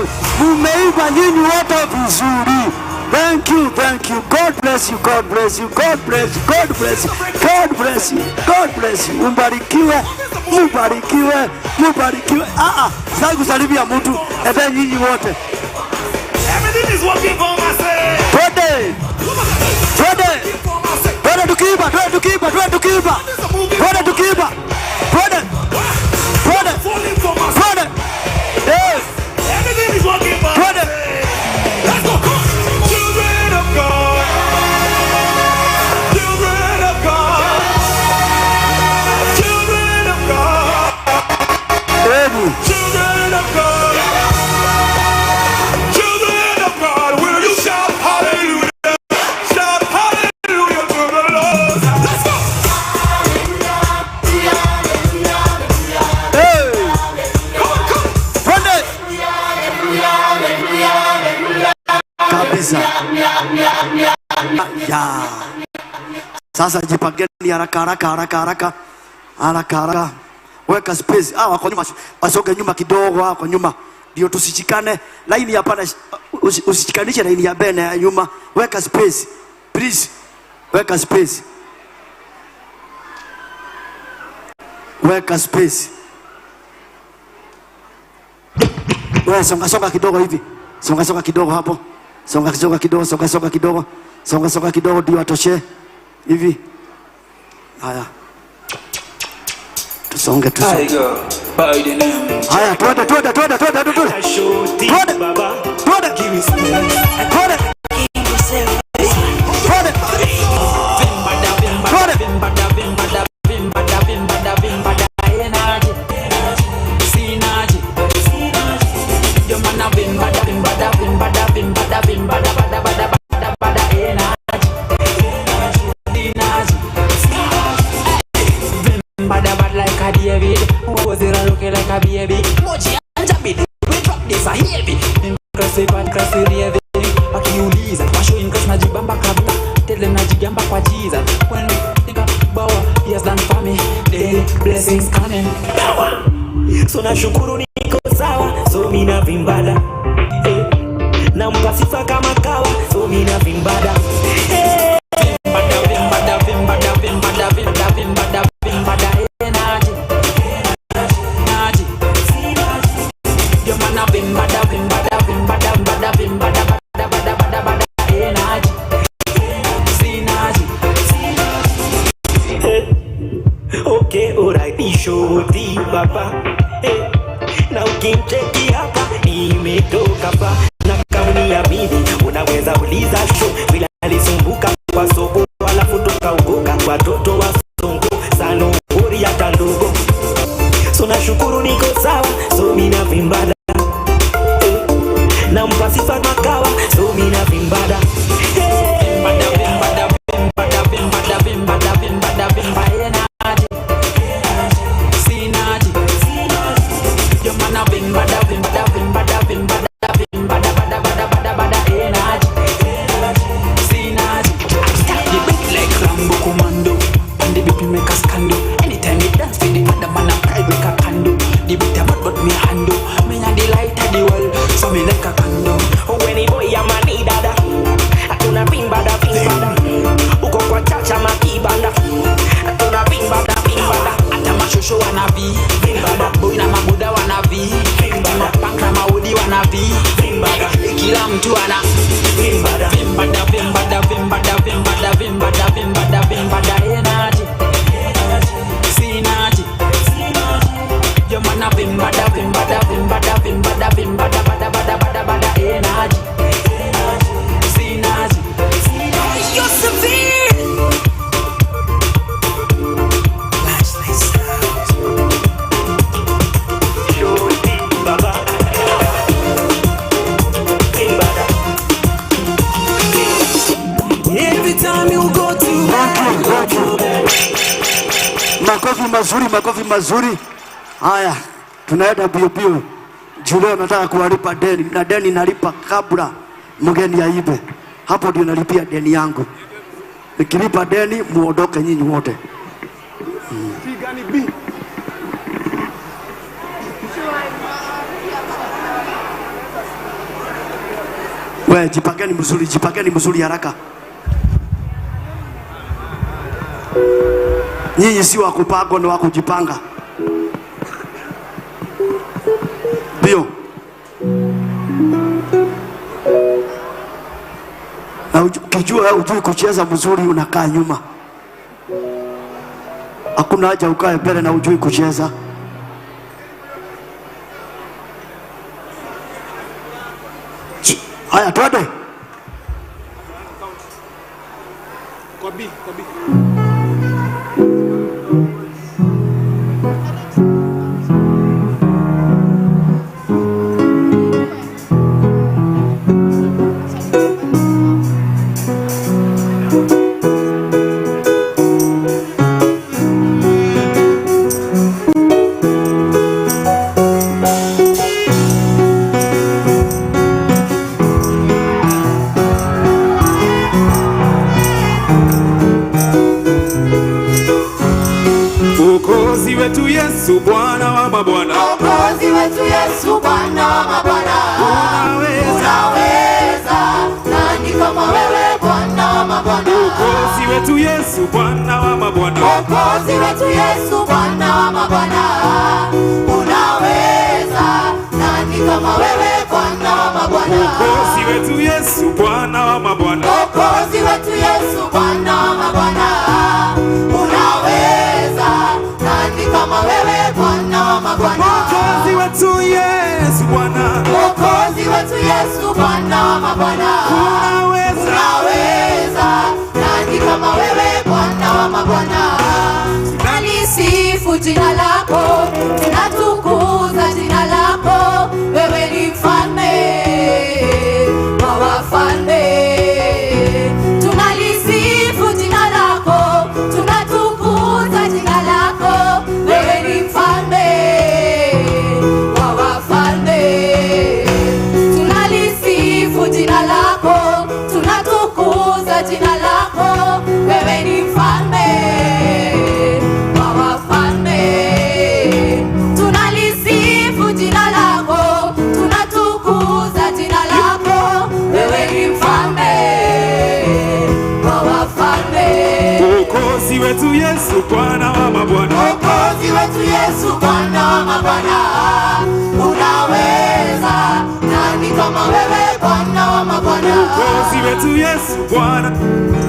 makofi. Mumeiva nyinyi wote vizuri. Thank you, thank you. God bless you, God bless you, God bless you, God bless you, God bless you, God bless you. Mbarikiwe, mbarikiwe, mbarikiwe. Sasa kusalimia mtu, ende nyinyi wote. Everything is working for myself. Twende. Twende. Twende tukiiba, twende tukiiba, twende tukiiba. Twende tukiiba. Twende. Twende. Twende. Yes. Everything is working for Twende. Let's go. Children of God. Children of God. Children of God. Children of God. Children of God. Will you shout hallelujah? Shout hallelujah to the Lord. Let's go. Hey. Come on, come. Twende. Kabisa. Ya. Sasa jipangeni haraka haraka haraka haraka. Haraka haraka. Weka space. Wako nyuma. Wasoge nyuma kidogo, wako nyuma. Ndio tusichikane. Laini hapana, usichikanishe laini ya bene ya nyuma. Weka space. Please. Weka space. Weka space. Wewe songa kidogo hivi. Songa kidogo hapo. Songa kidogo, songa kidogo. Songa kidogo ndio atoshe. Hivi. Haya. Tusonge. Haya, twende. So nashukuru niko sawa, so mina vimbada na mpasifa kama kawa, so mina vimbada okay, alright, ishoti baba na ukimcheki hapa nimetoka pa na kauni ya mimi unaweza uliza show bila alisumbuka kwa soko alafu tukaugoka watoto wa songo sano hori ya tandogo. So nashukuru niko sawa, so mina vimbada na mpasifa makawa, so mina vimbada kila mtu ana vimbada energy sinati yo mana vimbada energy sinati yo severe Makofi mazuri. Haya, tunaenda bio. Julio nataka kuwalipa deni na deni nalipa kabla mgeni aibe. Hapo ndio nalipia deni yangu. Nikilipa deni muondoke nyinyi wote. Pigani B. We jipangeni mzuri haraka. Nyinyi si wa kupangwa, ni wa kujipanga. Ndio. Na ukijua hujui kucheza mzuri unakaa nyuma. Hakuna haja ukae mbele na hujui kucheza. Haya, twende. Kwa B. Mwokozi wetu Yesu Bwana wa mabwana, Mwokozi wetu Yesu Bwana wa mabwana, unaweza, nani kama wewe Bwana wa mabwana? Mwokozi wetu Yesu Bwana wa mabwana, Mwokozi wetu Yesu Bwana wa mabwana, unaweza, nani kama wewe Bwana wa mabwana? Mwokozi wetu Yesu Bwana wa mabwana, Mwokozi wetu Yesu Bwana wa mabwana, unaweza, nani kama wewe Bwana wa mabwana? Mwokozi wetu Yesu Bwana, Mwokozi wetu Yesu Bwana wa mabwana, unaweza, nani kama wewe Bwana wa mabwana? Tunalisifu jina lako, tunatukuza jina lako, wewe ni mfalme wa wafalme. Tunalisifu jina lako, tunatukuza jina lako, wewe ni mfalme wa wafalme. Tunalisifu jina lako, tunatukuza jina lako, wewe ni mfalme wa wafalme. Tunalisifu jina lako, tunatukuza jina lako, wewe ni mfalme wa wafalme. Mwokozi wetu Yesu Bwana wa mabwana, Mwokozi wetu Yesu Bwana wa mabwana, unaweza, nani kama wewe Bwana wa mabwana? Mwokozi wetu Yesu Bwana,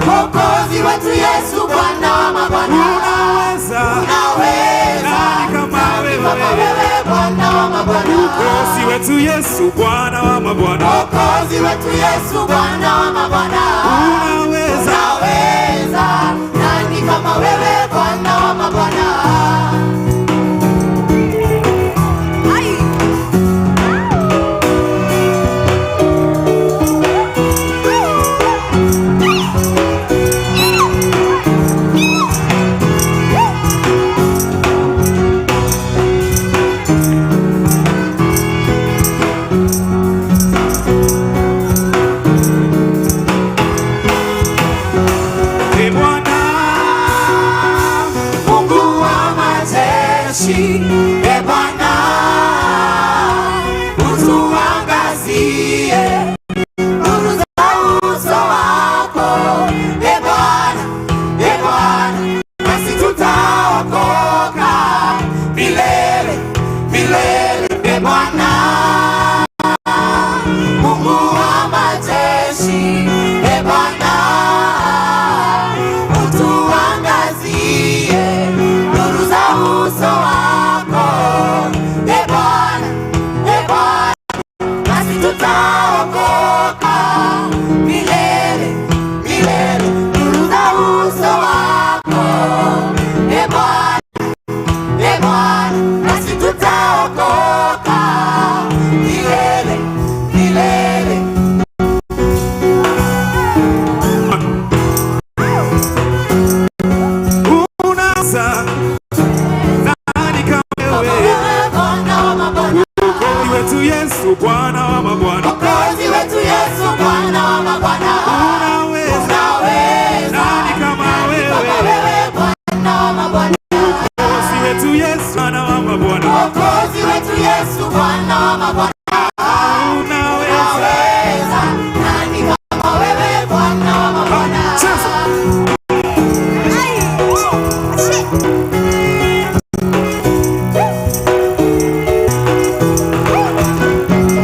Mwokozi wetu Yesu Bwana wa mabwana, unaweza, nani kama wewe Bwana wa mabwana? Mwokozi wetu Yesu Bwana wa mabwana, Mwokozi wetu Yesu Bwana wa mabwana, unaweza, nani kama wewe Bwana wa mabwana? Ee Bwana Mungu wa majeshi, Ee Bwana, utuangazie nuru za uso wako. Ee Bwana, nasi tutaokoka milele milele. Ee Bwana Mungu wa majeshi, Ee Bwana, utuangazie nuru za uso wako. Ee Bwana, nasi tutaokoka milele milele. Nuru za uso wako. Ee Bwana, nasi tutaokoka milele milele. unaweza, nani kama wewe? Wewe Bwana wa mabwana, Mwokozi wetu Yesu Bwana wa mabwana, Mwokozi wetu Yesu Bwana wa mabwana, unaweza, nani kama wewe? wewe Bwana wa mabwana, Mwokozi wetu Yesu Bwana wa mabwana, Mwokozi wetu Yesu Bwana wa mabwana, unaweza,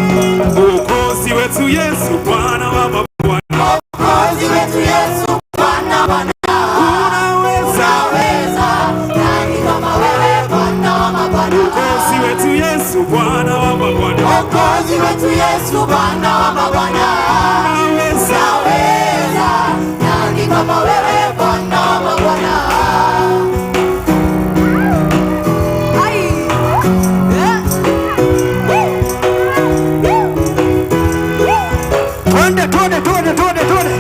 Mwokozi wetu Yesu Bwana wa mabwana, Mwokozi wetu Yesu Bwana wa mabwana. Unaweza, nani kama wewe Bwana wa mabwana? Mwokozi wetu Yesu Bwana wa mabwana, Mwokozi wetu Yesu Bwana wa mabwana. Unaweza, nani kama wewe Bwana wa mabwana? Tuone.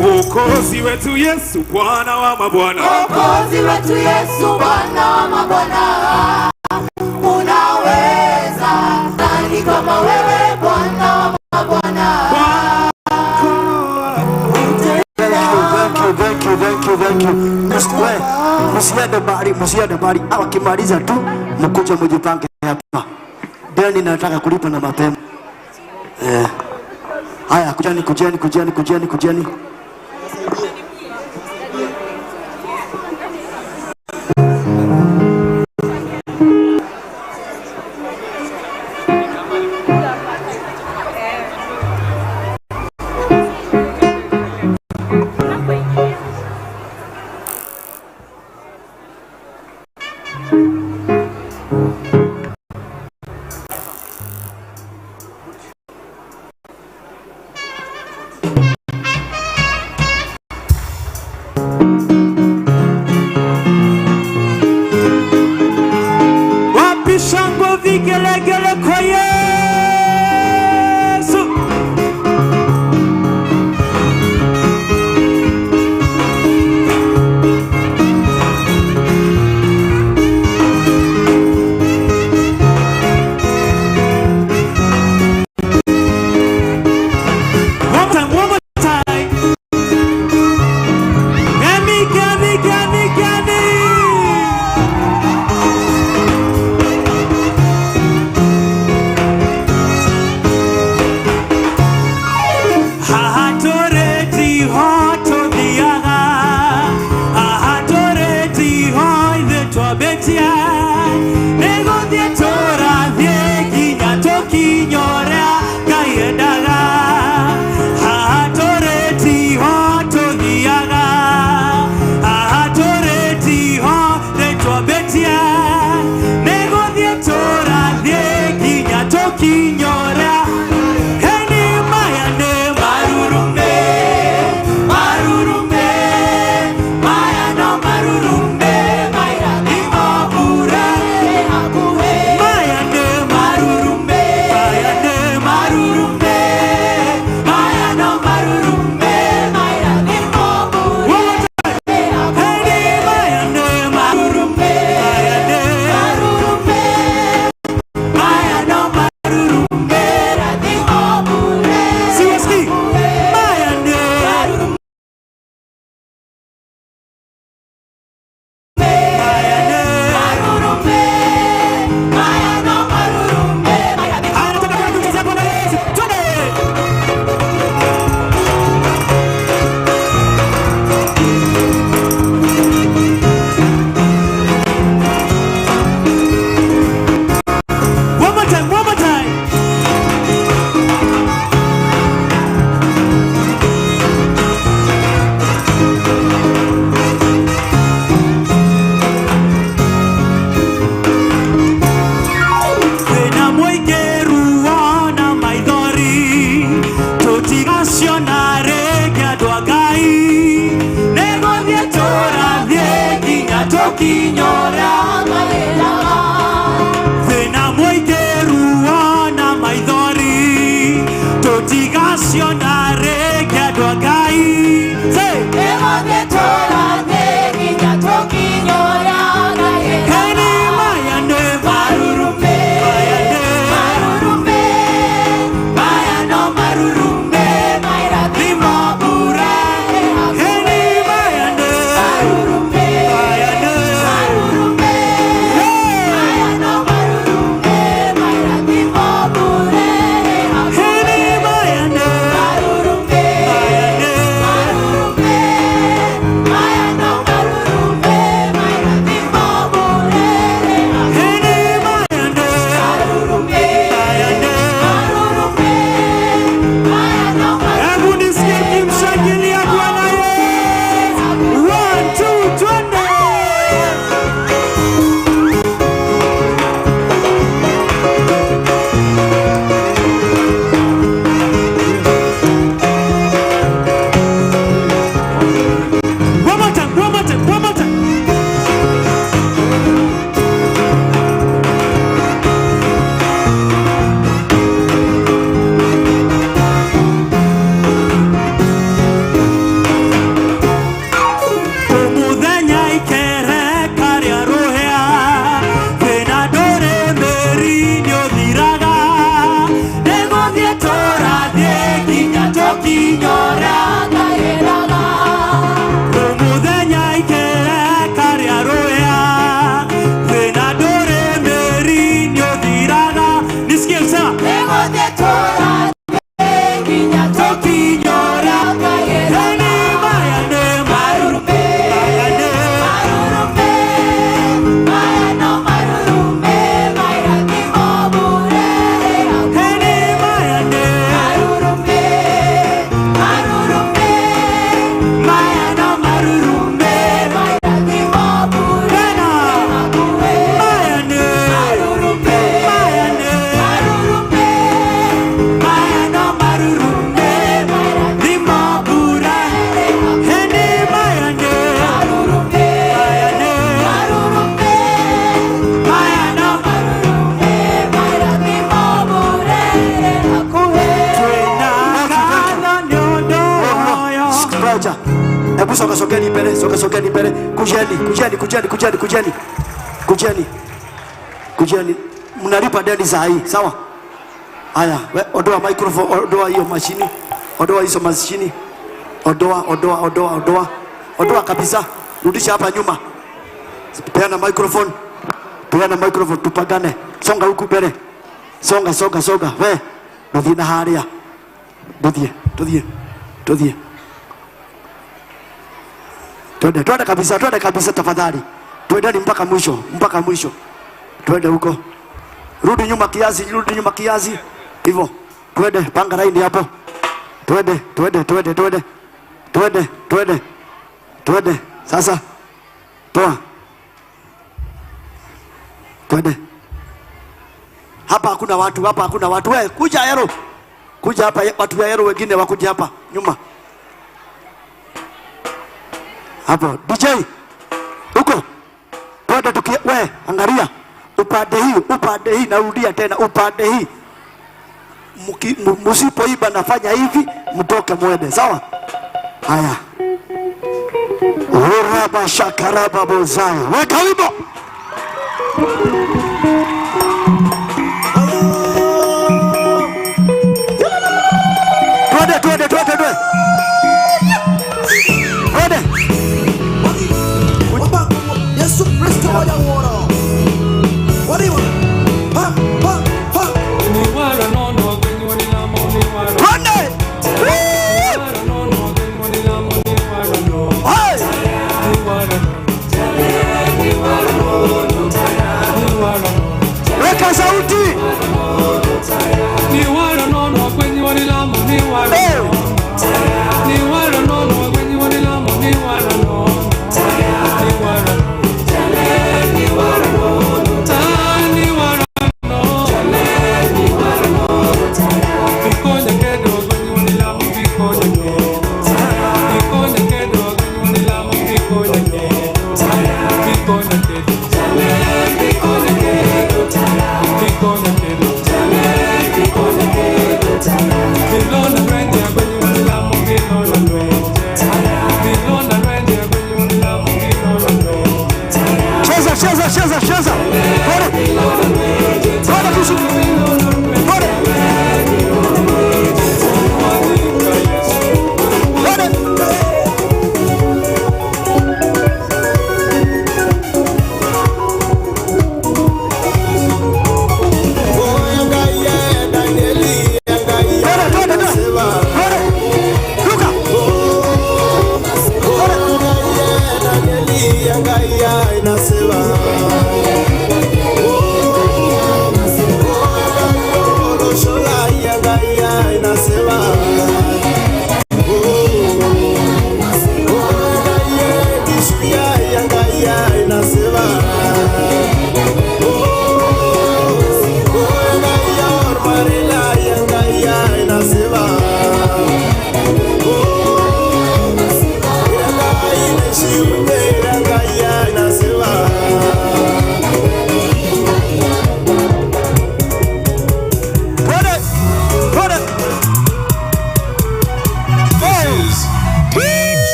Mwokozi wetu Yesu Bwana wa mabwana, Mwokozi wetu Yesu Bwana wa mabwana. Unaweza, nani kama wewe Bwana wa mabwana? Thank you. Msiende bali. Wakimaliza tu mkuja mjipange hapa. Deni nataka kulipa na mapema. Haya, kujeni. Shangwe vigelegele kwa Yesu. One more time. Gani. sogeni mbele, sogeni mbele. Kujeni. Mnalipa deni saa hii, sawa? Haya, ondoa microphone, ondoa hiyo mashini. Ondoa hizo mashini. Ondoa kabisa. Rudisha hapa nyuma. Peana microphone. Tupagane. Songa huku mbele. Songa. We. Nduthi na haria. Tuthie. Twende kabisa tafadhali. Twendeni mpaka mwisho. Twende huko. Rudi nyuma kiasi. Hivyo. Twende, panga line hapo. Twende. Sasa. Toa. Twende. Hapa hakuna watu. Wewe kuja Yero. Kuja hapa, watu ya Yero wengine wakuja hapa nyuma. Hapo DJ. Huko. Twende wewe angalia. Upande hii narudia tena upande hii. Msipoiba nafanya hivi, mtoke mwende, sawa? Haya. Uraba shakaraba bozai. Weka wimbo. Twende. Yesu Kristo wa Yawora. What do you want? Weka sauti. Cheza.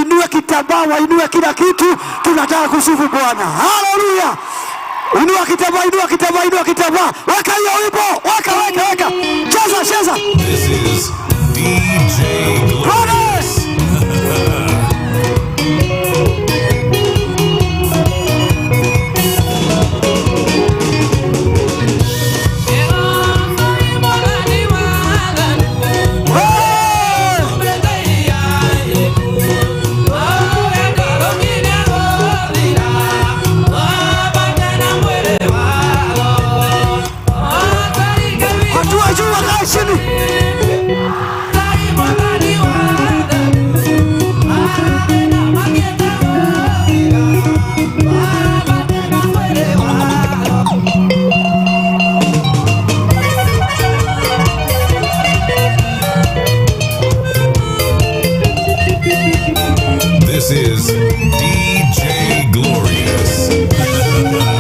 wainue kitambaa, wainue kila kitu. Tunataka kusifu Bwana. Haleluya! Inua kitambaa, inua kitambaa, inua kitambaa. Weka hiyo wimbo, weka. Cheza. This is DJ Glorious. This is DJ Glorious.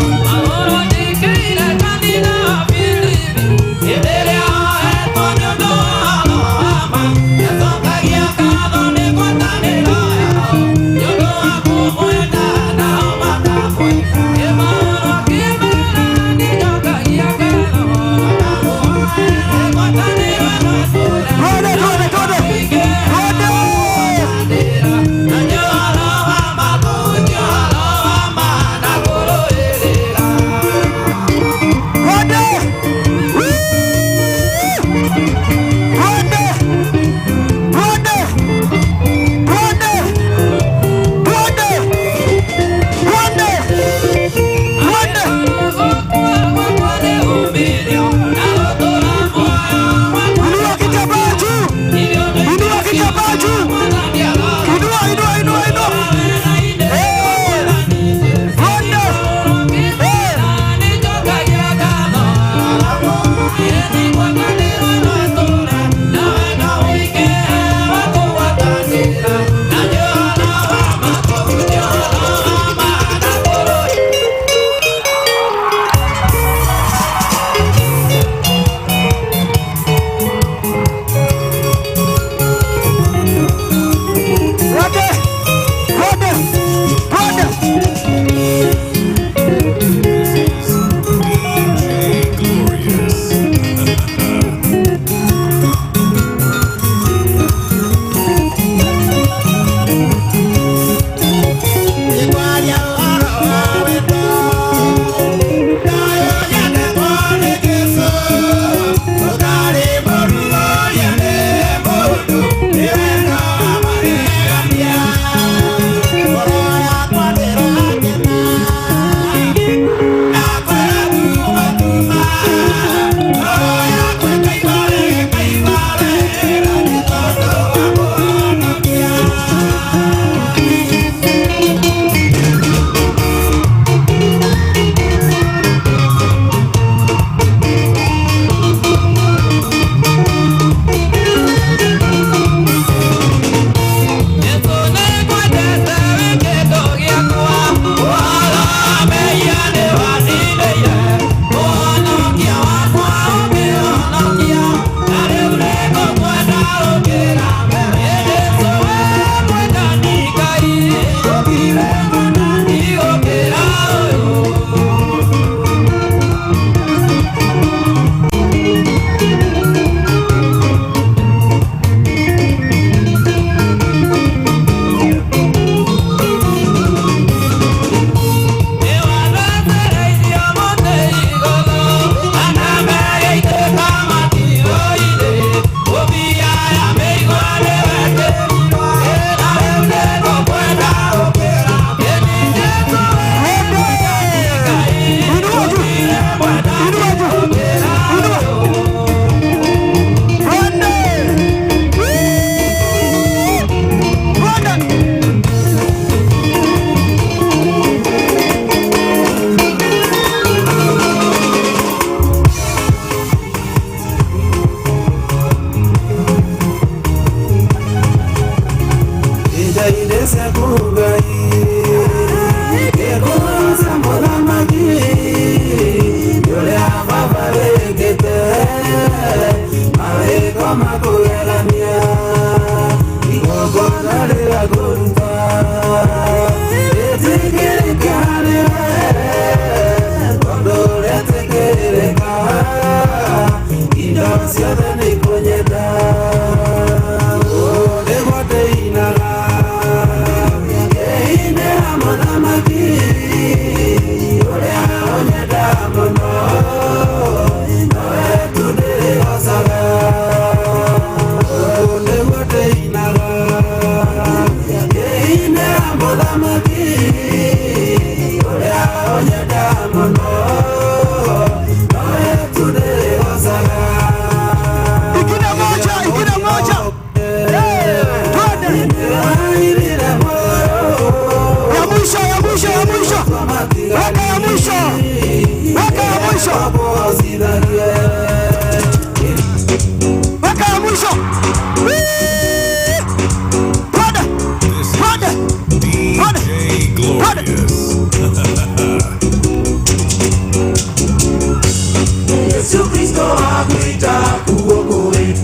Yesu Kristo akuita kuokoe,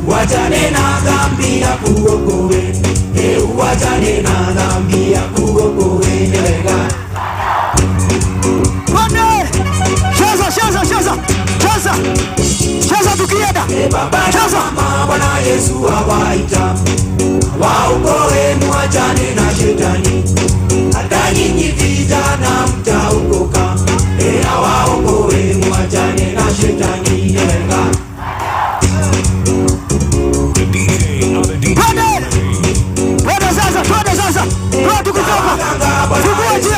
wachane na dhambi ya kuokoe, wachane na dhambi ya kuokoe. Cheza tukienda. Baba na mama Bwana Yesu awaita, waokoe mwachane na shetani, hata nyinyi vijana mtaokoka, waokoe mwachane na shetani. Twende sasa. Twende tukutoka. Fungua njia.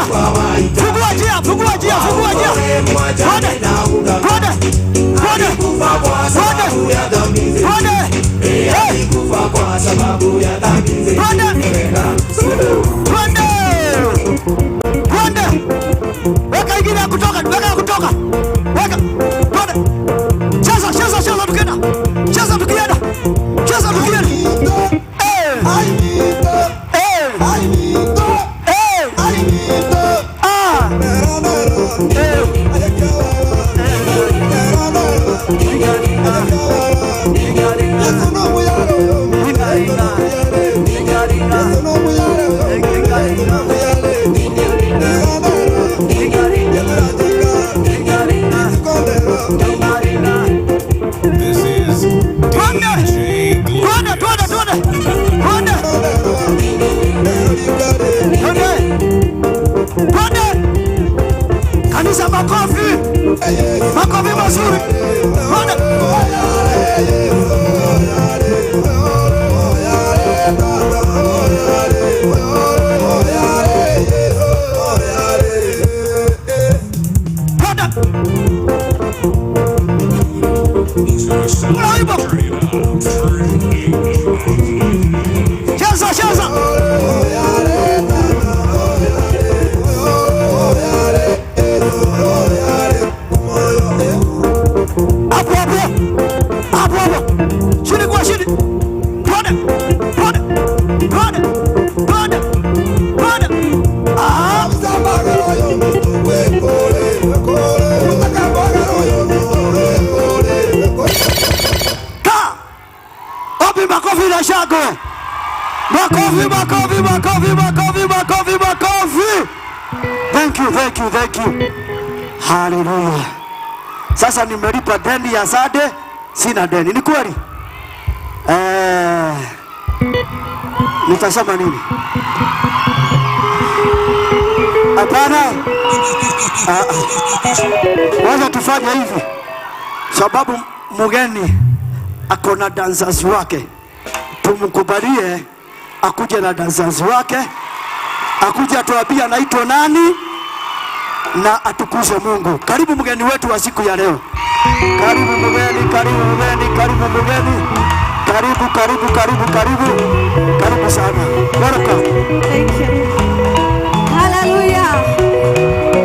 Twende. Weka ingine ya kutoka. Weka. Twende. Cheza tukienda. Cheza tukienda. Kanisa, makofi mazuri. Cheza. Hapo. Chini kwa chini. Twende. Wapi makofi na shangwe? Makofi. Thank you. Hallelujah. Sasa nimelipa deni ya Sade, sina deni. Ni kweli? Nitasema nini? Hapana. Wacha tufanye hivi. Sababu mgeni akona dancers wake. Tumkubalie akuje na dancers wake. Akuje atuambie anaitwa nani na atukuze Mungu. Karibu mgeni wetu wa siku ya leo. Karibu mgeni. Karibu sana. Welcome. Thank you. Hallelujah.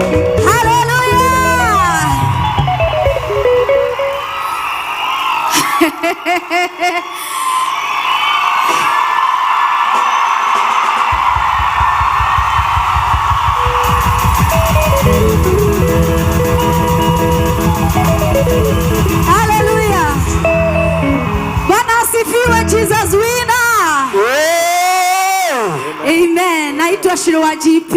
Hallelujah. Bwana asifiwe. Jesus winner. Amen. Naitwa Shirwa GP.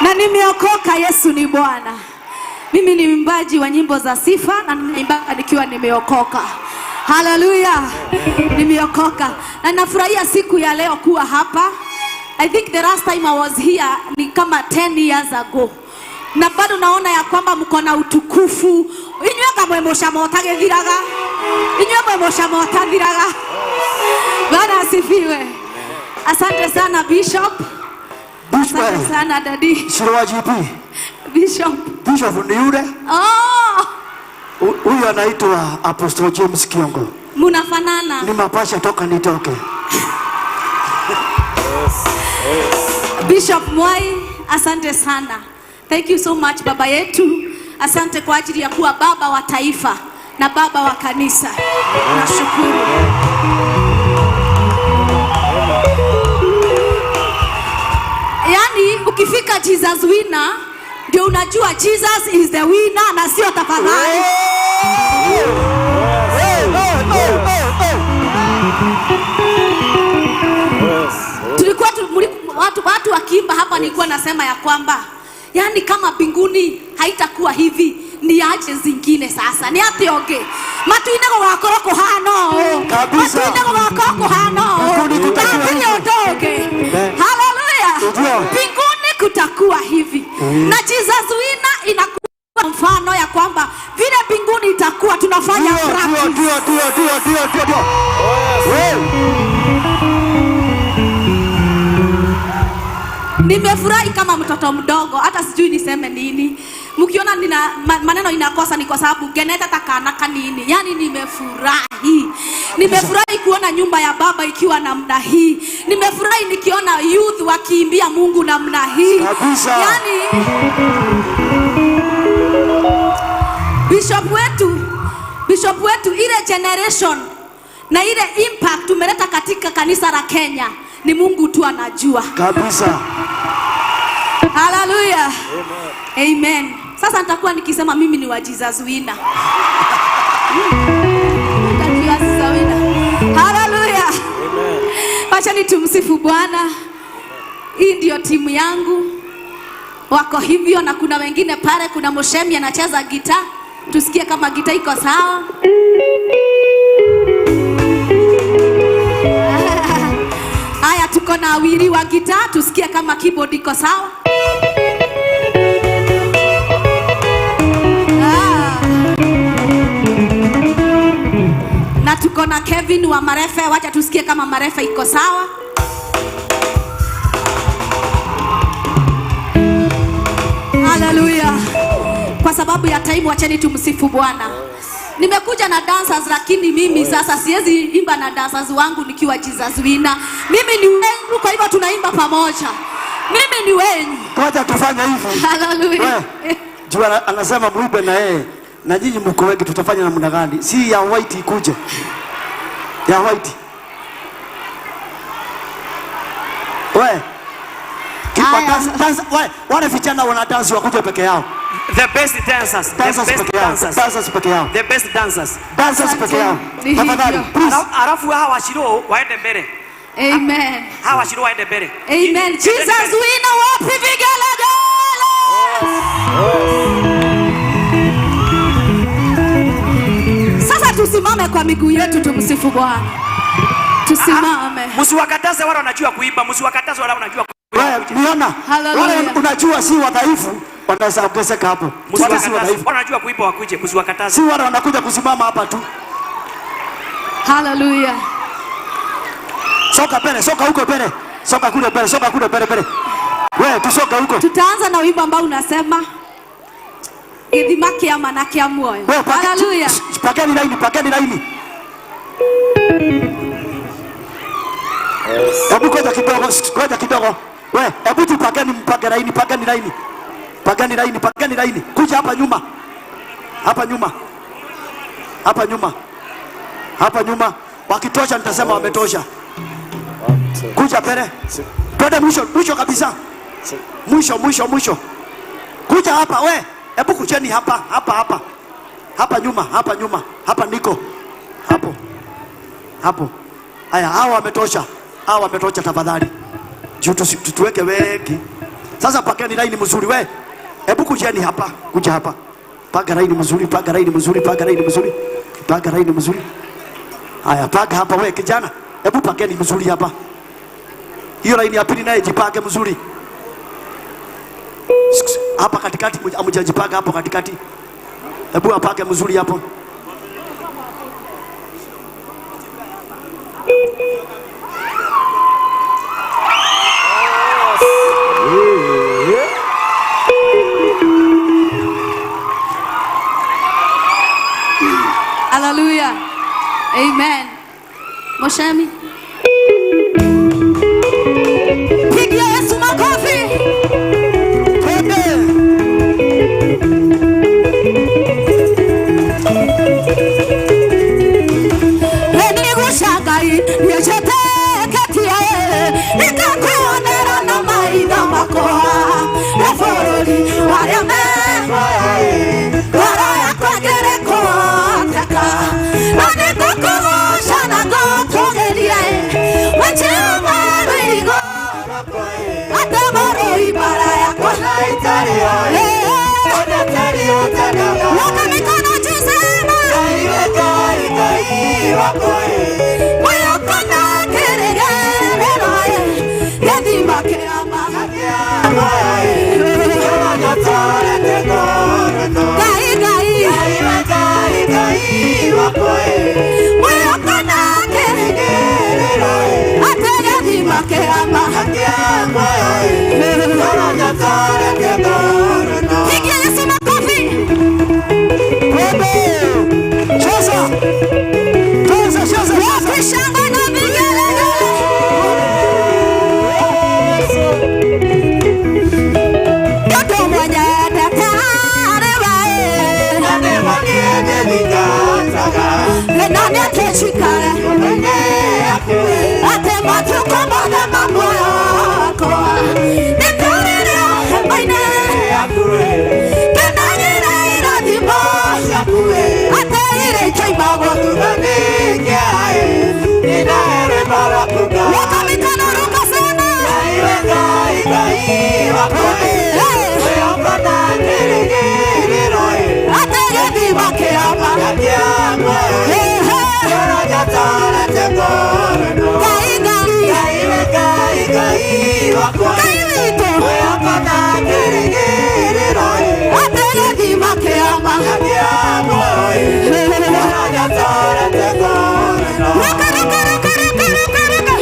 Na nimeokoka. Yesu ni Bwana. Mimi ni mwimbaji wa nyimbo za sifa na nimeimba nikiwa nimeokoka. Hallelujah. Nimeokoka. Na nafurahia siku ya leo kuwa hapa. I think the last time I was here ni kama 10 years ago. Na bado naona ya kwamba mko na utukufu. Inywe kamwe mosha motage viraga. Inywe mosha motathiraga. Bwana asifiwe. Asante sana Bishop. Asante sana Daddy. Shiro GP. Bishop. Bishop ni yule? Oh. Huyu anaitwa Apostle James Kiongo. Munafanana. Ni mapasha toka nitoke. Bishop Mwai, asante sana. Thank you so much baba yetu. Asante kwa ajili ya kuwa baba wa taifa na baba wa kanisa. Nashukuru. Yani ukifika Jesus winner ndio unajua Jesus is the winner na sio tafadhali. Tulikuwa watu wakiimba hapa, nilikuwa nasema ya kwamba yani kama mbinguni haitakuwa hivi ni aje zingine sasa ni ati oge matuine gogakoroko hano kabisa matuine gogakoroko hano matuine odoge. Haleluya, mbinguni kutakuwa hivi na Jesus winner inakuwa mfano ya kwamba vile mbinguni itakuwa tunafanya practice. Ndio. Nimefurahi kama mtoto mdogo, hata sijui niseme nini. Mkiona nina maneno inakosa ni kwa sababu geneta takana kanini. Yani nimefurahi. Nimefurahi kuona nyumba ya baba ikiwa namna hii. Nimefurahi nikiona youth wakiimbia Mungu namna hii. Yani Bishop wetu ile generation na ile impact tumeleta katika kanisa la Kenya ni Mungu tu anajua. Kabisa. Hallelujah. Amen. Amen. Sasa nitakuwa nikisema mimi ni wa Jesus winner. Hallelujah. Amen. Acha nitumsifu Bwana. Hii ndio timu yangu. Wako hivyo na kuna wengine pale, kuna Moshemi anacheza gita. Tusikie kama gita iko sawa. Haya, tuko na Awiri wa gita, tusikie kama keyboard iko sawa. Na tuko na Kevin wa marefe, wacha tusikie kama marefe iko sawa. Hallelujah. Kwa sababu ya time wacheni tumsifu Bwana. Nimekuja na dancers lakini mimi sasa siwezi imba na dancers wangu nikiwa Jesus winner. Mimi ni wenu, kwa hivyo tunaimba pamoja. Mimi ni wenu. Ngoja tufanye hivi. Hallelujah. Jua anasema muibe na yeye. Na nyinyi mko wengi, tutafanya namna gani? Si ya white ikuje. Ya white. Wale vijana wana dance wakuje peke yao. The best dancers. Dancers peke yao. The best dancers. Dancers peke yao. Tafadhali. Alafu hawa washiro waende mbele. Amen. Hawa washiro waende mbele. Amen. Jesus winner, wapi vigelegele. Sasa tusimame kwa miguu yetu tumsifu Bwana. Tusimame. Msiwakataze wale wanajua kuimba, msiwakataze wale wanajua kuimba. Niona. Wale unajua si wadhaifu wanaweza kuongezeka hapo. Wale si wadhaifu wanajua kuimba wakuje, msiwakataze. Si wale wanakuja kusimama hapa tu. Hallelujah. Soka pele, soka huko pele. Soka kule pele, soka kule pele. Wewe tusoka huko. Tutaanza na wimbo ambao unasema Githimaki ama nakia moyo. Hallelujah. Pakeni laini. Hebu ngoja kidogo. Wewe, hebu tupakeni laini. Kuja hapa nyuma. Hapa nyuma. Wakitosha nitasema wametosha. Kuja pele. Twende mwisho kabisa. Mwisho. Kuja hapa we. Hebu kujeni hapa. Hapa nyuma. Hapa niko. Hapo. Haya, hawa wametosha tafadhali. Juu tuweke wengi. Sasa pakeni laini mzuri we. Hebu kujeni hapa. Kuja hapa. Paga laini mzuri. Haya, paga hapa we kijana. Hebu pakeni mzuri hapa. Hiyo laini ya pili naye jipage mzuri. Hapa katikati amjajipaka hapo katikati. Hebu apake mzuri hapo. Moshami. Pigia Yesu makofi. Eni gushagai yechete ketia nikakuonera na maitho makwa eforori waria me ngoro yakwa ngerikoteka na nĩngũkũgooca na ngũkũgeria wachema rwĩrigo ate marũi mbara yakwa weka mikono juu sema mwĩokona kĩrĩgĩrĩro gĩthima kĩama mwĩokona kĩrĩgĩrĩro ate gĩthima kĩama pigia Yesu makofi. Wakishangwa na vigelegele. Yote mwenye daktari wae. Nani atashikare. Ate matuko mwana mambo yako. Nikorere maine. Kenanyere iradimo. Ate ire chaimago. Weka mikono ruka sana. Ate gĩthima kĩama. Ngai witũ. Ate gĩthima kĩama. Ruka, ruka, ruka, ruka, ruka, ruka.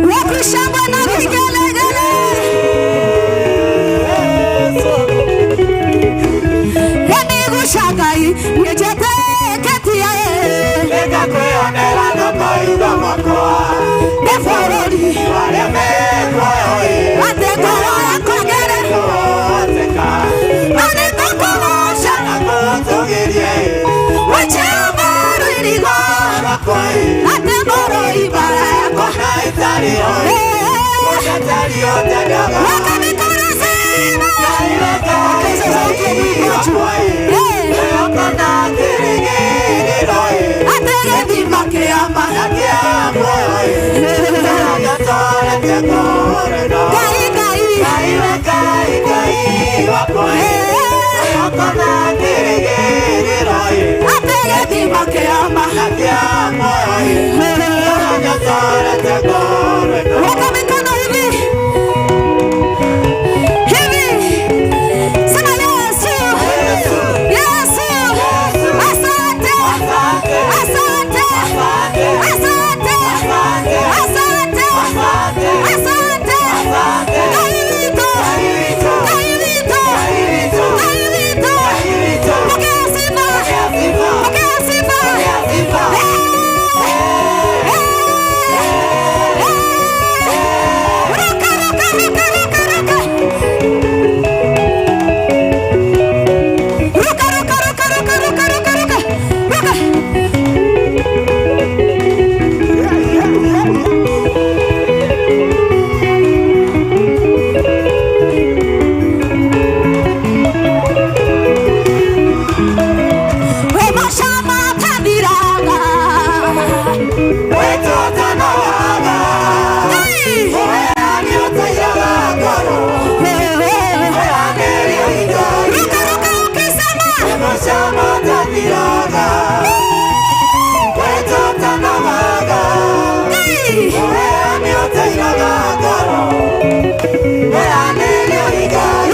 Wakishangwa na vigelegele. Eni gushagai yechete ketia eforori ate ngoro yakwa ngerikoteka na nĩngũkũgooca wachema rwĩrigo ate marũi mbara yakwa weka mikono sema ate gĩthima kĩama. Ate gĩthima kĩama. Weka mikono hivi hivi, sema Yesu, Yesu, asante, asante, asante, asante, asante, Kailito, Kailito, Kailito, pokea sifa, pokea sifa. Ruka, ruka, ruka, ruka, ruka. Ruka, ruka, ruka, ruka, ruka, ruka, ruka. Ruka. We mashama tandiraga. Hey. Ruka, ruka, ukisema. Hey.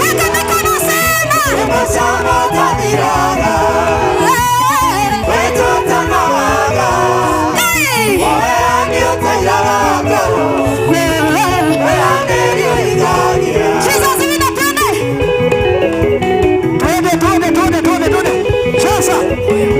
Weka mikono sema. Jesus,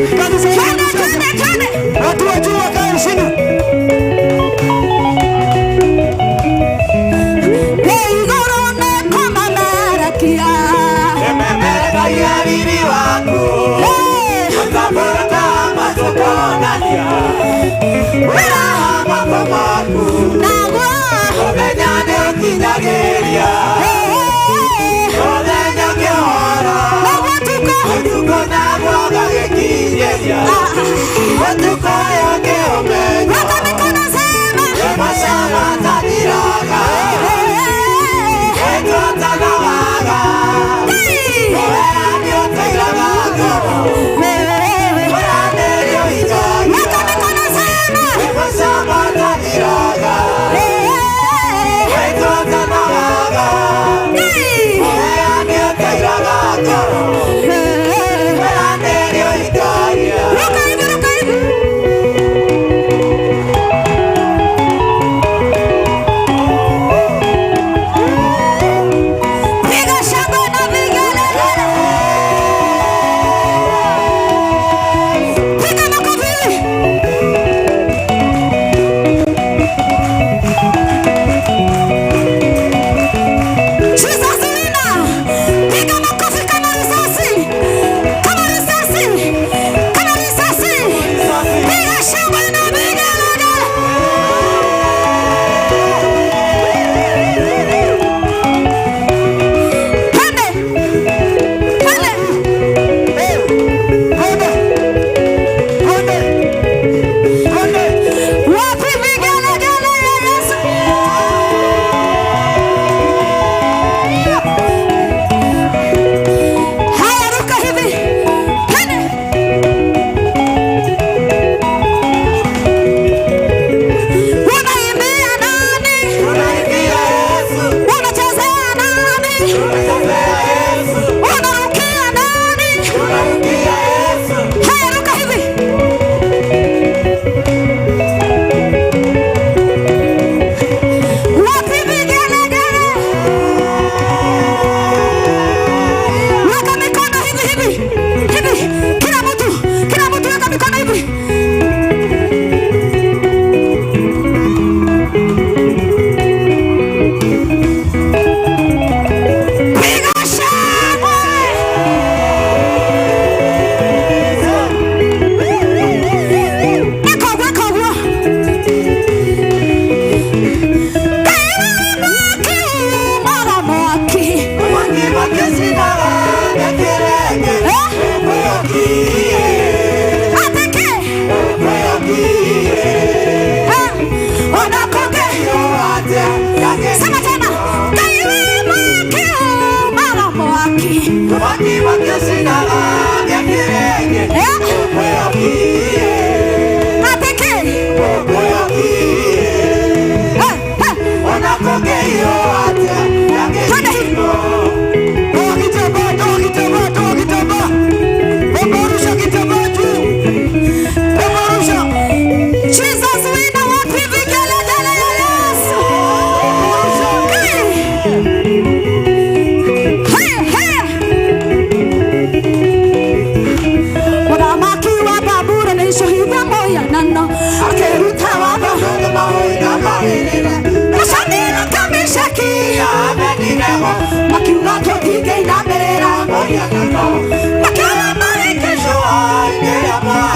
Hey,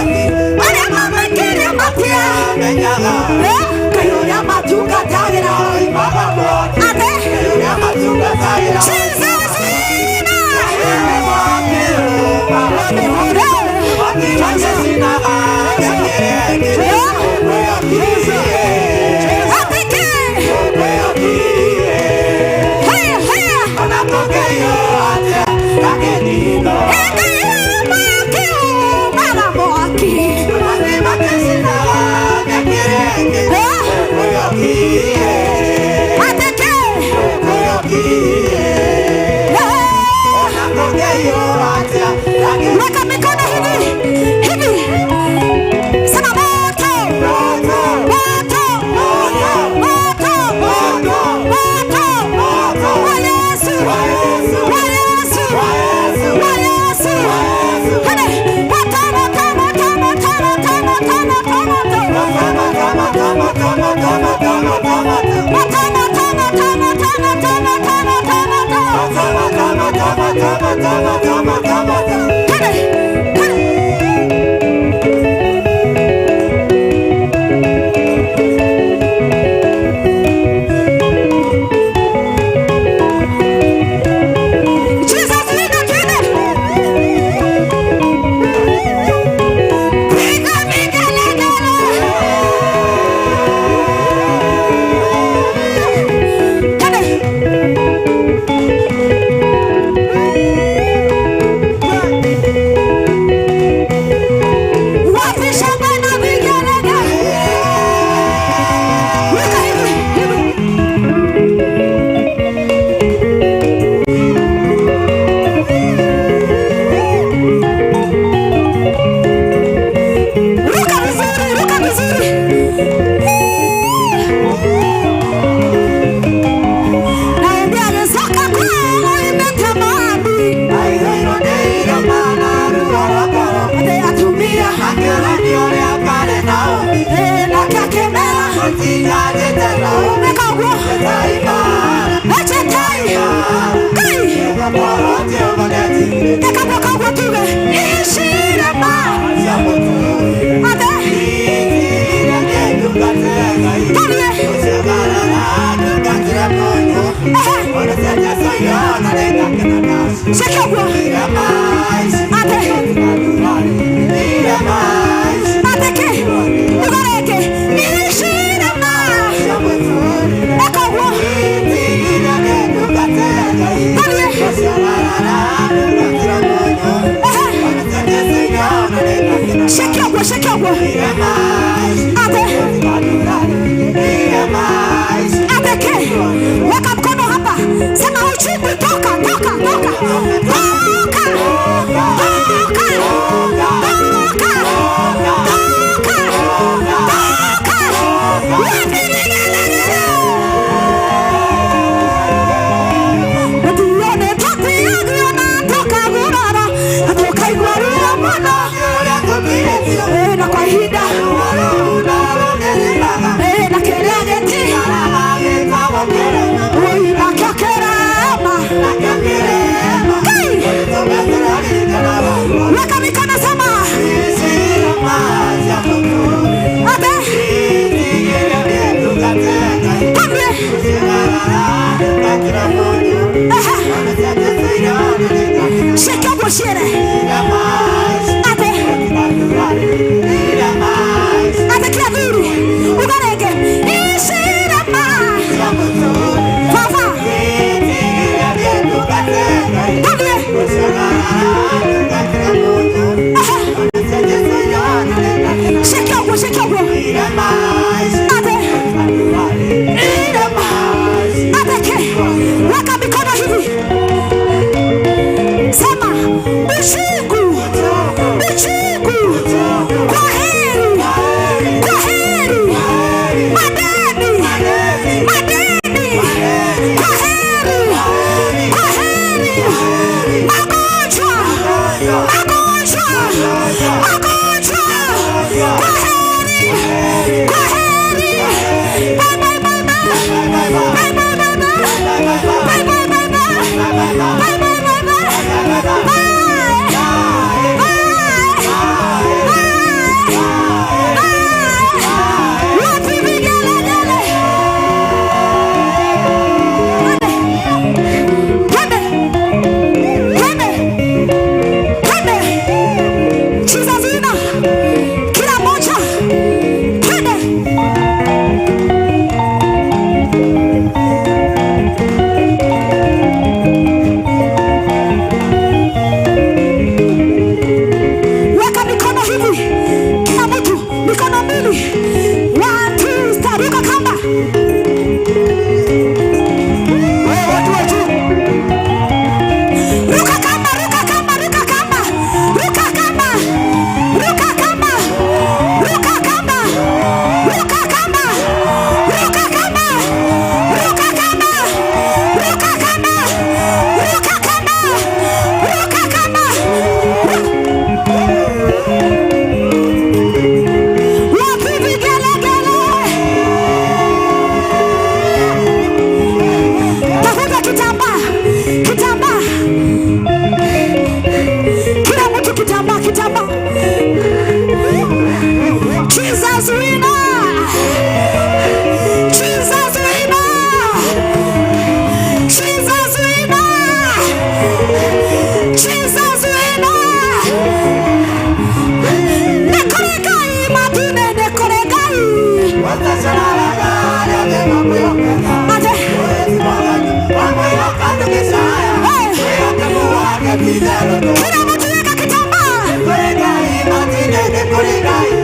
Kila mtu weka kitambaa.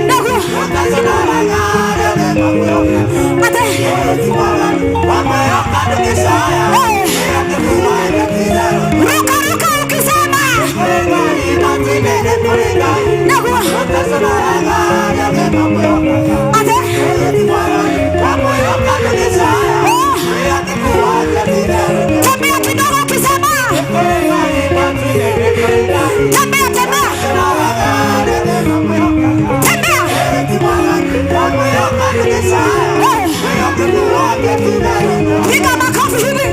Ndugu. Ate. Ruka ruka ukisema. Ndugu. Ate. Tembea kidogo ukisema. Tembea tembea. Piga makofi hivi.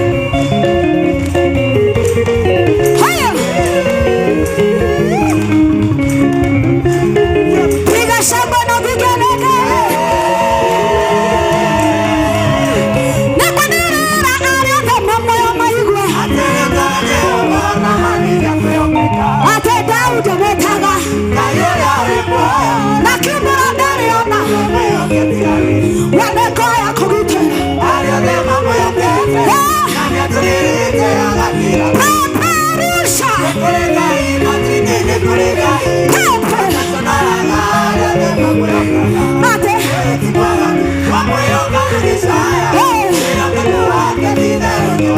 Haya. Piga shamba na vigelegele. Nekwanira arianda mambo ya maigwe. Ate Daudi ametaga. Na kibura ndani ona. Wamekoya kugutera. Peperusha. Ate.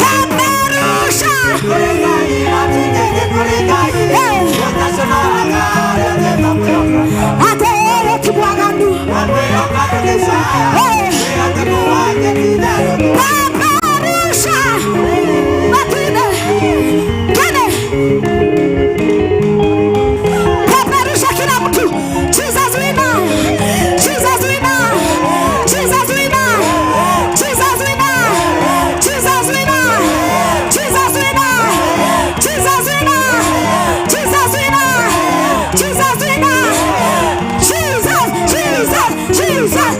Peperusha. Ate kibwagandu. Peperusha. Matine. Kene. Peperusha kila mtu. Jesus winner. Jesus winner. Jesus winner. Jesus winner. Jesus winner. Jesus winner. Jesus winner. Jesus winner. Jesus winner. Jesus. Jesus. Jesus. Jesus.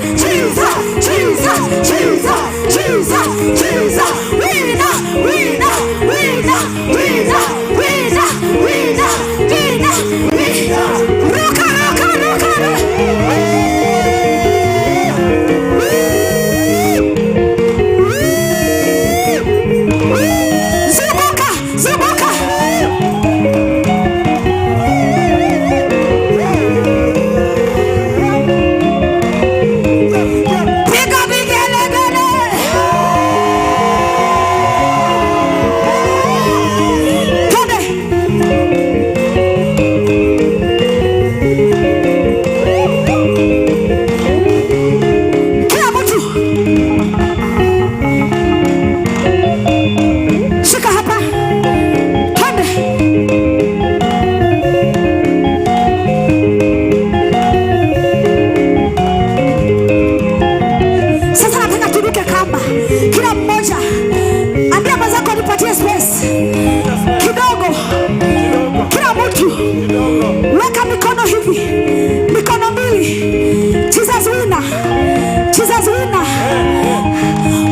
Jesus. Jesus. Jesus. Jesus. Winner. Winner. Winner. Winner. Winner. Winner. Winner. Winner. Ruka ruka ruka. Zunguka zunguka. Piga vigelegele. Twende. Kila mtu shika hapa. Twende. Sasa nataka turuke kamba. Kila mmoja ambia mwenzako nipatie space kidogo. Kila mtu weka mikono hivi, mikono mbili. Jesus winner. Jesus winner.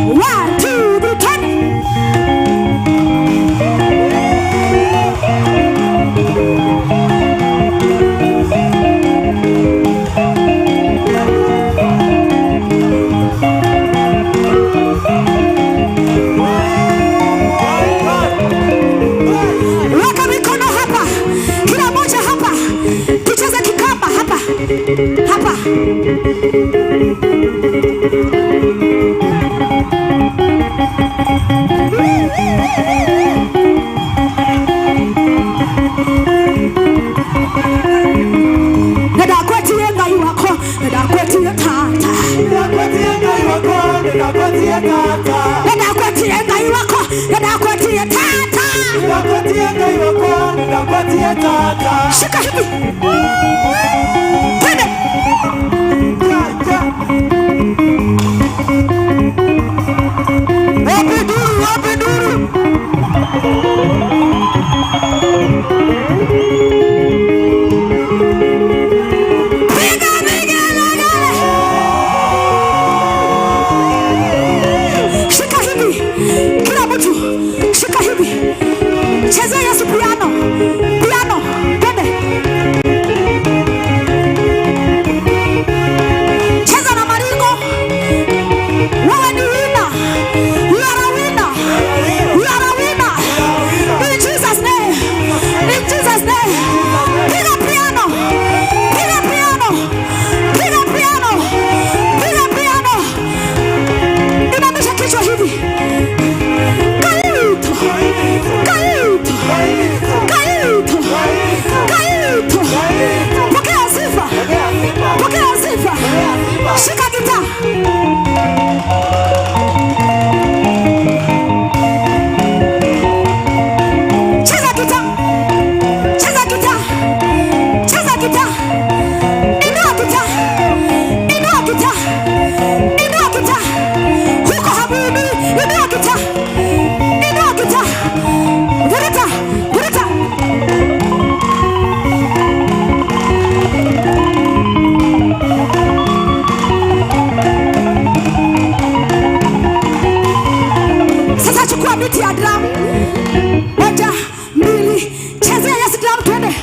1, 2, 3, 10. Weka mikono hapa. Kila mmoja hapa. Tucheze kikamba hapa. Hapa. Dada kwetu yenga iwako. Dada kwetu ya tata. Dada kwetu yenga iwako. Dada kwetu ya tata. Shika hivi. Twende. Wapi duru, wapi duru. Piga vigelegele. Shika hivi. Kila mtu shika hivi. Chezea Yesu piano. Piano. Twende. Pokea sifa. Shika gitaa. Cheza gitaa. Cheza gitaa. Cheza gitaa. Inua gitaa. Inua gitaa. Inua gitaa. Huko habibi. Inua gitaa. Inua gitaa. Vuruta. Vuruta. Sasa chukua biti ya drum. Moja, mbili, chezea Yesu drum twende.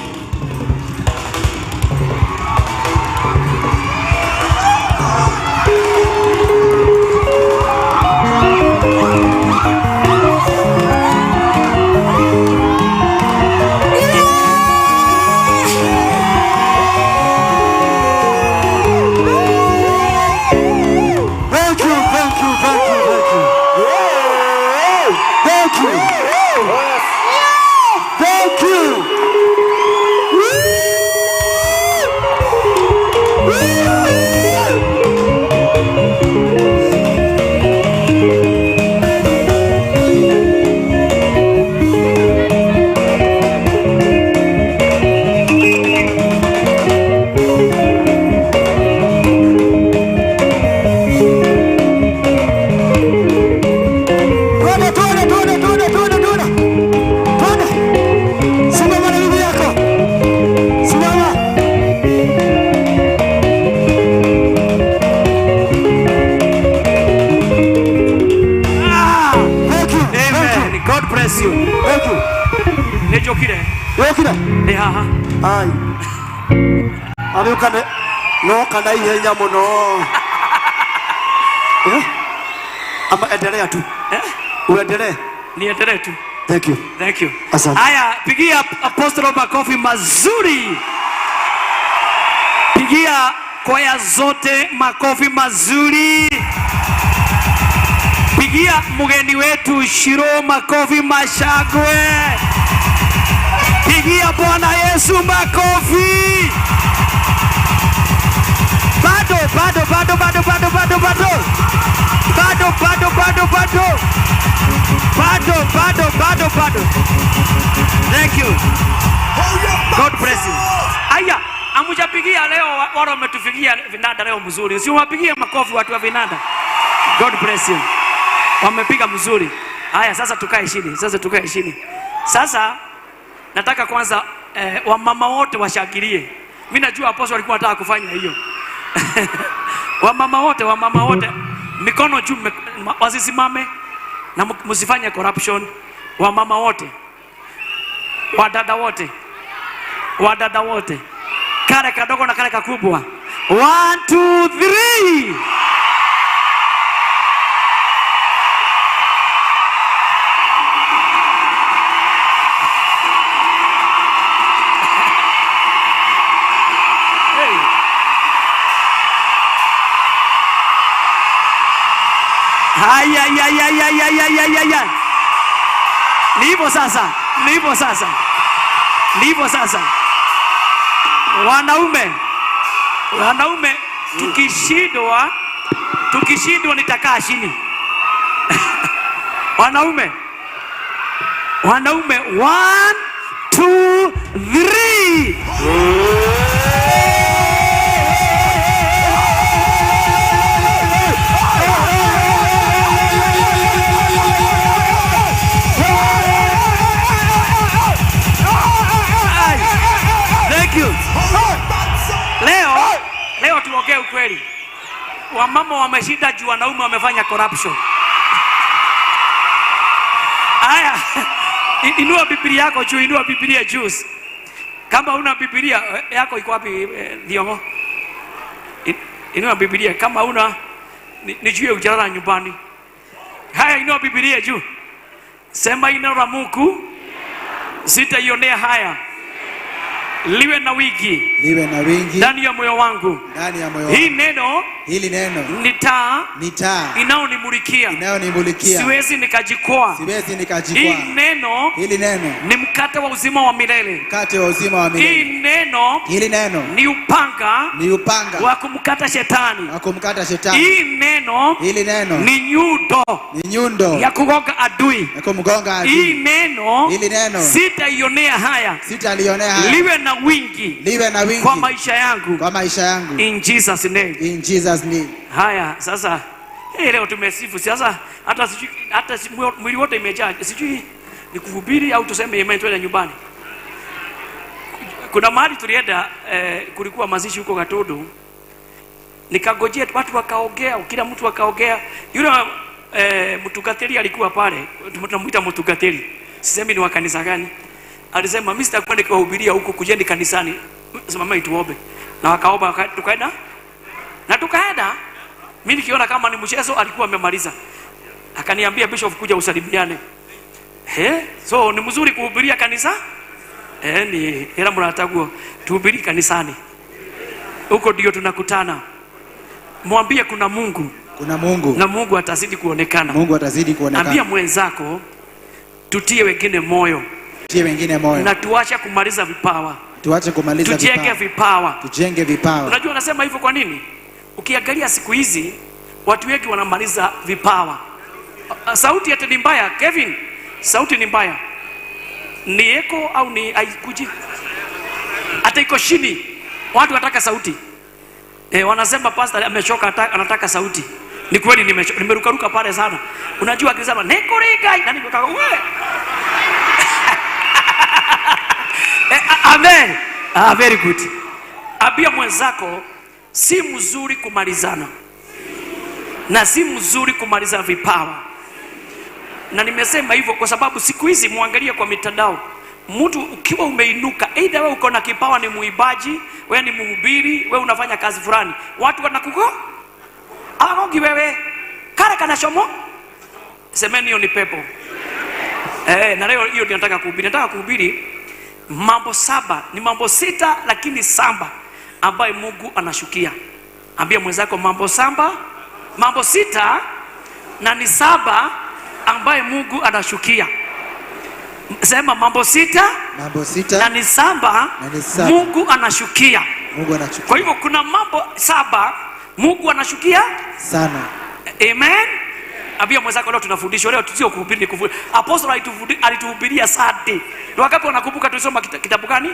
Thank you, thank you, thank you, thank you. Thank you. Thank you. Twende, twende, twende, twende, twende, twende. Twende. Simama na bibi yako. Simama. Thank you. Amen. God bless you. Thank you. Nejokire. Yokira. Haha. Ai. Abiukane. No kana ihenya muno. Ama endelea tu. Uendelee. Niendelee tu. Thank you. Thank you. Asante. Haya, pigia Apostle makofi mazuri. Pigia kwaya zote makofi mazuri. Pigia mgeni wetu Shiro makofi mashagwe. Pigia Bwana Yesu makofi. Bado. Thank you. God bless you. Aya, amujapigia leo wale wametufikia vinanda leo mzuri. Usiwapigie makofi watu wa vinanda. God bless you. Wamepiga mzuri. Haya, sasa tukae chini. Sasa nataka kwanza wamama wote washangilie. Mimi najua Apostle alikuwa anataka kufanya hiyo. Wamama wote mikono juu, wasisimame na msifanye corruption. Wamama wote, wadada wote, kale kadogo na kale kakubwa. 1 2 3. Haya. Ndivyo sasa. Wanaume tukishindwa nitakaa chini. Wanaume 1 2 3. Leo tuongee ukweli. Wamama wameshinda juu wanaume wamefanya corruption. Haya, inua Biblia yako juu, inua Biblia juu. Kama una Biblia yako iko wapi Diongo? Inua Biblia kama una nijue ujalala nyumbani. Haya, inua Biblia juu. Sema neno la Mungu sitaionea haya. liwe na wingi ndani ya moyo wangu. Hili neno ni taa inayonimulikia, siwezi nikajikwaa. Hili neno ni mkate wa uzima wa milele. Hili neno ni upanga wa kumkata shetani. Hili neno ni nyundo ya kugonga adui. Hili neno sitaionea haya, liwe na wingi kwa maisha yangu. In Jesus name. Haya sasa, leo tumesifu sasa, hata mwili wote imejaa, sijui ni kuhubiri au tuseme amen twende nyumbani. Kuna mahali tulienda, kulikuwa mazishi huko Gatodo, nikangojea watu wakaongea, kila mtu akaongea. Yule mtugateli alikuwa pale, tunamuita mtugateli, sisemi ni wa kanisa gani, alisema mimi sitakwenda kuhubiria huko, kujeni kanisani, simama tuombe. Na wakaomba, tukaenda. Mimi nikiona kama ni mchezo, alikuwa amemaliza, akaniambia bishop, kuja usalimiane. So ni mzuri kuhubiria kanisa, ni hela mnataka tuhubiri kanisani, huko ndio tunakutana. Mwambie kuna Mungu na Mungu atazidi kuonekana. Ambia mwenzako tutie wengine moyo, na tuache kumaliza vipawa, tujenge vipawa. Unajua nasema hivyo kwa nini? Ukiangalia siku hizi watu wengi wanamaliza vipawa. Sauti yetu ni mbaya, Kevin. Sauti ni mbaya. Ni eko au ni haikuji? Hata iko chini. Watu wanataka sauti. Wanasema pastor amechoka, anataka sauti. Ni kweli nimerukaruka pale sana. Unajua akisema nekorigai nani kwa wewe? Amen. Very good. Abia mwenzako si mzuri kumalizana, na si mzuri kumaliza vipawa. Na nimesema hivyo kwa sababu siku hizi muangalie kwa mitandao, mtu ukiwa umeinuka, either wewe uko na kipawa, ni muibaji, wewe ni mhubiri, wewe unafanya kazi fulani, watu wanakuko agongi wewe kale kana shomo, semeni hiyo ni pepo. Na leo hiyo ndio nataka kuhubiri mambo 7, ni mambo 6 lakini 7 ambaye Mungu anashukia. Ambia mwenzako mambo 6 na ni 7 ambaye Mungu anashukia. Sema mambo 6 na ni 7 Mungu anashukia. Kwa hivyo kuna mambo 7 Mungu anashukia sana. Amen. Ambia mwenzako leo tunafundishwa, leo sio kuhubiri, ni kufundisha. Apostle alituhubiria Sunday. Ndio wakati wanakumbuka tulisoma kitabu gani?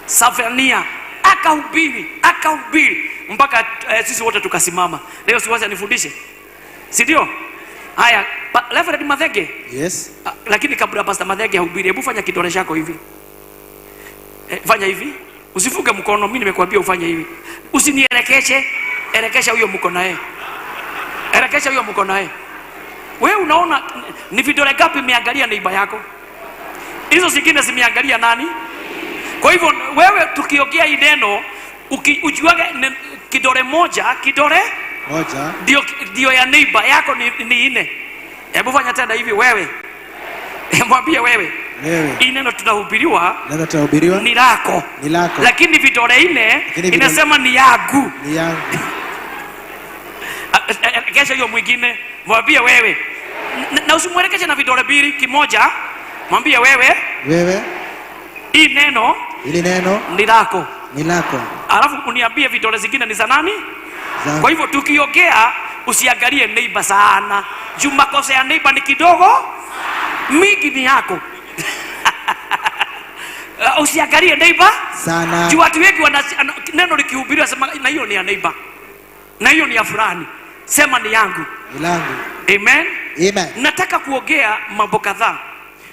Safania. Akahubiri mpaka sisi wote tukasimama. Leo siwacha nifundishe, si ndio? Haya, Reverend Mathege. Yes. Lakini kabla Pastor Mathege hubiri, hebu fanya kidole chako hivi. Fanya hivi. Usifuge mkono, mimi nimekuambia ufanye hivi. Usinielekeshe, elekesha huyo mkono naye. Elekesha huyo mkono naye. Wewe unaona ni vidole gapi miangalia neighbor yako? Hizo zingine zimeangalia nani? Kwa hivyo wewe tukiongea hii neno, ujuage kidole moja ndio ya neighbor yako ni 4. Hebu fanya tena hivi wewe. Mwambie wewe. Hii neno tunahubiriwa ni lako. Lakini vidole 4 inasema ni yangu. Kesha hiyo mwingine, mwambie wewe. Na usimwelekeze na vidole 2, kimoja. Mwambie wewe. Hii neno ni lako. Alafu uniambie vidole zingine ni za nani? Kwa hivyo tukiongea usiangalie neighbor sana. Juu makosa ya neighbor ni kidogo, mingi ni yako. Usiangalie neighbor sana. Juu watu wengi neno likihubiriwa sema na hiyo ni ya neighbor, na hiyo ni ya fulani. Sema ni yangu. Amen. Nataka kuongea mambo kadhaa.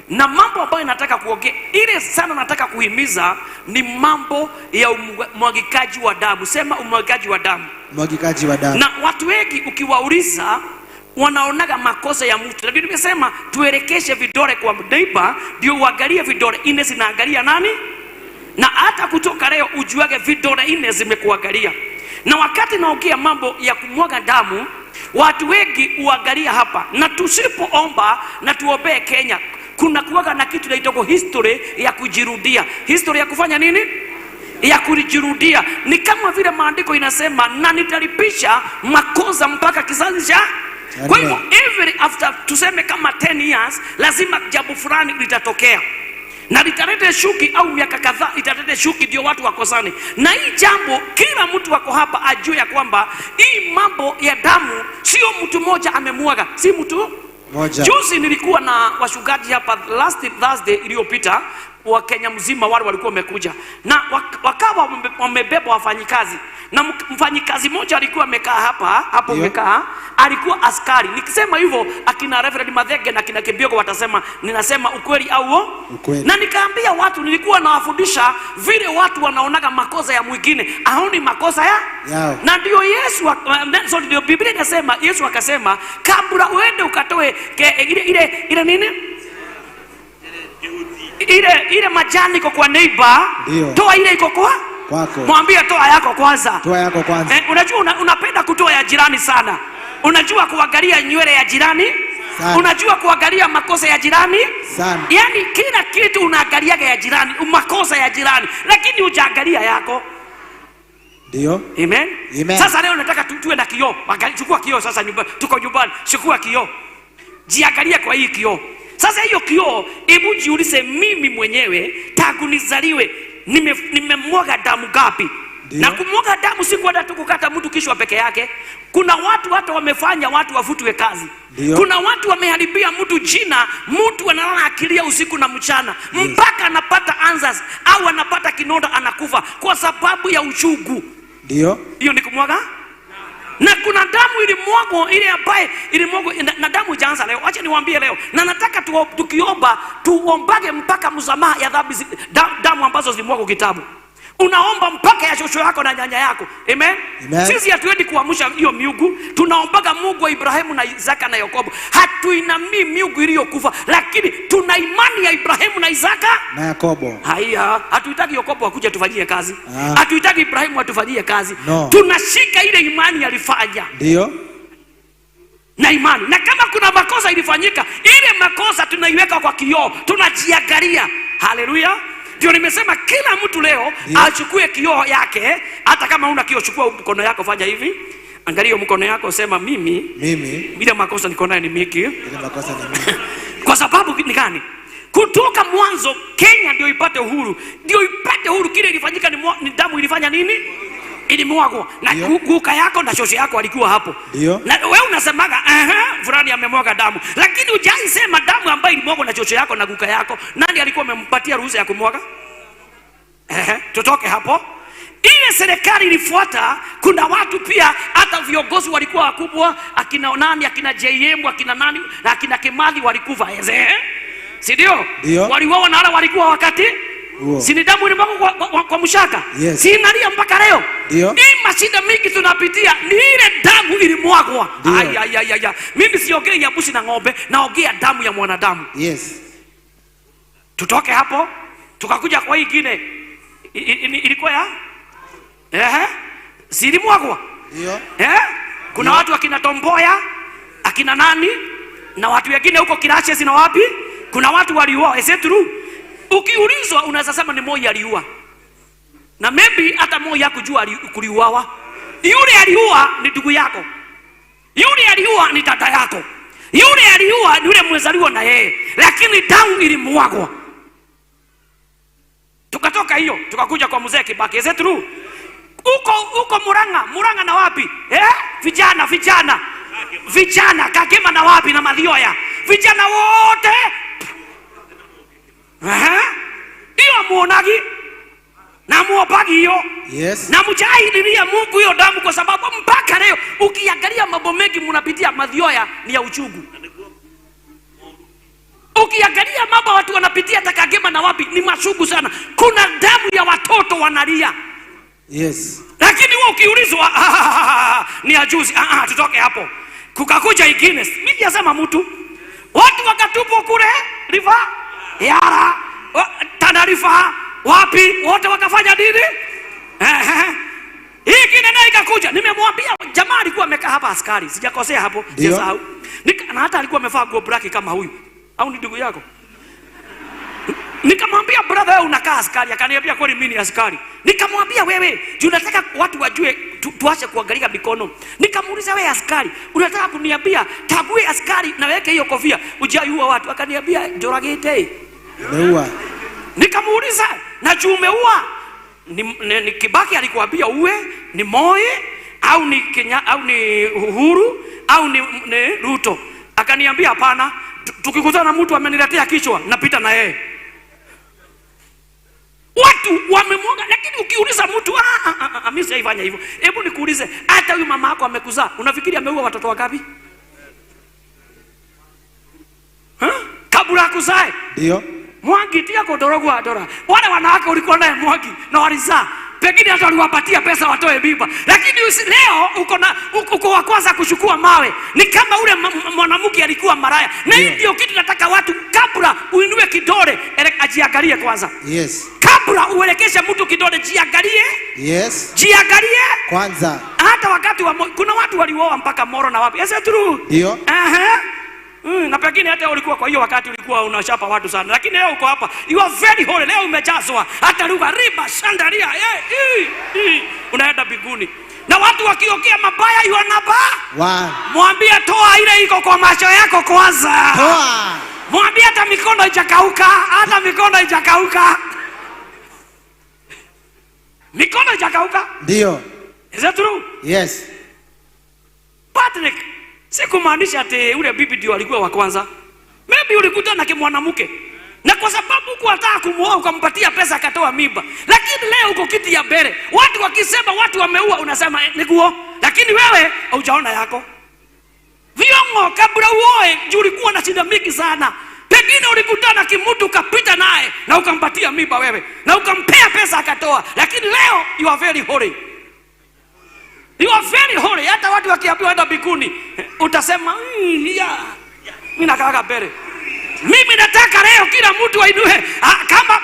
Na mambo ambayo nataka kuongea, ile sana nataka kuhimiza ni mambo ya umwagikaji wa damu. Sema umwagikaji wa damu. Na watu wengi ukiwauliza wanaonaga makosa ya mtu. Ndio nimesema tuelekeshe vidole kwa neighbor, ndio uangalie vidole 4 zinaangalia nani? Na hata kutoka leo ujuage vidole 4 zimekuangalia. Na wakati naongea mambo ya kumwaga damu, watu wengi uangalia hapa. Na tusipoomba na tuombee Kenya, kuna kuwaga na kitu inaitwa history ya kujirudia. History ya kufanya nini? Ya kujirudia. Ni kama vile maandiko inasema, na nitalipisha makosa mpaka kizazi cha. Kwa hivyo every after tuseme kama 10 years lazima jambo fulani litatokea, na litalete shuki, au miaka kadhaa italete shuki, ndio watu wakosane. Na hii jambo kila mtu wako hapa ajue ya kwamba hii mambo ya damu sio mtu mmoja amemwaga, si mtu moja. Juzi nilikuwa na washugaji hapa last Thursday iliyopita, wa Kenya mzima wale walikuwa wamekuja, na wakawa wamebeba wafanyikazi, na mfanyikazi mmoja alikuwa amekaa hapo amekaa, alikuwa askari. Nikisema hivyo akina Reverend Mathege na kina Kibiogo watasema ninasema ukweli au ukweli. Na nikaambia watu, nilikuwa nawafundisha vile watu wanaonaga makosa ya mwingine aoni makosa yao. Na ndio Yesu so ndio Biblia inasema, Yesu akasema kabla uende ukatoe ile nini ile majani iko kwa neighbor, toa ile iko kwako. Mwambie toa yako kwanza. Toa yako kwanza. Unajua unapenda kutoa ya jirani sana. Unajua kuangalia nywele ya jirani sana. Unajua kuangalia makosa ya jirani sana. Yaani kila kitu unaangalia ya jirani, makosa ya jirani, lakini hujaangalia yako. Ndio. Amen. Amen. Sasa leo nataka tuwe na kioo. Chukua kioo sasa nyumbani. Tuko nyumbani. Chukua kioo. Jiangalia kwa hii kioo. Sasa hiyo kioo, hebu jiulize, mimi mwenyewe tangu nizaliwe nimemwaga damu gapi? Na kumwaga damu si kwenda tu kukata mtu kishwa peke yake. Kuna watu hata wamefanya watu wafutwe kazi. Kuna watu wameharibia mtu jina, mtu analala akilia usiku na mchana, mpaka anapata answers au anapata kinonda anakufa kwa sababu ya uchungu. Ndio. Hiyo ni kumwaga. Na kuna damu ilimwagwa, ile ambaye ilimwagwa, na damu ijaanza leo. Acha niwaambie leo, na nataka tukiomba tuombage mpaka msamaha ya dhambi, damu ambazo zilimwagwa kitabu. Unaomba mpaka ya shosho yako na nyanya yako. Amen. Sisi hatuendi kuamsha hiyo miungu, tunaombaga Mungu wa Ibrahimu na Isaka na Yakobo. Hatuinamii miungu iliyokufa, lakini tuna imani ya Ibrahimu na Isaka na Yakobo. Haya, hatuitaki Yakobo akuje tufanyie kazi. Hatuitaki Ibrahimu atufanyie kazi. No. Tunashika ile imani alifanya. Ndio. Na imani. Na kama kuna makosa ilifanyika, ile makosa tunaiweka kwa kioo, tunajiangalia. Haleluya. Ndio nimesema kila mtu leo achukue kioo yake. Hata kama una kioo, chukua mkono yako, fanya hivi, angalia mkono yako, sema mimi bila makosa niko naye ni miki. Bila makosa ni mimi. Kwa sababu ni gani? Kutoka mwanzo Kenya ndio ipate uhuru. Ndio ipate uhuru, kile ilifanyika ni damu ilifanya nini? Ilimwagwa. Na guka yako na shosho yako alikuwa hapo. Dio. Na wewe unasemaga fulani amemwaga damu, lakini hujai sema damu ambayo ilimwagwa na shosho yako na guka yako, nani alikuwa amempatia ruhusa ya kumwaga? Tutoke hapo. Ile serikali ilifuata. Kuna watu pia hata viongozi walikuwa wakubwa, akina nani, akina JM, akina nani na akina Kimathi walikufa. Si ndio? Waliuawa na wale walikuwa wakati si ni damu ilimwagwa kwa mshaka. Si inalia mpaka leo. Hii mashida mingi tunapitia ni ile damu ilimwagwa. Mimi siongei nyabusi na ng'ombe, naongea damu ya mwanadamu. Tutoke hapo tukakuja kwa hii ingine. Ilikuwa ya si ilimwagwa. Kuna watu akina Tomboya, akina nani na watu wengine huko Kiraches na wapi, kuna watu waliuawa. Is it true? Ukiulizwa unaweza sema ni Moi aliua, na maybe hata Moi hakujua kuliuawa. Yule aliua ni ndugu yako, yule aliua ni tata yako, yule aliua ni yule mwezaliwa na yeye, lakini damu ilimwagwa. Tukatoka hiyo tukakuja kwa mzee Kibaki. Is it true? Uko Murang'a na wapi? Vijana Kagema na wapi na Mathioya, vijana wote hiyo muonagi na muopagi hiyo. Na mjaidilia Mungu hiyo damu, kwa sababu mpaka leo ukiangalia mambo mengi mnapitia Mathioya ni ya uchungu. Ukiangalia mambo watu wanapitia Kagema na wapi ni machungu sana. Kuna damu ya watoto wanalia. Lakini wewe ukiulizwa ni ajuzi. Tutoke hapo. Kukakuja ingine. Mimi nasema mtu watu wakatupwa kule river Yara, Tana River, wapi, wote wakafanya nini? Hii kile naye ikakuja. Nimemwambia jamaa alikuwa amekaa hapa askari. Sijakosea hapo. Sijasahau. Na hata alikuwa amevaa nguo black kama huyu. Au ni ndugu yako? Nikamwambia brother, wewe unakaa askari? Akaniambia kweli mimi ni askari. Nikamwambia wewe, unataka watu wajue tuache kuangalia mikono. Nikamuuliza wewe askari, unataka kuniambia tague askari na weke hiyo kofia ujaiua watu? Akaniambia Njoragete. Umeua. Nikamuuliza na juu umeua ni Kibaki alikuambia uwe, ni Moi au ni Kenya au ni Uhuru au ni Ruto? Akaniambia hapana, tukikutana na mtu ameniletea kichwa napita na yeye. Watu wamemwaga, lakini ukiuliza mtu mimi sijaifanya hivyo. Hebu nikuulize, hata huyu mama yako amekuzaa, unafikiri ameua watoto wangapi? Kabla akuzae. Ndio. Mwangi tia kodorogwa adora. Wale wanawake ulikuwa naye Mwangi na walizaa. Pengine hata waliwapatia pesa watoe mimba. Lakini leo uko wa kwanza kuchukua mawe. Ni kama ule mwanamke alikuwa maraya. Na hii ndio kitu nataka watu kabla uinue kidole ajiangalie kwanza. Yes. Kabla uelekeshe mtu kidole jiangalie. Yes. Jiangalie kwanza. Hata wakati kuna watu walioa mpaka Moro na wapi. Yes, true. Ndio. Na pengine hata ulikuwa kwa hiyo wakati ulikuwa unashapa watu sana, lakini leo uko hapa, you are very holy. Leo umejazwa hata lugha riba shandaria unaenda mbinguni. Na watu wakiongea mabaya you are number 1. Mwambie toa ile iko kwa macho yako kwanza. Toa. Mwambie hata mikono haijakauka, hata mikono haijakauka. Mikono haijakauka. Ndio. Is that true? Yes. Patrick, sikumaanisha ati ule bibi ndio alikuwa wa kwanza. Maybe ulikutana na kimwanamke na kwa sababu uko unataka kumuoa ukampatia pesa akatoa mimba. Lakini leo uko kiti ya mbele. Watu wakisema watu wameua unasema nikuo. Lakini wewe hujaona yako. Viongo kabla uoe juu ulikuwa na shida mingi sana. Pengine ulikutana kimutu ukapita naye na ukampatia mimba wewe na ukampea pesa akatoa. Lakini leo you are very holy. You are very holy. Hata watu wakiambiwa enda mbinguni utasema mimi nakaa mbele. Mimi nataka leo kila mtu ainue.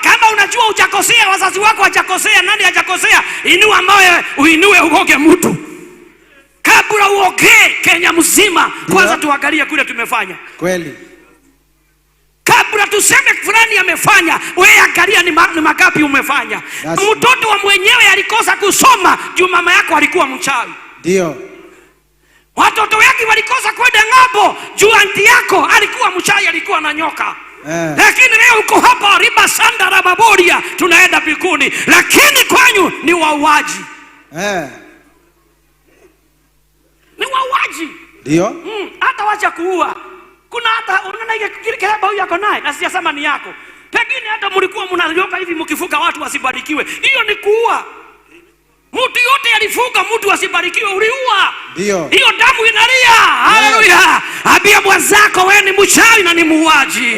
Kama unajua hujakosea, wazazi wako hajakosea, nani hajakosea, inua moyo uinue uoge mtu. Kabla uoge Kenya mzima, kwanza tuangalie kule tumefanya. Kweli. Kabla tuseme fulani amefanya, wewe angalia ni magapi umefanya. Mtoto wa mwenyewe alikosa kusoma juu mama yako alikuwa mchawi. Ndio. Watoto wake walikosa kwenda ng'ambo juu anti yako alikuwa mchawi, alikuwa na nyoka. Lakini leo uko hapa riba sanda rababoria tunaenda mbinguni, lakini kwanyu ni wauaji. Ni wauaji. Ndio. Hata wacha kuua. Kuna hata unaona ile kireba huyu yako naye na siyasema ni yako. Pengine hata mlikuwa mnanyoka hivi mkifuka watu wasibarikiwe. Hiyo ni kuua. Mtu yote alifuka mtu asibarikiwe, uliua. Ndio. Hiyo damu inalia. Haleluya. Ambia mwenzako wewe ni mchawi na ni muuaji.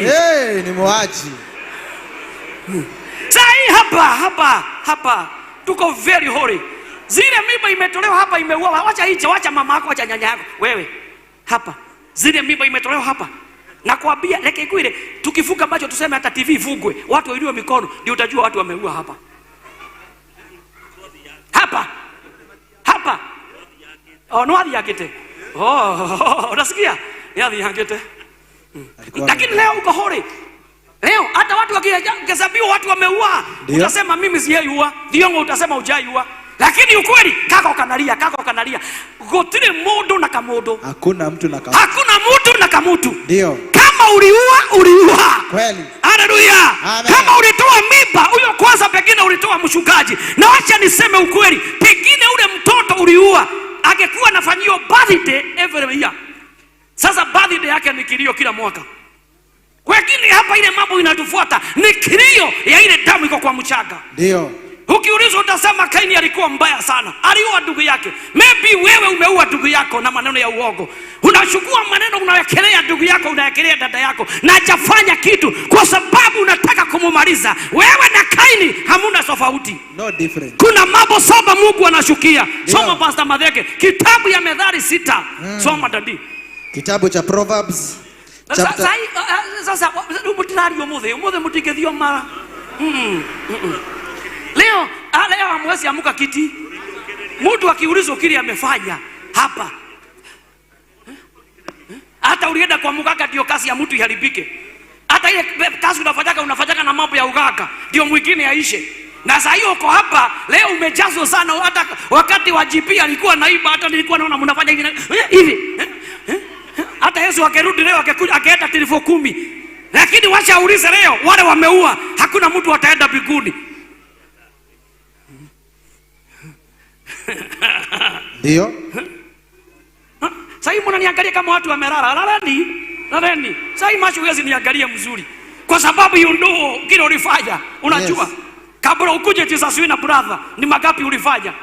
Ni muuaji. Sai hapa tuko very holy. Zile mimba imetolewa hapa imeua. Wacha mama yako, wacha nyanya yako. Wewe hapa zile mimba imetolewa hapa. Na kuambia leke kwile tukifuka macho tuseme hata TV fugwe. Watu wainue mikono ndio utajua watu wameua hapa. Hapa. No adhi yakete. Unasikia? Adhi yakete. Lakini leo uko hore. Leo hata watu wakihesabiwa watu wameua, utasema mimi sijaiua. Diongo utasema hujaiua. Lakini ukweli kako kanalia. Gotire modo na kamodo. Hakuna mtu na kamutu. Ndio. Kama uliua. Kweli. Haleluya. Kama ulitoa mimba, huyo kwanza pengine ulitoa mchungaji. Na acha niseme ukweli, pengine ule mtoto uliua angekuwa anafanywa birthday every year. Sasa birthday yake ni kilio kila mwaka. Lakini hapa ile mambo inatufuata ni kilio ya ile damu iko kwa mchanga. Ndio. Ukiulizwa utasema Kaini alikuwa mbaya sana. Aliua ndugu yake. Maybe wewe umeua ndugu yako na maneno ya uongo. Unachukua maneno unawekelea ndugu yako, unawekelea dada yako na hajafanya kitu kwa sababu unataka kumumaliza. Wewe na Kaini hamuna tofauti. No different. Kuna mambo 7 Mungu anashukia. Soma Pastor Madheke, kitabu ya Methali 6. Soma dadi. Kitabu cha Proverbs. Sasa umutirario muthe mutikethio mara. Leo hamwezi amuka kiti. Mtu akiulizwa kile amefanya hapa. Hata ulienda kwa mganga ndio kazi ya mtu iharibike. Hata hata ile kazi unafanyaka na mambo ya uganga ndio mwingine aishe. Na sasa hiyo uko hapa leo umejazwa sana, hata wakati wa GP alikuwa naiba, hata nilikuwa naona mnafanya hivi. Hata Yesu akerudi leo akekuja akaenda telefoni 10. Lakini wacha aulize leo wale wameua, hakuna mtu ataenda mbinguni. Ndio. Sasa mnaniangalia kama watu wamelala. Laleni. Sasa macho huwezi niangalia mzuri. Kwa sababu you know kile ulifanya. Unajua? Yes. Kabla ukuje Jesus Winner brother, ni magapi ulifanya?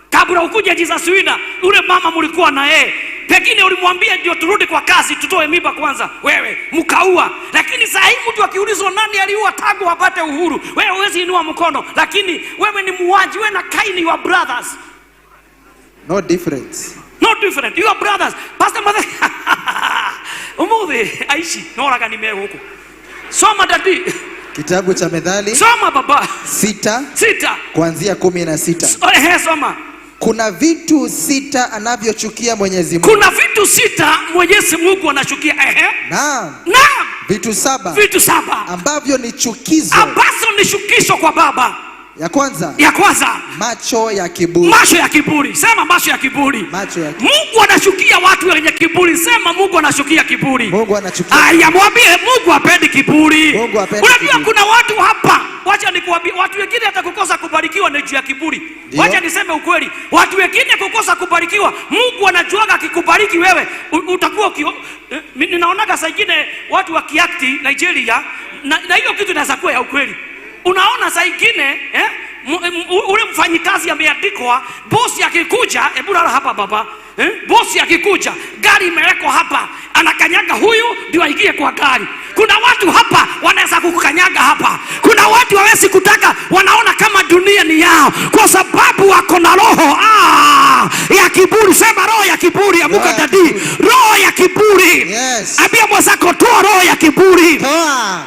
Kabla ukuje Jesus Winner, ule mama mlikuwa na yeye. Pengine ulimwambia ndio turudi kwa kazi, tutoe mimba kwanza. Wewe mkaua. Lakini sasa hivi mtu akiulizwa nani aliua tangu apate uhuru, wewe huwezi inua mkono. Lakini wewe ni muuaji, wewe na Kaini your brothers. No difference. No different. You are brothers. Pastor Mother. Umuthi aishi noraga nimeo huko. Soma dadi. Kitabu cha Methali. Soma baba. 6 kuanzia 16. Soma. Kuna vitu 6 anavyochukia Mwenyezi Mungu. Kuna vitu 6 Mwenyezi Mungu anachukia. Naam. Vitu 7 ambavyo ni chukizo. Ambazo ni chukizo kwa Baba. Ya kwanza. Macho ya kiburi. Macho ya kiburi. Sema macho ya kiburi. Mungu anachukia watu wenye kiburi. Sema Mungu anachukia kiburi. Mungu anachukia. Aya, mwambie Mungu hapendi kiburi. Unajua kuna watu hapa, wacha nikuambie, watu wengine hata kukosa kubarikiwa ni juu ya kiburi. Wacha niseme ukweli. Watu wengine kukosa kubarikiwa, Mungu anajuaga akikubariki wewe utakuwa ninaonaga saa nyingine watu wakiakti Nigeria na hiyo kitu inaweza kuwa ya ukweli. Unaona saa nyingine ule mfanyikazi ameandikwa, bosi akikuja, hebu lala hapa baba, bosi akikuja, gari imewekwa hapa, anakanyaga huyu ndio aingie kwa gari. Kuna watu hapa wanaweza kukukanyaga hapa. Kuna watu hawezi kutaka, wanaona kama dunia ni yao kwa sababu wako na roho ya kiburi. Sema roho ya kiburi, amuka dadi. Roho ya kiburi. Yes. Ambia mwenzako toa roho ya kiburi.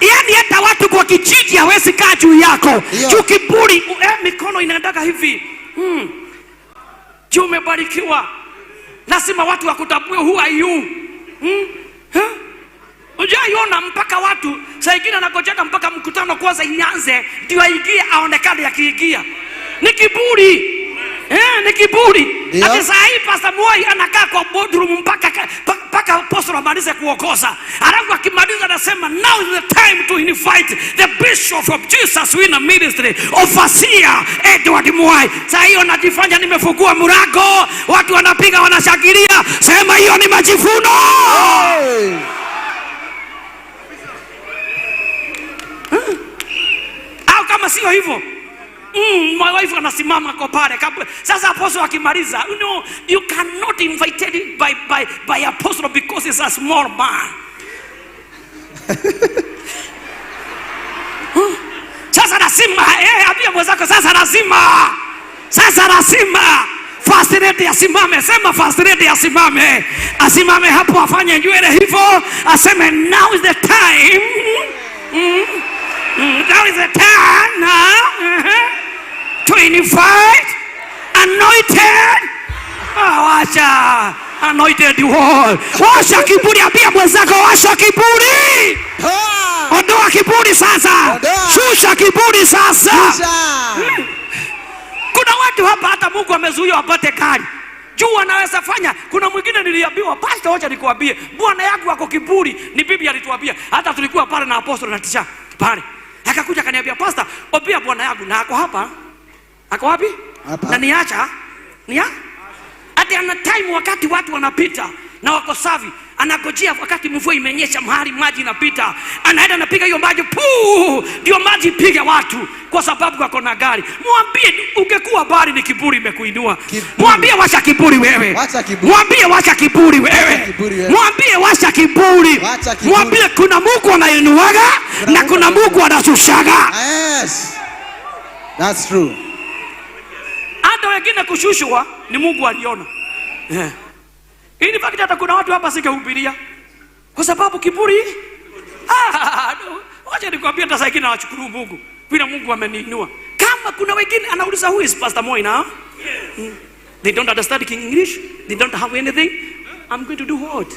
Yaani hata watu kwa kijiji hawezi kaa juu yako. Juu kiburi, mikono inaendaga hivi. Juu umebarikiwa. Lazima watu wakutambue who are you. Unajua mpaka watu saa nyingine anakojeka mpaka mkutano kwanza ianze ndio aingie aonekane akiingia. Ni kiburi. Ni kiburi. Hata saa hii Pastor Moi anakaa kwa boardroom mpaka apostle amalize kuongoza. Alafu akimaliza anasema now is the time to invite the bishop of Jesus Winner Ministry, overseer Edward Mwai. Saa hiyo najifanya nimefungua mlango, watu wanapiga wanashangilia. Sema hiyo ni majivuno. Au kama sio hivyo, my wife anasimama kwa pale. Sasa apostle akimaliza, you cannot invite it by apostle because he's a small man. Sasa lazima ambia mwenzako sasa lazima First lady asimame. Sema first lady asimame. Asimame hapo, afanye nywele hivyo, aseme now is the time. Now is the time to invite anointed. Wacha anointed wall. Washa kiburi, ambia mwenzako washa kiburi. Ondoa kiburi sasa. Shusha kiburi sasa. Kuna watu hapa hata Mungu amezuia wapate gari. Juu anaweza fanya. Kuna mwingine niliambiwa, pastor wacha nikuambie, bwana yangu wako kiburi. Ni bibi alituambia. Hata tulikuwa pale na apostle na tisha pale. Akakuja akaniambia, pastor, ombea bwana yangu na ako hapa. Ako wapi? Hapa. Na niacha. Ati ana time wakati watu wanapita na wako safi, anagojea wakati mvua imenyesha mahali maji inapita, anaenda anapiga hiyo maji ndio maji piga watu kwa sababu wako na gari. Mwambie ungekuwa bari ni kiburi imekuinua. Mwambie washa kiburi wewe. Mwambie washa kiburi wewe. Mwambie washa kiburi. Mwambie kuna Mungu anainuaga na kuna Mungu anashushaga. Yes. That's true. Hata wengine kushushwa ni Mungu aliona. In fact hata kuna watu hapa singehubiria kwa sababu kiburi. Wacha nikwambie hata sasa kina washukuru Mungu vile Mungu ameniinua. Kama kuna wengine anauliza who is Pastor Moi now? Yes. They don't understand King English. They don't have anything. I'm going to do what?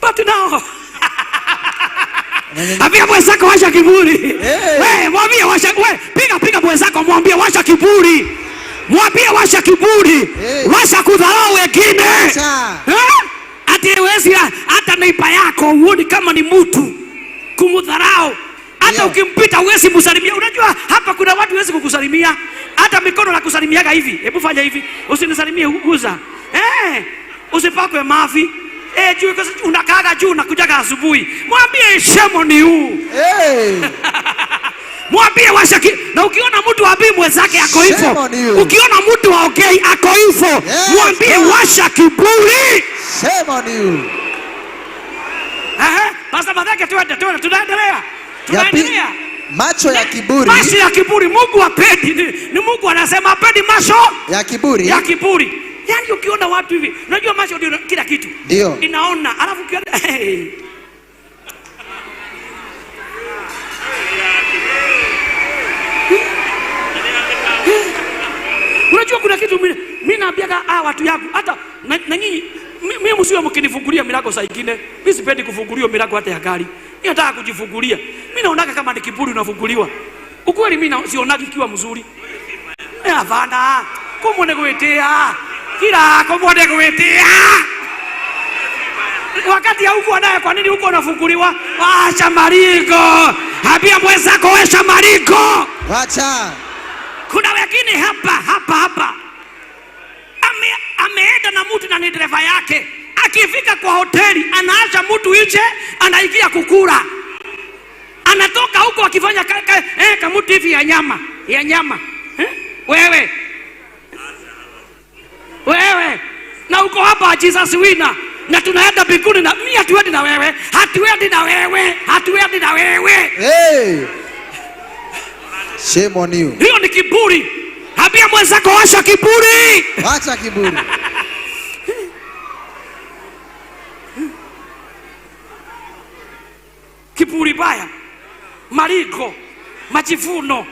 But nao. Ambia mwenzako washa kiburi. Wewe mwambie washa, wewe piga mwenzako mwambie washa kiburi. Mwambie washa kiburi. Washa kudharau wengine. Ati hawezi hata neighbor yako uone kama ni mtu kumdharau. Hata ukimpita huwezi kusalimia. Unajua hapa kuna watu huwezi kukusalimia. Hata mikono na kusalimiaga hivi. Hebu fanya hivi. Usinisalimie uza. Usipakwe mavi. Juu unakaaga juu unakujaga asubuhi. Mwambie shemo ni huu. Mwambie washa na ukiona mtu wabii mwenzake ako hivyo. Ukiona mtu waongei ako hivyo. Mwambie washa kiburi. Shemo ni huu. Basta madhake tunaendelea. Macho ya kiburi. Macho ya kiburi Mungu hapendi. Ni Mungu anasema hapendi macho ya kiburi. Ya kiburi. Yaani ukiona watu hivi, unajua macho ndio kila kitu. Ndio. Inaona, alafu ukiona unajua kuna kitu mimi naambiaga watu yangu hata na nyinyi mimi msiwe mkinifungulia milango saa nyingine. Mimi sipendi kufunguliwa milango hata ya gari. Mimi nataka kujifungulia. Mimi naonaga kama ni kiburi unafunguliwa. Ukweli mimi sionaga ikiwa mzuri. Hapana. Kumwone kuetea. Kila kumwone kuetea. Wakati ya huko anaye kwa nini huko unafunguliwa? Washa mariko. Habia mwenzako washa mariko. Wacha. Kuna wengine hapa. Ameenda na mtu na ni dereva yake. Akifika kwa hoteli anaacha mtu nje anaingia kukula. Anatoka huko akifanya kama mtu hivi ya nyama. Wewe na uko hapa Jesus winner na tunaenda mbinguni na mimi hatuendi na wewe. Shame on you. Hiyo ni kiburi. Habia mwenzako washa kiburi. Wacha kiburi. Kiburi baya. Mariko, majivuno.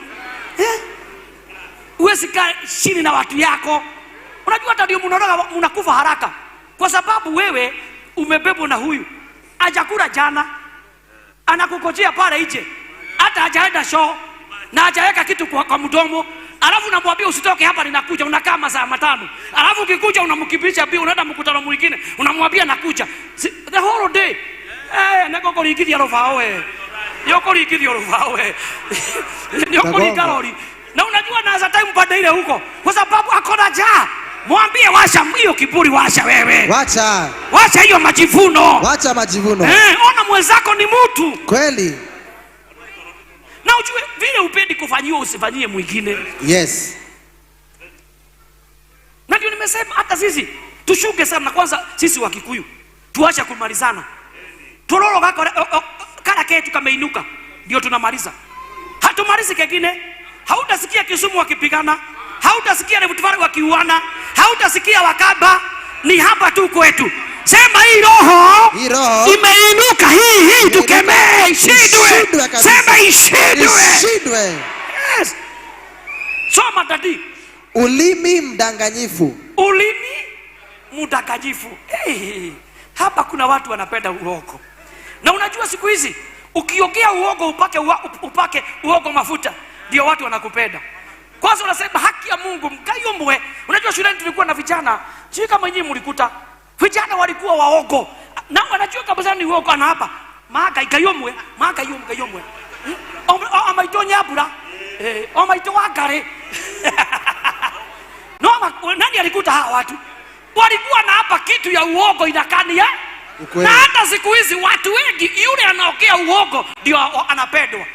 Uwezi kaa chini na watu yako. Unajua hata ndio mnakufa haraka. Kwa sababu wewe umebebwa na huyu. Hajakula jana. Anakukojea pale nje. Hata hajaenda show na hajaweka kitu kwa mdomo. Alafu unamwambia usitoke hapa ninakuja, unakaa masaa 5. Alafu ukikuja unamkibisha bio, unaenda mkutano mwingine, unamwambia nakuja. The whole day. Nako kulikidia rofawe. Yoko likidia rofawe. Yoko likalori. Na unajua naanza time baada ile huko. Kwa sababu akona njaa. Mwambie washa hiyo kiburi, washa wewe. Wacha hiyo majivuno. Wacha majivuno. Ona mwenzako ni mtu. Kweli. Na ujue vile upendi kufanyiwa usifanyie mwingine. Yes. Na ndio nimesema hata sisi tushuke sana kwanza sisi wa Kikuyu. Tuache kumalizana. Tororo kako kala ketu kameinuka ndio tunamaliza. Hatumalizi kingine. Hautasikia Kisumu wakipigana, hautasikia Rift Valley wakiuana, hautasikia Wakamba, ni hapa tu kwetu. Sema hii roho imeinuka hii tukemee ishindwe. Sema ishindwe. Yes. Soma dadi. Ulimi mdanganyifu. Hapa kuna watu wanapenda uongo. Na unajua siku hizi ukiongea uongo upake uongo mafuta ndio watu wanakupenda. Kwanza unasema haki ya Mungu mkayombwe. Unajua shuleni tulikuwa na vijana, sio kama nyinyi mlikuta. Vijana walikuwa waongo. Na wanajua kabisa ni uongo na hapa. Maka ikayombwe. Amaitonya bura. Amaito wakare. Nani alikuta hawa watu? Walikuwa na hapa kitu ya uongo inakania. Na hata siku hizi watu wengi yule anaongea uongo ndio anapendwa.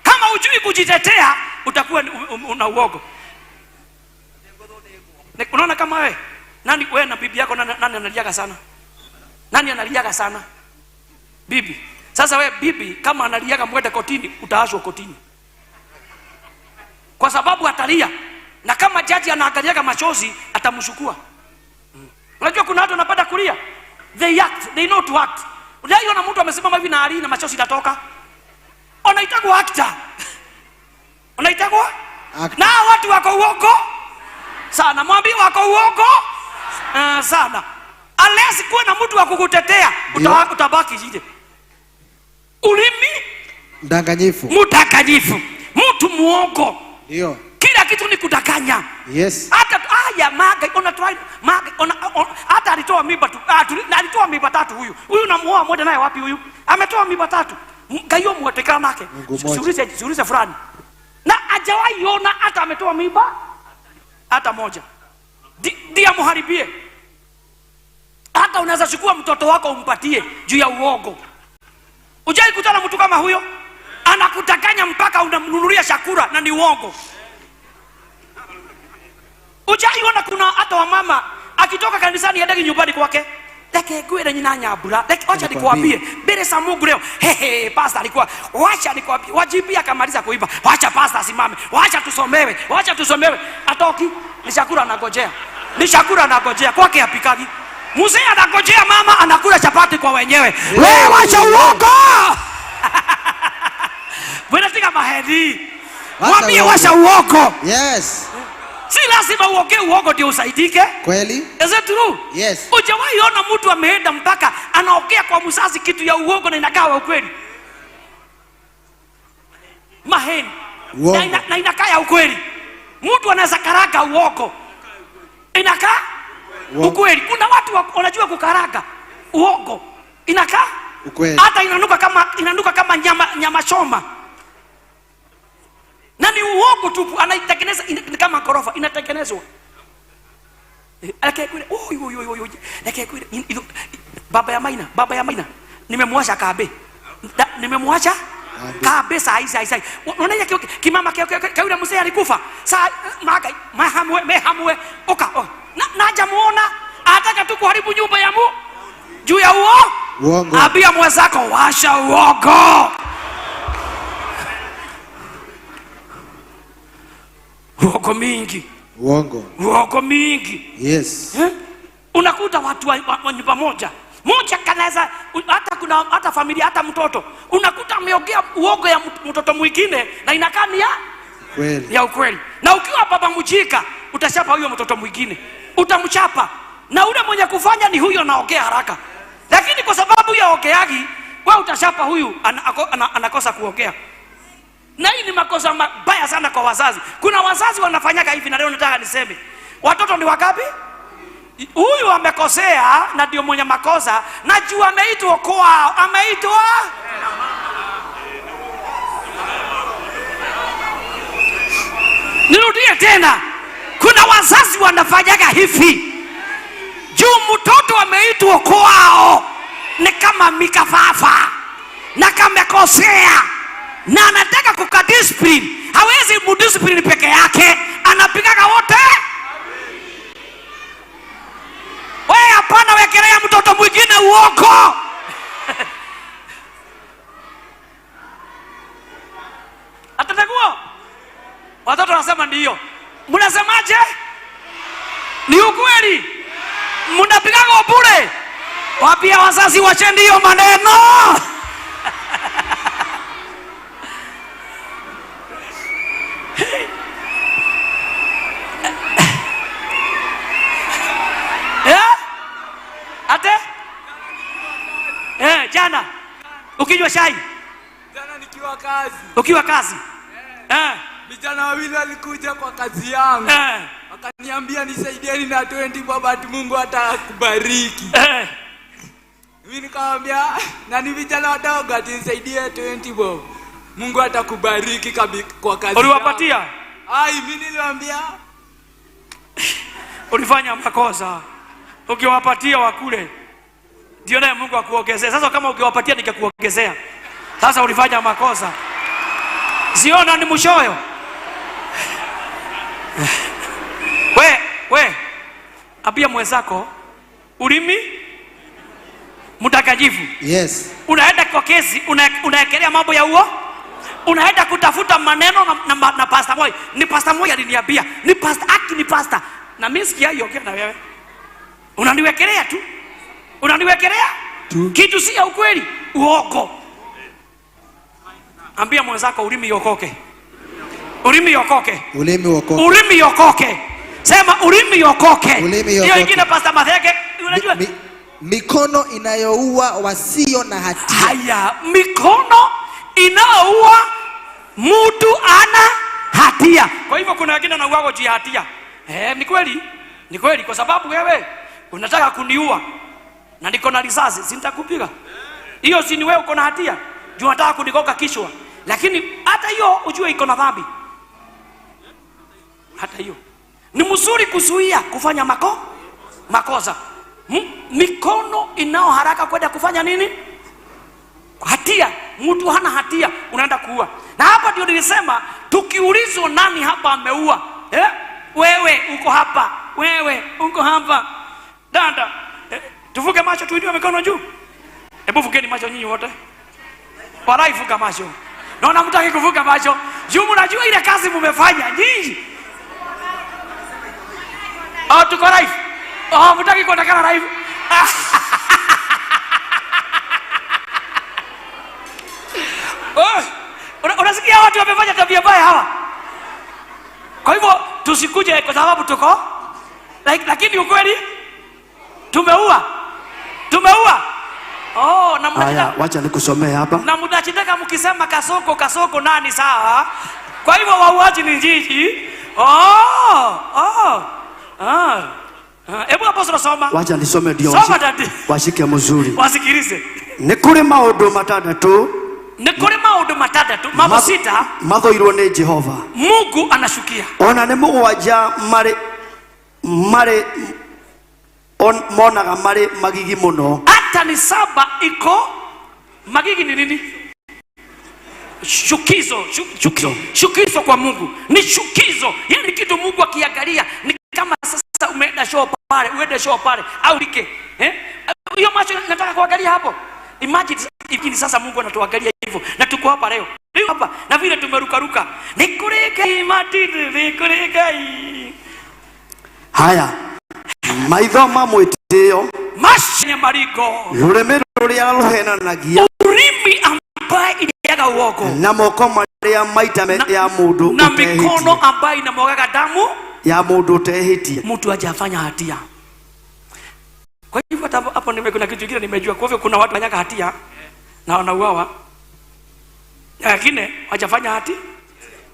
Kama hujui kujitetea utakuwa una uongo. Unaona kama wewe wewe na bibi yako nani analiaga sana? Nani analiaga sana? Bibi. Sasa wewe bibi kama analiaga mwende kotini utaashwa kotini. Kwa sababu atalia. Na kama jaji anaangaliaga machozi atamshukua. Unajua kuna watu wanapata kulia. They know to act. Unaiona mtu amesimama hivi na ali na machozi yanatoka. Unaitagwa actor. Unaitagwa? Na watu wako uongo sana. Mwambie wako uongo sana. Unless kuwe na mtu wa kukutetea, utabaki jije. Ulimi mdanganyifu, mtu muongo. Ndio. Kila kitu ni kudanganya. Yes. Hata Mage hata alitoa mimba tu. Alitoa mimba 3 huyu. Huyu namuoa moja naye wapi huyu? Ametoa mimba 3. Kayo muatekana nake. Shughuli fulani. Na hajawahi ona hata ametoa mimba hata moja. Dia muharibie. Hata unaweza chukua mtoto wako umpatie juu ya uongo. Ujai kutana mtu kama huyo? Anakutakanya mpaka unamnunulia chakula na ni uongo. Ujai ona kuna hata wamama akitoka kanisani hadi nyumbani kwake. Leke gwere nyina nyabura. Leke acha nikuambie. Mbele za Mungu leo. Pastor alikuwa wacha nikuambie. Wajibia akamaliza kuiba. Wacha pastor asimame. Wacha tusomewe. Atoki. Ni chakula anagojea. Kwake apikagi. Mzee anagojea mama anakula chapati kwa wenyewe. Wewe wacha uongo. Wewe tika mahedi. Mwambie wacha uongo. Yes. Si lazima uongee uongo ndio usaidike. Kweli? Is it true? Yes. Ujawahi ona mtu ameenda mpaka anaongea kwa mzazi kitu ya uongo na inakaa ukweli? Maheni. Na inakaa ukweli. Mtu anaweza karaga uongo. Inakaa ukweli. Kuna watu wanajua kukaraga uongo. Inakaa ukweli. Hata inanuka kama nyama choma. Na ni uongo tu anaitengeneza kama korofa inatengenezwa. Alakekule alakekule baba ya Maina nimemwacha kabe sai unaona kimama kaule mzee alikufa saa mehamwe oka naja muona ataka tu kuharibu nyumba ya Mungu juu ya uongo. Abia mwenzako washa uongo. Uongo mingi. Yes. Unakuta watu wa nyumba moja kanaweza hata familia hata mtoto unakuta ameongea uongo ya mtoto mwingine na inakaa ni ya ukweli. Na ukiwa baba mjika utachapa huyo mtoto mwingine. Utamchapa. Na ule mwenye kufanya ni huyo anaongea haraka. Lakini kwa sababu ya ongeagi wewe utachapa huyu anakosa kuongea. Na hii ni makosa mabaya sana kwa wazazi. Kuna wazazi wanafanyaga hivi na leo nataka niseme. Watoto ni wangapi? Huyu amekosea na ndio mwenye makosa. Najua ameitwa kwao. Ameitwa? Nirudie tena. Kuna wazazi wanafanyaga hivi. Juu mtoto ameitwa kwao. Ni kama mikafafa. Na kamekosea. Na anataka kukadiscipline. Hawezi mudiscipline peke yake. Anapigaga wote. Wewe hapana wekelea mtoto mwingine uongo. Atatakuwa. Watoto wanasema ndio. Mnasemaje? Ni ukweli. Mnapigaga bure. Wapia wazazi wache ndio maneno. Jana ukinywa chai? Jana ukiwa kazi. Vijana wawili walikuja kwa kazi yangu. Wakaniambia nisaidieni na 20 baba ati Mungu atakubariki. Mimi nikamwambia na ni vijana wadogo ati nisaidie 20 baba. Mungu atakubariki kwa kazi. Uliwapatia? Mimi niliwaambia. Ulifanya makosa. Ukiwapatia wakule ndio naye Mungu akuongezea. Sasa kama ukiwapatia nikakuongezea. Sasa ulifanya makosa. Siona ni mshoyo. We abia mwenzako ulimi mtakajifu. Yes. Unaenda kwa kesi unaekelea mambo ya unaenda kutafuta maneno na pastor moja. Ni pastor moja aliniambia. Ni pastor. Na mimi sikia hiyo na wewe. Unaniwekelea tu. Kitu si ya ukweli, uongo. Ambia mwenzako ulimi yokoke. Ulimi yokoke. Sema ulimi yokoke. Hiyo ingine pastor Matheke, unajua mikono inayoua wasio na hatia. Haya, mikono inaoua mtu ana hatia. Kwa hivyo kuna wengine wanauawa juu ya hatia. Ni kweli, ni kweli, kwa sababu wewe unataka kuniua na niko na risasi, si nitakupiga? Hiyo si ni wewe uko na hatia, juu unataka kunikoka kichwa. Lakini hata hiyo ujue iko na dhambi. Hata hiyo ni mzuri kuzuia kufanya makosa. Mikono inao haraka kwenda kufanya nini? Hatia. Mtu hana hatia unaenda kuua. Na hapa ndio nilisema tukiulizwa nani hapa ameua, wewe uko hapa, wewe uko hapa. Dada, tuvuke macho, tuinue mikono juu. Hebu vukeni macho nyinyi wote. Warai, vuka macho. Naona mtaki kuvuka macho. Juu mnajua ile kazi mmefanya nyinyi. Tuko live. Mtaki kuonekana live. Unasikia watu wamefanya tabia mbaya hawa. Kwa hivyo tusikuje kwa sababu tuko lakini ukweli tumeua. Na haya, wacha nikusomee hapa. Na mnachitaka mkisema kasoko nani sawa? Kwa hivyo wauaji ni jiji. Hebu hapo soma. Wacha nisome ndio. Soma dadi. Washike mzuri. Wasikilize. Nĩ kũrĩ maũndũ matandatũ. Nĩ kũrĩ maũndũ matandatũ, mambo sita mathoirwo nĩ Jehova. Mungu anashukia. Ona nĩ mũgwanja marĩ monaga marĩ magigi mũno. Hata ni saba iko magigi ni nini? Shukizo kwa Mungu. Ni shukizo. Yaani kitu Mungu akiangalia ni kama sasa umeenda show pale au like. Hiyo macho nataka kuangalia hapo. Imagine ikini sasa Mungu anatuangalia hivyo na tuko hapa leo. Leo hapa na vile tumeruka. Nikureke matiti nikureke. Haya. Maitho mamwĩtĩo mashine marigo. Rũrĩmĩ rũrĩa rũhenanagia. Urimi ambaye iliaga uogo. Na moko marĩa maita ya mũndũ. Na mikono ambaye inamwaga damu ya mũndũ ũtehĩtie. Mtu hajafanya hatia. Kwa hivyo hapo kuna kitu kingine nimejua. Kwa hivyo kuna watu wanyaga hatia na wanauawa. Lakini hajafanya hatia.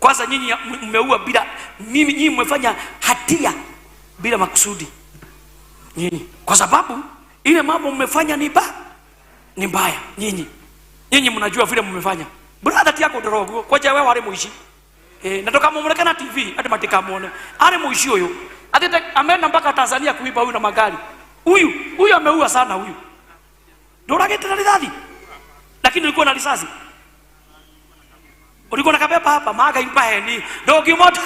Kwanza nyinyi mmeua bila nyinyi mmefanya hatia bila makusudi. Nyinyi kwa sababu ile mambo mmefanya ni mbaya. Nyinyi mnajua vile mmefanya. Brother yako ndorogo kwa wewe wale muishi. Natoka muonekana TV hata matika muone. Ale muishi huyo. Hata ameenda mpaka Tanzania kuiba huyu na magari. Huyu ameua sana huyu. Ndio ragete na ridadi. Lakini ulikuwa na risasi. Ulikuwa na kabeba hapa maga impaheni. Dogi moto.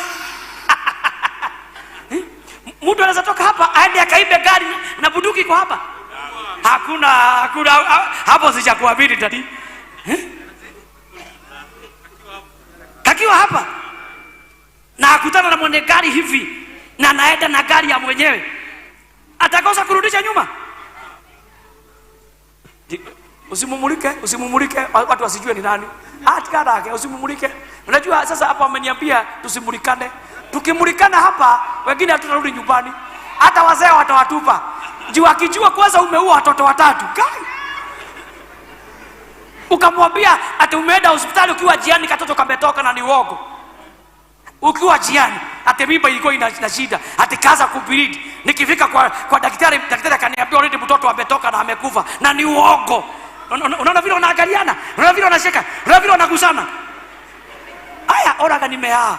Mtu anaweza toka hapa aende akaibe gari na bunduki kwa hapa. Hakuna hapo sijakuamini dadi. Kakiwa hapa na akutana na mwenye gari hivi na naenda na gari ya mwenyewe. Atakosa kurudisha nyuma. Usimumulike watu wasijue ni nani. Atikana yake usimumulike. Unajua sasa hapa ameniambia tusimulikane. Tukimulikana hapa wengine hatutarudi nyumbani. Hata wazee watawatupa. Juu akijua kwanza umeua watoto 3. Kai. Ukamwambia ati umeenda hospitali ukiwa jiani katoto kametoka na ni uongo. Ukiwa jiani ati mimba ilikuwa ina shida, ati kaza kubleed. Nikifika kwa daktari akaniambia already mtoto ametoka na amekufa na ni uongo. Unaona vile wanaangaliana? Unaona vile wanashika? Unaona vile wanagusana? Aya, oraga nimeaa.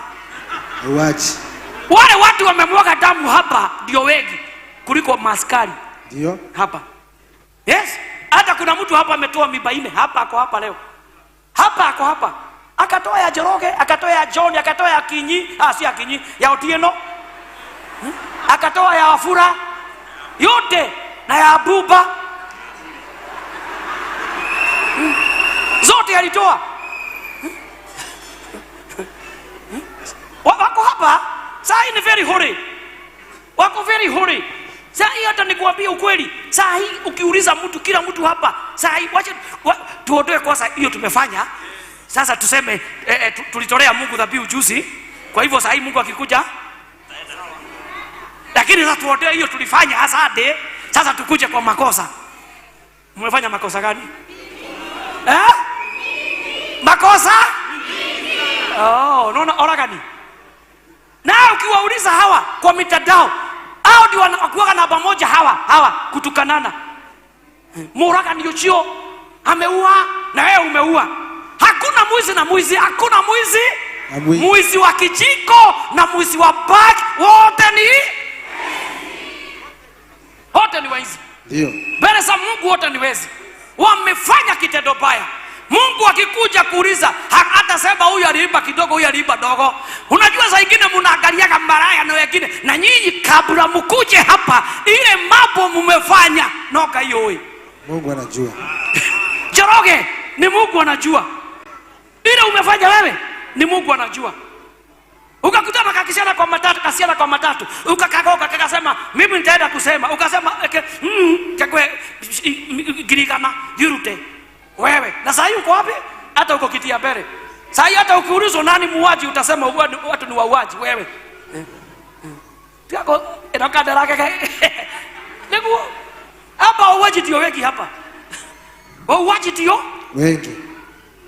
Wachi. Wale watu wamemwaga damu hapa ndio wengi kuliko maskari. Ndio? Hapa. Yes. Hata kuna mtu hapa ametoa mimba 4 hapa ako hapa leo. Hapa ako hapa. Akatoa ya Joroge, akatoa ya John, akatoa ya Kinyi, si ya Kinyi, ya Otieno. Akatoa ya Wafura. Yote na ya Abuba. Zote alitoa. Wako hapa, saa hii ni very hurry. Wako very hurry. Saa hii hata nikuambia ukweli, saa hii ukiuliza mtu, kila mtu hapa, saa hii wacha tuondoe kosa hiyo tumefanya. Sasa tuseme tulitolea Mungu dhabihu juzi. Kwa hivyo saa hii Mungu akikuja, lakini sasa tuondoe hiyo tulifanya asante. Sasa tukuje kwa makosa. Mmefanya makosa gani? Makosa? Unaona ora gani? Na ukiwauliza hawa kwa mitandao, hao ndio wanakuwa na pamoja hawa kutukanana. Muraga ndio chio ameua na wewe umeua. Hakuna mwizi na mwizi, hakuna mwizi. Mwizi wa kijiko na mwizi wa bag wote ni waizi. Ndio. Mbele za Mungu wote ni wezi. Wamefanya kitendo baya. Mungu akikuja kuuliza, hata sema huyu aliiba kidogo, huyu aliiba dogo. Unajua saa nyingine mnaangaliaga maraya na wengine, na nyinyi kabla mkuje hapa ile mambo mmefanya noka hiyo wewe. Mungu anajua. Joroge ni Mungu anajua. Ile umefanya wewe ni Mungu anajua. Ukakutana kakisiana kwa matatu, ukakagoka kakasema mimi nitaenda kusema, ukasema kakwe girigana yurute wewe. Na sasa uko wapi? Hata uko kitia mbele. Sasa hata ukiulizwa nani muuaji utasema watu ni wauaji wewe. Tiako enakada lake. Niko hapa wauaji ndio wengi hapa. Wauaji ndio wengi.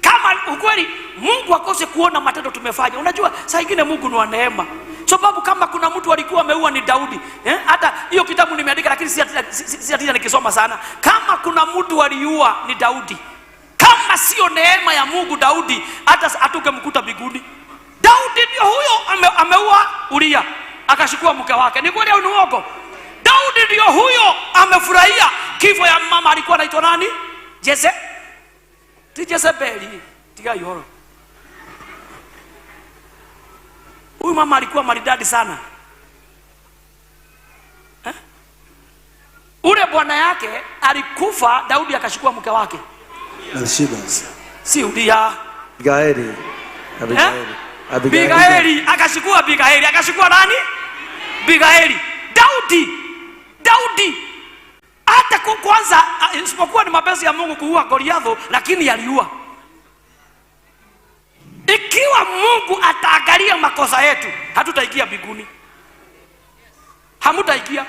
Kama ukweli Mungu akose kuona matendo tumefanya. Unajua saa nyingine Mungu ni wa neema. Sababu kama kuna mtu alikuwa ameua ni Daudi. Hata hiyo kitabu nimeandika lakini si ati nikisoma sana. Kama kuna mtu aliua ni Daudi. Kama sio neema ya Mungu Daudi hata atungemkuta mbinguni. Daudi ndio huyo ameua Uria akashikua mke wake. Ni kweli au ni uongo? Daudi ndio huyo amefurahia kifo ya mama alikuwa anaitwa nani? Jezebeli. Tiga yoro. Huyu mama alikuwa maridadi sana. Ule bwana yake alikufa, Daudi akashikua mke wake. Si Uria. Abigaili akashikua Abigaili. Akashikua nani? Abigaili. Daudi. Hata kwanza isipokuwa ni mapenzi ya Mungu kuua Goliath, lakini aliua. Ikiwa Mungu ataangalia makosa yetu, hatutaingia mbinguni. Hamutaingia.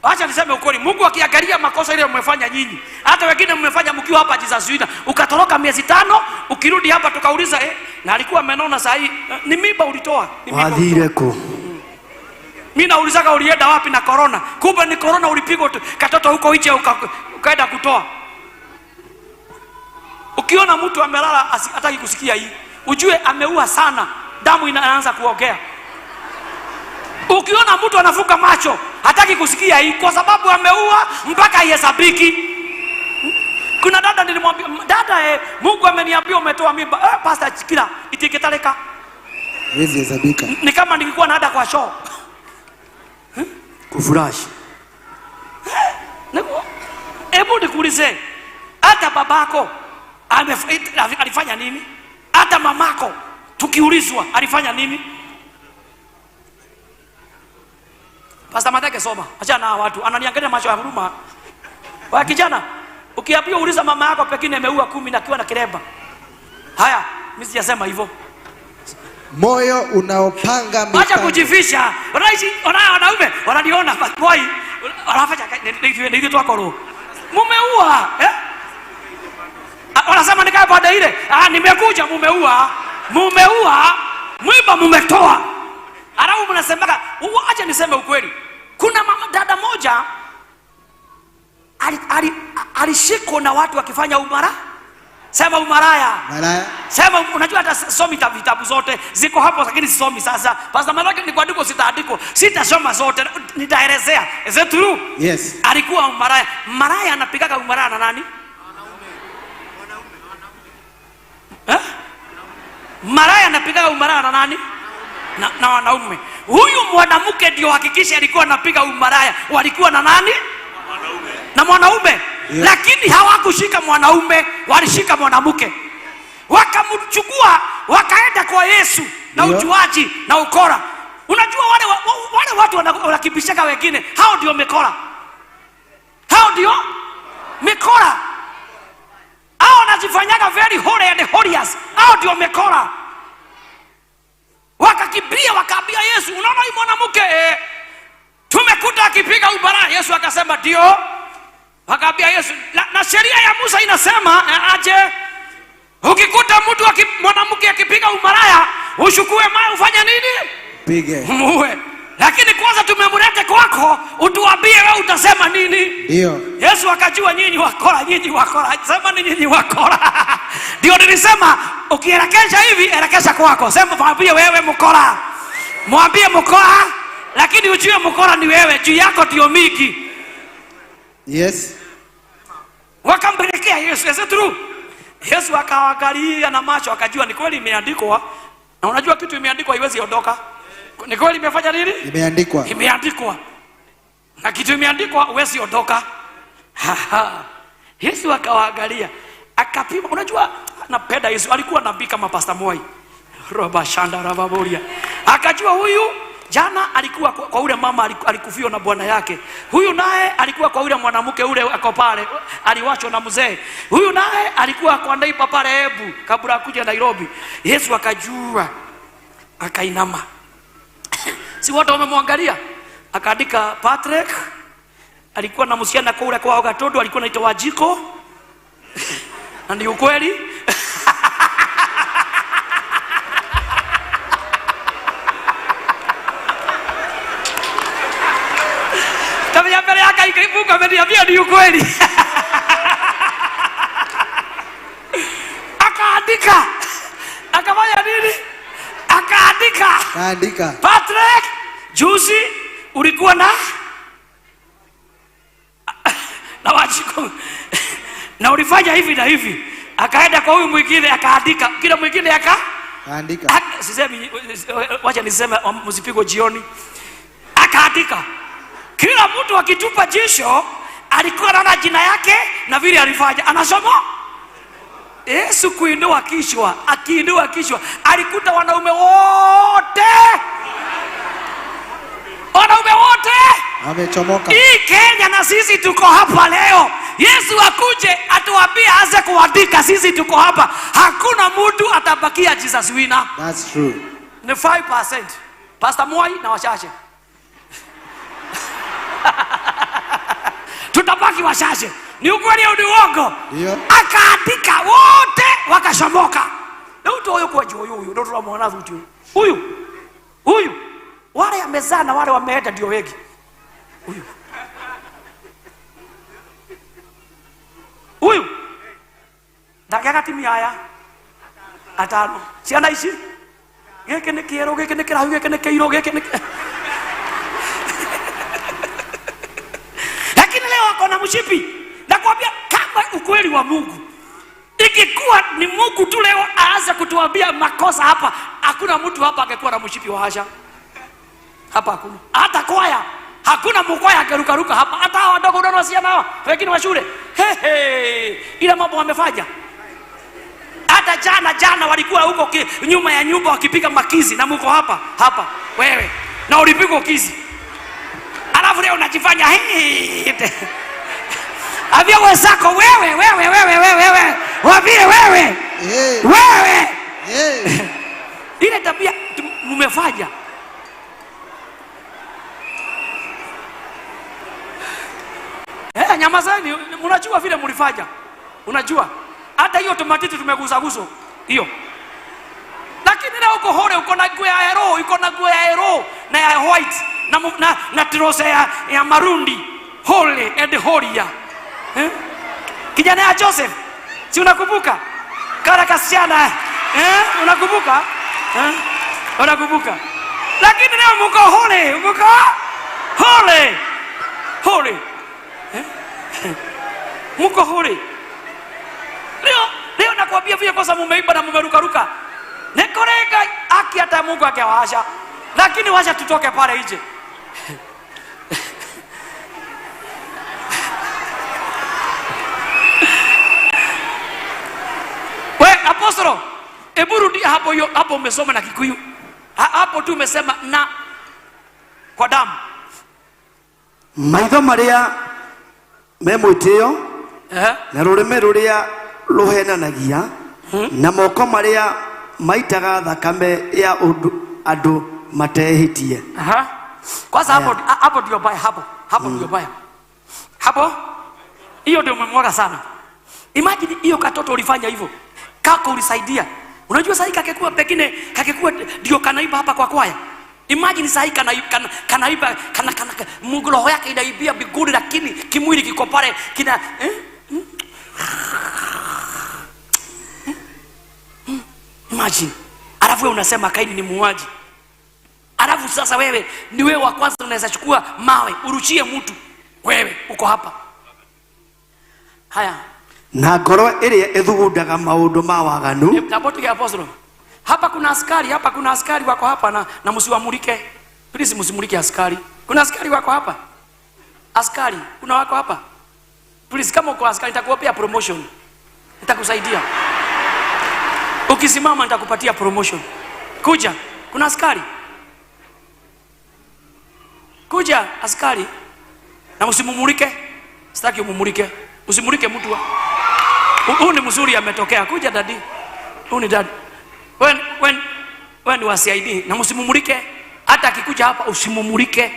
Acha niseme ukweli, Mungu akiangalia makosa ile mmefanya nyinyi, hata wengine mmefanya mkiwa hapa Jizazuina, ukatoroka miezi 5, ukirudi hapa tukauliza na alikuwa amenona saa hii, ni mimba ulitoa? Wadhireko. Mimi naulizaka ulienda wapi na corona? Kumbe ni corona ulipigwa katoto huko nje ukaenda kutoa. Ukiona mtu amelala hataki kusikia hii, ujue ameua sana, damu inaanza kuogea. Ukiona mtu anafuka macho hataki kusikia hii kwa sababu ameua mpaka ihesabiki. Kuna dada nilimwambia, dada Mungu ameniambia umetoa mimba. Pastor Chikira itiketaleka. Hizi hesabika. Ni kama nilikuwa naenda kwa show. Kufurashi. Hebu nikuulize, hata babako alifanya nini? Hata mamako tukiulizwa alifanya nini? Pastor Mateke soma. Acha na watu ananiangalia macho ya huruma. Wa kijana, ukiambiwa uliza mama yako pekine ameua 10 na kiwa na kiremba. Haya, mimi sijasema hivyo. Moyo unaopanga mipango. Acha kujifisha. Wanaume wananiona boy. Wanafanya ndio tu akoro. Mumeua, wanasema nikae baada ile. Nimekuja mumeua. Mwiba mumetoa. Alafu mnasemaka, acha niseme ukweli. Kuna dada moja alishikwa na watu wakifanya umara. Sema umaraya. Maraya. Sema unajua hata somi vitabu zote ziko hapo lakini sisomi sasa. Pastor Malaki ni kuandiko sitaandiko. Sitasoma zote, nitaelezea. Is it true? Yes. Alikuwa umaraya. Maraya anapigaga umaraya na nani? Maraya anapigaga umaraya na nani? Na wanaume. Huyu mwanamke ndio hakikisha alikuwa anapiga umaraya. Walikuwa na nani? Mwanaume. Na mwanaume. Yeah. Lakini hawakushika mwanaume, walishika mwanamke. Wakamchukua, wakaenda kwa Yesu na ujuaji na ukora. Unajua wale watu wanakibishaka wengine, hao ndio mekora. Hao ndio mekora. Hao wanajifanyaga very holy and holiest. Hao ndio mekora. Wakakimbia wakaambia Yesu, unaona huyu mwanamke tumekuta akipiga ubara. Yesu akasema ndio. Wakaambia Yesu, na sheria ya Musa inasema aje, ukikuta mtu mwanamke akipiga umaraya, ushukue mawe ufanye nini? Pige. Muue. Lakini kwanza tumemleta kwako, utuambie wewe utasema nini? Ndio. Yesu akajua nyinyi wakora, nyinyi wakora. Sema ni nyinyi wakora. Ndio nilisema ukielekesha hivi, elekesha kwako. Sema mwambie wewe mkora. Mwambie mkora, lakini ujue mkora ni wewe, juu yako ndio miki. Yes. Wakampelekea Yesu, is it true? Yesu akaangalia na macho akajua ni kweli imeandikwa. Na unajua kitu imeandikwa haiwezi ondoka. Ni kweli imefanya nini? Imeandikwa. Imeandikwa. Na kitu imeandikwa huwezi ondoka. Yesu akawaangalia, akapima. Unajua napenda Yesu, alikuwa nabii kama Pastor Moi. Roba shanda rababoria. Akajua huyu jana alikuwa kwa ule mama alikufio na bwana yake. Huyu naye alikuwa kwa ule mwanamke ule ako pale aliwachwa na mzee. Huyu naye alikuwa kwa ndaipa pale Ebu kabla akuje Nairobi. Yesu akajua. Akainama. Si wote wamemwangalia. Akaandika Patrick alikuwa na msichana kwa ule kwa Gatodo alikuwa anaitwa Wajiko. Na ni ukweli. Tabia mbele yake ikaibuka ameniambia ni ukweli. Akaandika. Akafanya nini? Akaandika. Patrick, juzi ulikuwa na Wajiko. Na ulifanya hivi na hivi. Akaenda kwa huyu mwingine akaandika. Kila mwingine akaandika. Sisemi wacha niseme msipigwe jioni. Akaandika. Kila mtu akitupa jisho alikuwa anaona jina yake na vile alifanya. Anasoma Yesu kuinua kichwa, akiinua kichwa alikuta wanaume wote wamechomoka. Hii Kenya na sisi tuko hapa leo. Yesu akuje atuambie aanze kuandika, sisi tuko hapa. Hakuna mtu atabakia Jesus winner. That's true. Ni 5%. Pastor Moi na wachache. Tutabaki wachache. Ni ukweli au ni uongo? Ndio. Akaandika wote wakashomoka. Na mtu huyo kwa juu huyu ndio tunamwona mtu. Huyu. Wale amezaa na wale wameenda ndio wengi. Huyu. Dakika timia haya. Atano. Si anaishi? Geke ni kiero, geke ni kirahu, geke ni kiiro, geke ni. Lakini leo wako na mshipi. Nakwambia kama ukweli wa Mungu. Ikikuwa ni Mungu tu leo aanze kutuambia makosa hapa, hakuna mtu hapa angekuwa na mshipi wa hasha. Hapa hakuna. Hata kwaya, hakuna mkwaya akeruka hapa. Hata hao wadogo ndio wasiana hao. Wengine wa shule. Ila mambo wamefanya. Hata jana walikuwa huko nyuma ya nyumba wakipiga makizi na mko hapa wewe. Na ulipigwa kizi. Alafu leo unajifanya Avia wenzako wewe. Wambie wewe. Wewe. Ile tabia mmefanya. Nyamazeni, unajua vile mlifanya. Unajua? Hata hiyo tomatiti tumegusa hiyo. Lakini leo uko hore, uko na nguo ya hero, uko na nguo ya hero na ya white na trouser ya marundi. Holy and holy. Kijana ya Joseph, si unakumbuka? Kara kasichana, unakumbuka? Unakumbuka? Lakini leo mko holy, Mko holy. Leo nakwambia vile kosa mumeiba na mumeruka. Nekoreka haki hata Mungu akewasha. Lakini wacha tutoke pale nje. Apostolo, hebu rudi hapo umesoma na Kikuyu. Hapo tu umesema na kwa damu. Maitho maria memwitio na rurime ruria ruhenanagia na moko maria maitaga thakame ya andu matehitie. Kwanza hapo ndio baya, hapo ndio baya. Hiyo ndio umemwaga sana. Imagine hiyo katoto ulifanya hivyo. Kako ulisaidia. Unajua sasa kakekuwa pekine kakekuwa ndio kanaiba hapa kwa kwaya. Imagine sasa kanaiba Mungu roho yake inaibia bigudi lakini kimwili kiko pale kina Imagine. Alafu wewe unasema Kaini ni muuaji. Alafu sasa wewe ni wewe wa kwanza unaweza chukua mawe uruchie mtu. Wewe uko hapa. Haya. Na ngoro ĩrĩa ĩthugundaga maũndũ ma waganu. Hapa kuna askari wako hapa na msiwamulike. Please msimulike askari. Kuna askari wako hapa. Askari, kuna wako hapa. Please kama uko askari nitakuopea promotion. Nitakusaidia. Ukisimama nitakupatia promotion. Kuja, kuna askari. Kuja askari. Na msimumulike. Sitaki umumulike. Usimulike mtu. Huyu ni mzuri ametokea. Kuja dadi. Huyu ni dadi. When was CID na msimumulike. Hata akikuja hapa usimumulike.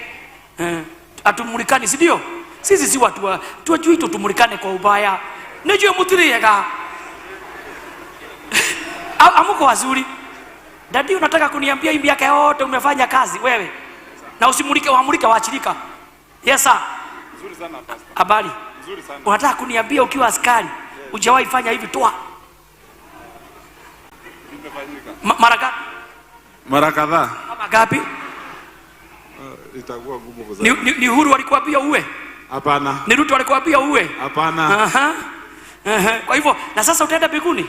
Atumulikani si ndio? Sisi si watu tuajui tutumulikane kwa ubaya. Najua mutiriega. Amuko wazuri. Dadi unataka kuniambia hii miaka yote umefanya kazi wewe. Na usimulike waamulike waachilika. Yes sir. Nzuri sana pastor. Habari. Nzuri sana. Unataka kuniambia ukiwa askari hujawahi fanya hivi toa. Imefanyika. Mara kadhaa. Mara ngapi? Itakuwa ngumu kuzaa. Ni Uhuru alikuambia uwe? Hapana. Ni Ruto alikuambia uwe? Hapana. Aha. Kwa hivyo na sasa utaenda mbinguni?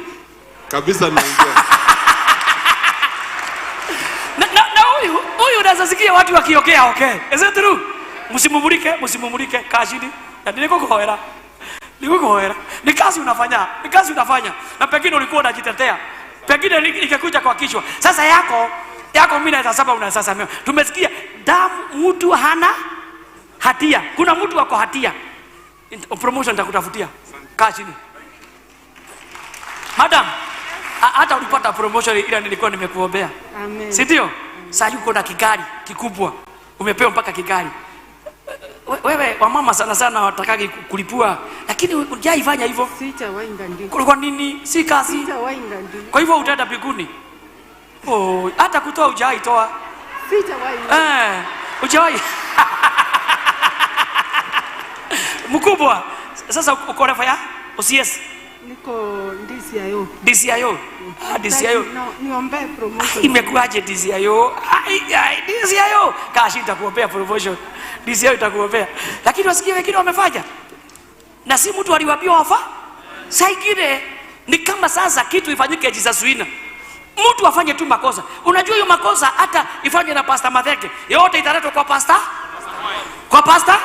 Kabisa naingia. Na huyu unaweza sikia watu wakiokea okay. Is it true? Msimumulike kashidi. Na nilikokuhoera. Ni kazi unafanya. Na pengine ulikuwa unajitetea. Pengine ikikuja kwa kichwa. Sasa yako mimi naweza saba unasasamea. Tumesikia damu mtu hana hatia. Kuna mtu wako hatia. Promotion nitakutafutia. Kaa chini. Madam, hata ulipata promotion ile nilikuwa nimekuombea. Amen. Si ndio? Sasa yuko na kigari kikubwa. Umepewa mpaka kigari. Wewe wamama sana watakagi kulipua lakini hujaifanya hivyo. Sitawainga ndio. Kwa nini? Si kazi. Sitawainga ndio. Kwa hivyo utaenda mbinguni. Oh, hata kutoa hujaitoa. Sitawainga. Hujawahi. Mkubwa. Sasa uko refa ya? OCS. Niko DCIO. DCIO. DCIO. Niombe promotion. Imekuaje DCIO? DCIO. Kashi nitakuombea promotion. DCIO itakuombea. Lakini wasikie wengine wamefanya. Na si mtu aliwaambia wafa? Saingine ni kama sasa kitu ifanyike Jesus wina. Mtu afanye tu makosa. Unajua hiyo makosa hata ifanye na Pastor Matheke. Yote italetwa kwa pastor? Kwa pastor?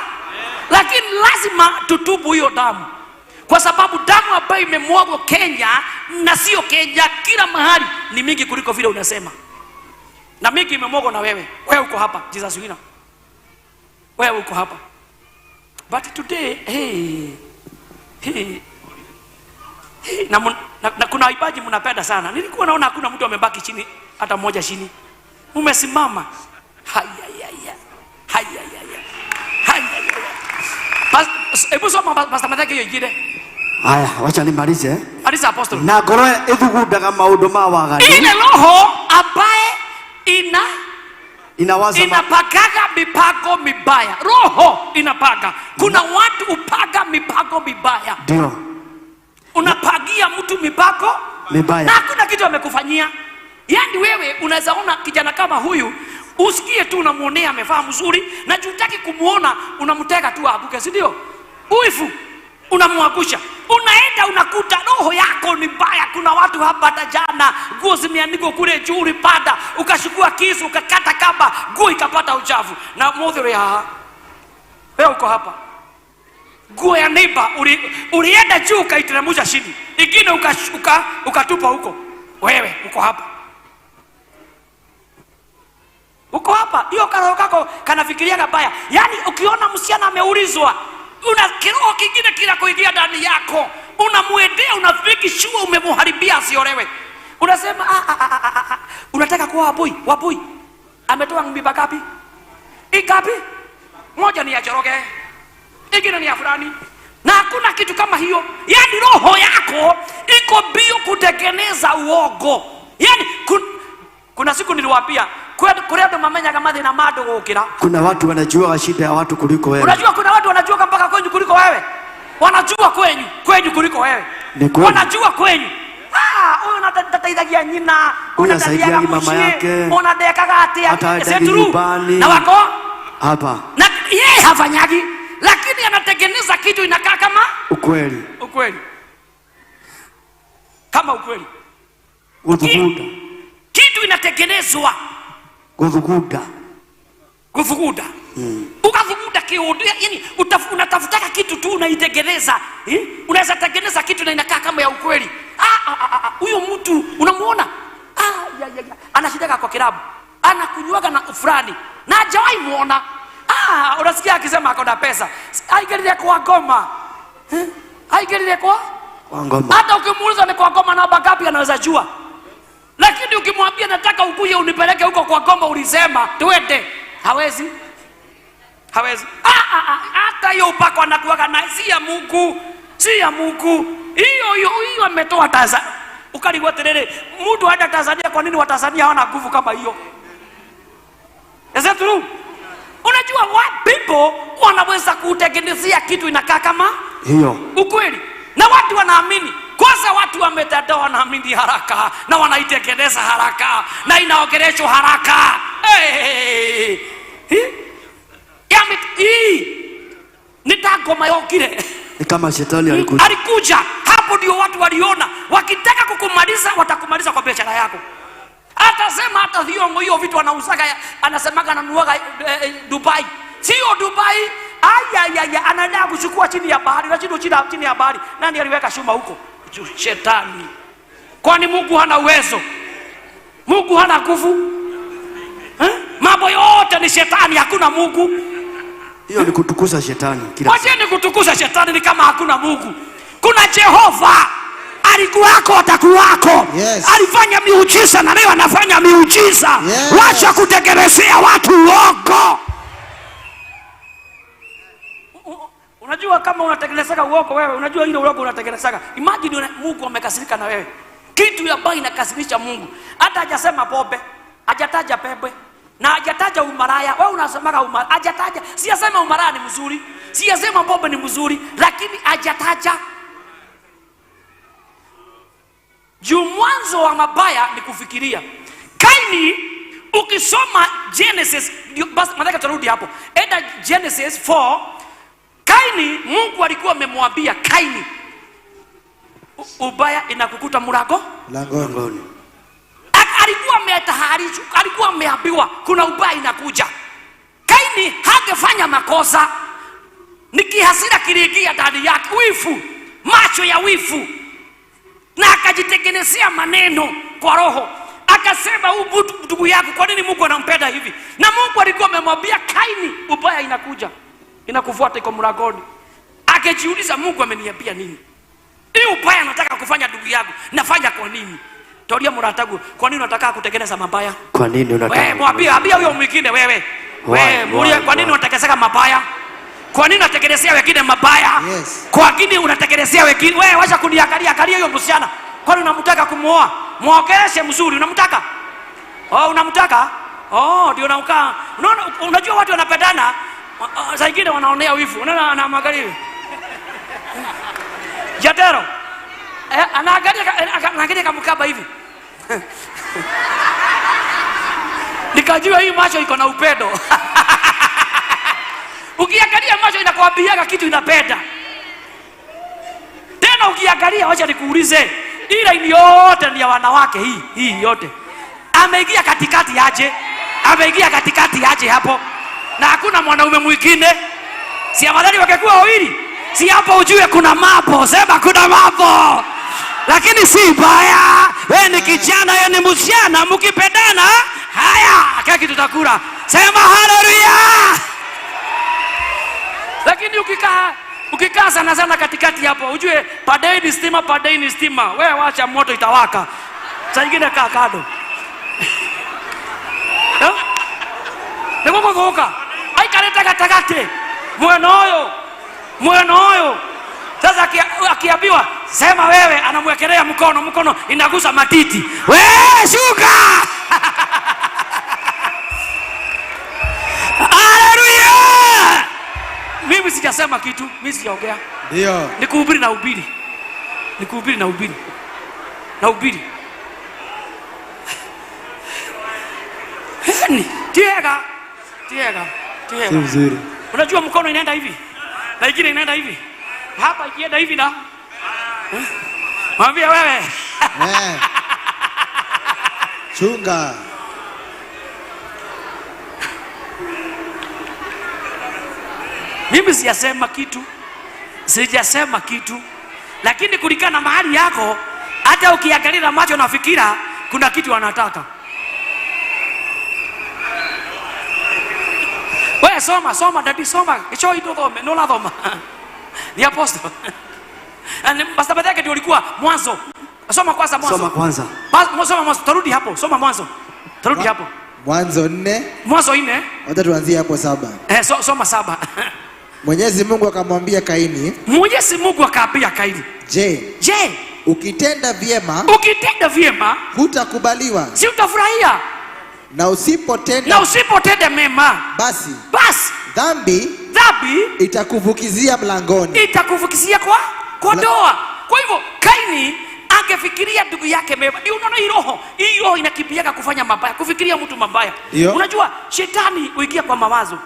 Lakini lazima tutubu hiyo damu. Kwa sababu damu ambayo imemwagwa Kenya na sio Kenya kila mahali ni mingi kuliko vile unasema. Na mingi imemwagwa na wewe. Wewe uko hapa Jesus wina. Wewe uko hapa. But today na kuna waibaji mnapenda sana. Nilikuwa naona hakuna mtu amebaki chini hata mmoja chini. Umesimama. Haya. Hebu soma Pastor Matheke hiyo ingine. Haya, wacha nimalize. Alisa apostle. Na ngoro ĩthugundaga maũndũ ma waganu. Ile roho ambaye inapagaga mipango mibaya. Roho inapaga. Kuna watu upaga mipango mibaya. Ndio. Unapagia mtu mipango mibaya. Na hakuna kitu amekufanyia. Yaani wewe unaweza ona kijana kama huyu usikie tu unamuonea amevaa mzuri na hutaki kumuona unamteka tu abuke, si ndio? Uifu unamwagusha. Unaenda unakuta roho yako ni mbaya. Kuna watu hapa hata jana nguo zimeandikwa kule juu ulipanda, ukachukua kisu ukakata kamba, nguo ikapata uchafu. Na modhero ya wewe uko hapa. Nguo ya neighbor ulienda juu ukaiteremsha chini. Ingine ukatupa huko. Wewe uko hapa. Uko hapa. Hiyo karoho kako kanafikiria kabaya. Yaani ukiona msichana ameulizwa, una kiroho kingine kila kuingia ndani yako. Unamuendea unafiki shua umemharibia asiolewe. Unasema unataka kuwa waboi. Ametoa mimba ngapi? Ikapi? Moja ni ya Joroge. Ingine ni ya fulani. Na hakuna kitu kama hiyo. Yaani roho yako iko bio kutengeneza uogo. Yaani kuna siku niliwaambia kuredo mamenya kama na mado gukira. Kuna watu wanajua shida ya watu kuliko wewe. Unajua kuna watu wanajua mpaka kwenyu kuliko wewe. Wanajua kwenyu kuliko wewe. Wanajua kwenyu. Huyu unatataithagia nyina, unatataithagia mama yake, unadekaga atia seturu na wako hapa. Na yeye hafanyagi, lakini anatengeneza kitu inakaa kama ukweli. Kama ukweli. Gudhuguda. Kitu inatengenezwa gudhuguda. Ukadhuguda kiudia, yani unatafutaka kitu tu unaitengeneza. Unaweza tengeneza kitu na inakaa kama ya ukweli. Huyo mtu unamuona anashidaka kwa kilabu, anakunywaga na ufrani na hajawahi muona. Unasikia akisema ako na pesa, aigelile kwa ngoma, aigelile kwa ngoma. Hata ukimuuliza ni kwa ngoma namba ngapi anaweza jua, lakini ukimwambia nataka ukuje unipeleke huko kwa ngoma, ulisema twende, hawezi. Hata hiyo upako anakuwaga na si ya Mungu. Hiyo ametoa Tanzania. Ukaliwa terere mtu hata Tanzania, kwa nini Watanzania hawana nguvu kama hiyo? Is that true? Unajua what people wanaweza kutengenezea kitu inakaa kama hiyo ukweli, na watu wanaamini. Kwanza watu wametata wanaamini haraka na wanaitengeneza haraka na inaongeleshwa haraka. Nitagoma yokire. Ni kama shetani alikuja. Hapo ndio watu waliona wakitaka kukumaliza watakumaliza kwa biashara yako. Atasema hata hiyo vitu anauzaga, anasemaga ananuaga Dubai. Sio Dubai. Anaenda kuchukua chini ya bahari. Na chini ya bahari nani aliweka shuma huko? Shetani. Kwani Mungu hana uwezo? Mungu hana nguvu? Mambo yote ni shetani, hakuna Mungu. Hiyo ni kutukuza shetani kila siku. Waje ni kutukuza shetani, ni kama hakuna Mungu. Kuna Jehova, alikuwako atakuwako. Yes. Alifanya miujiza na leo anafanya miujiza. Yes. Wacha kutengenezea watu uongo. Unajua kama unatengenezeka uongo wewe, unajua ile uongo unatengenezeka. Imagine Mungu amekasirika na wewe. Kitu ambacho inakasirisha Mungu. Hata hajasema pombe, hajataja pepe, na hajataja umaraya. Wewe unasemaga umaraya, hajataja. Siyasema umaraya ni mzuri, siyasema pombe ni mzuri, lakini hajataja. Juu mwanzo wa mabaya ni kufikiria. Kaini, ukisoma Genesis, basi nataka turudi hapo. Enda Genesis 4. Kaini, Mungu alikuwa amemwambia Kaini, ubaya inakukuta mlangoni. Alikuwa ametaharichu, alikuwa ameambiwa kuna ubaya inakuja. Kaini hangefanya makosa. Nikihasira kiliingia ndani yake, wifu, macho ya wifu, na akajitengenezea maneno kwa roho. Akasema huyu ndugu yako, kwa nini Mungu anampenda hivi? Na Mungu alikuwa amemwambia Kaini, ubaya inakuja, inakufuata iko mlangoni. Akajiuliza, Mungu ameniambia nini? Hii ubaya nataka kufanya ndugu yangu, nafanya kwa nini? Toria muratagu, kwa nini unataka kutengeneza mabaya? Kwa nini unataka? Wewe mwambie huyo mwingine wewe. Wewe kwa nini unatengeneza mabaya? Kwa nini unatengenezea wengine mabaya? Yes. Kwa nini unatengenezea wengine? Wewe wacha kuniangalia huyo msichana. Kwa nini unamtaka kumuoa? Muongeleshe mzuri, unamtaka? Unamtaka? Ndio unakaa. Unaona, unajua watu wanapendana, saa nyingine wanaonea wivu. Unaona anamwangalia. Jatero. Anaangalia kama mkaba hivi. Nikajua hii macho iko na upendo. Ukiangalia macho inakwambiaga kitu inapenda. Tena ukiangalia, wacha nikuulize, ile yote ni ya wanawake hii yote. Ameingia katikati aje? Ameingia katikati aje hapo? Na hakuna mwanaume mwingine. Si afadhali wakekuwa wawili? Si hapo ujue kuna mambo, sema kuna mambo. Lakini si baya. Wewe ni kijana, yeye ni msichana, mkipendana, haya, keki tutakula. Sema haleluya. Lakini ukikaa sana katikati hapo, ujue padei ni stima. Wewe wacha moto itawaka. Saa nyingine kaa kado. Niko kuvuka. Aikaleta katakate. Mweno oyo. Sasa akiambiwa sema wewe, anamwekelea mkono inagusa matiti. Wewe shuka. Haleluya! Mimi sijasema kitu, mimi sijaongea. Ndio. Nikuhubiri na ubiri. Nikuhubiri na ubiri. Na ubiri. Tiega. Si mzuri. Unajua mkono inaenda hivi. Na ingine inaenda hivi. Hapa ikienda hivi na. Mwambie wewe. Chunga. Mimi sijasema kitu, lakini kulingana na mahali yako, hata ukiangalia na macho na fikira, kuna kitu anataka. Wewe soma dadi, soma hicho thome, no la thoma. Ni apostle. Pastor Badeke ndio ulikuwa mwanzo. Soma kwanza mwanzo. Soma kwanza. Soma mwanzo, tarudi hapo. Soma mwanzo. Tarudi hapo. Mwanzo 4. Mwanzo 4. Wacha tuanzie hapo 7. Soma 7. Mwenyezi Mungu akamwambia Kaini. Mwenyezi Mungu akaambia Kaini. Je, ukitenda vyema hutakubaliwa. Si utafurahia? Na usipotenda mema, basi dhambi itakuvukizia mlangoni. Itakuvukizia kwa ndoa. Kwa hivyo Kaini angefikiria ndugu yake mema. Ndio unaona hii roho inakimbiaga kufanya mabaya, kufikiria mtu mabaya. Unajua shetani huingia kwa mawazo.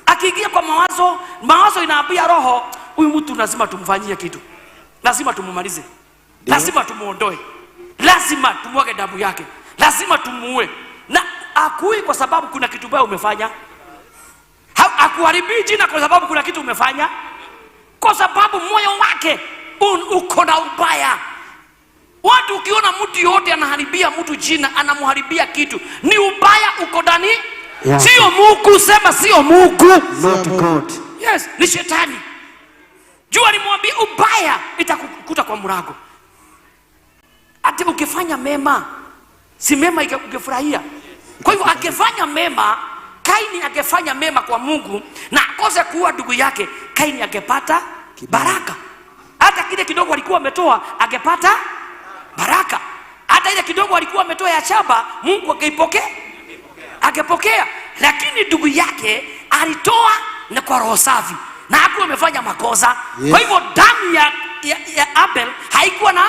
Akiingia kwa mawazo inaambia roho, huyu mtu lazima tumfanyie kitu. Lazima tumumalize. Lazima tumuondoe. Lazima tumwage damu yake. Lazima tumuue. Na akui kwa sababu kuna kitu baya umefanya. Akuharibii jina kwa sababu kuna kitu umefanya. Kwa sababu moyo wake uko na ubaya. Watu ukiona mtu yote anaharibia mtu jina, anamuharibia kitu, ni ubaya uko ndani. Sio Mungu, sema sio Mungu. Not God. Yes, ni shetani. Jua nimwambia ubaya itakukuta kwa mlango. Ati ukifanya mema, si mema ukifurahia. Kwa hivyo akifanya mema, Kaini akifanya mema kwa Mungu na akose kuua ndugu yake, Kaini angepata baraka. Hata kile kidogo alikuwa ametoa angepata baraka. Hata ile kidogo alikuwa ametoa ya shamba, Mungu akipokea. Lakini ndugu yake alitoa na kwa roho safi na hakuwa amefanya makosa. Kwa hivyo damu ya Abel haikuwa na.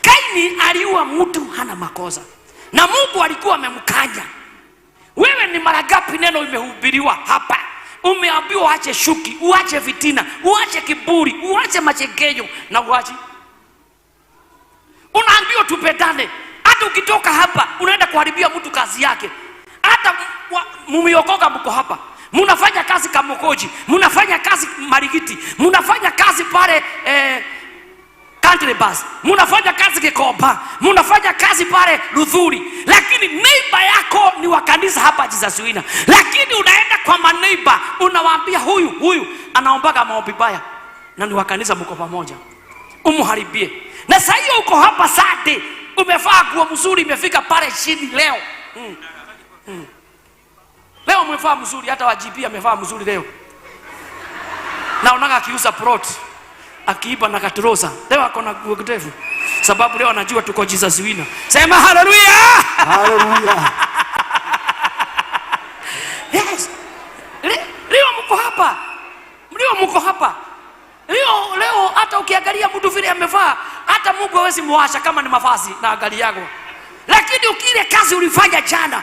Kaini aliua mtu hana makosa na Mungu alikuwa amemkanya. Wewe ni mara ngapi neno imehubiriwa hapa, umeambiwa uache shuki, uache vitina, uache kiburi, uache machekenyo na uache. Unaambiwa tupendane. Hata ukitoka hapa unaenda kuharibia mtu kazi yake. Hata mumeokoka mko hapa, mnafanya kazi Kamokoji, mnafanya kazi Marigiti, mnafanya kazi pale Country Bus, mnafanya kazi Kikoba, mnafanya kazi pale Luthuri, lakini neighbor yako ni wa kanisa hapa Jesus Winner. Lakini unaenda kwa maneighbor unawaambia huyu anaombaga maombi baya na ni wa kanisa, mko pamoja, umuharibie. Na sasa hiyo uko hapa Sunday, umevaa nguo mzuri, imefika pale chini leo. Leo umevaa mzuri, hata wajibi amevaa mzuri leo. Naonaga akiuza plot, akiiba na katrosa. Leo akona nguo ndefu. Sababu leo anajua tuko Jesus Winner. Sema haleluya! Haleluya! Yes. Leo mko hapa. Leo hata ukiangalia mtu vile amevaa, hata Mungu hawezi muasha kama ni mavazi na angali yako. Lakini ukile kazi ulifanya jana,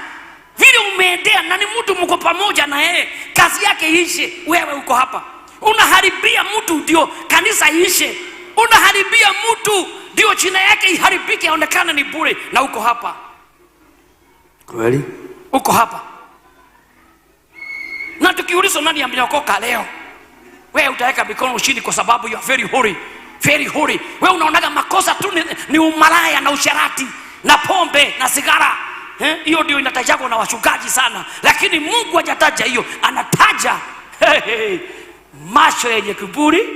vile umeendea na ni mtu mko pamoja na yeye, kazi yake ishe, wewe uko hapa. Unaharibia mtu ndio kanisa ishe. Unaharibia mtu ndio jina yake iharibike, aonekane ni bure, na uko hapa. Kweli? Uko hapa. Na tukiuliza nani ameokoka leo, wewe utaweka mikono chini kwa sababu you are very holy. Very holy. Wewe unaonaga makosa tu ni umalaya na usharati na pombe na sigara. Hiyo ndio inatajwa na wachungaji sana. Lakini Mungu hajataja hiyo, anataja macho yenye kiburi,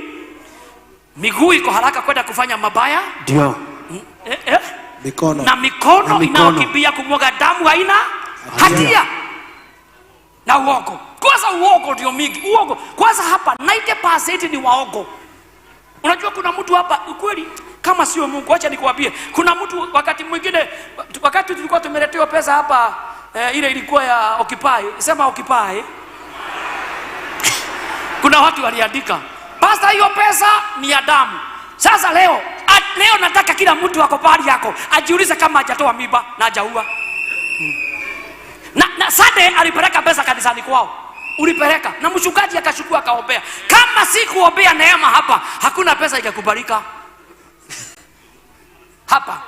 miguu iko haraka kwenda kufanya mabaya, ndio mikono inayokimbia kumwaga damu haina hatia, na uongo. Kwanza uongo ndio mingi. Uongo kwanza hapa 90% ni waongo. Unajua kuna mtu hapa ukweli kama sio Mungu, acha nikwambie, kuna mtu wakati mwingine, wakati tulikuwa tumeletewa pesa hapa ile ilikuwa ya Occupy, sema Occupy. Kuna watu waliandika, "Pastor, hiyo pesa ni ya damu." Sasa leo nataka kila mtu wako pahali yako ajiulize kama hajatoa mimba na hajaua. Na Sunday alipeleka pesa kanisani kwao. Ulipeleka na mchungaji akachukua akaombea. Kama si kuombea neema hapa, hakuna pesa ikakubalika. Hapa.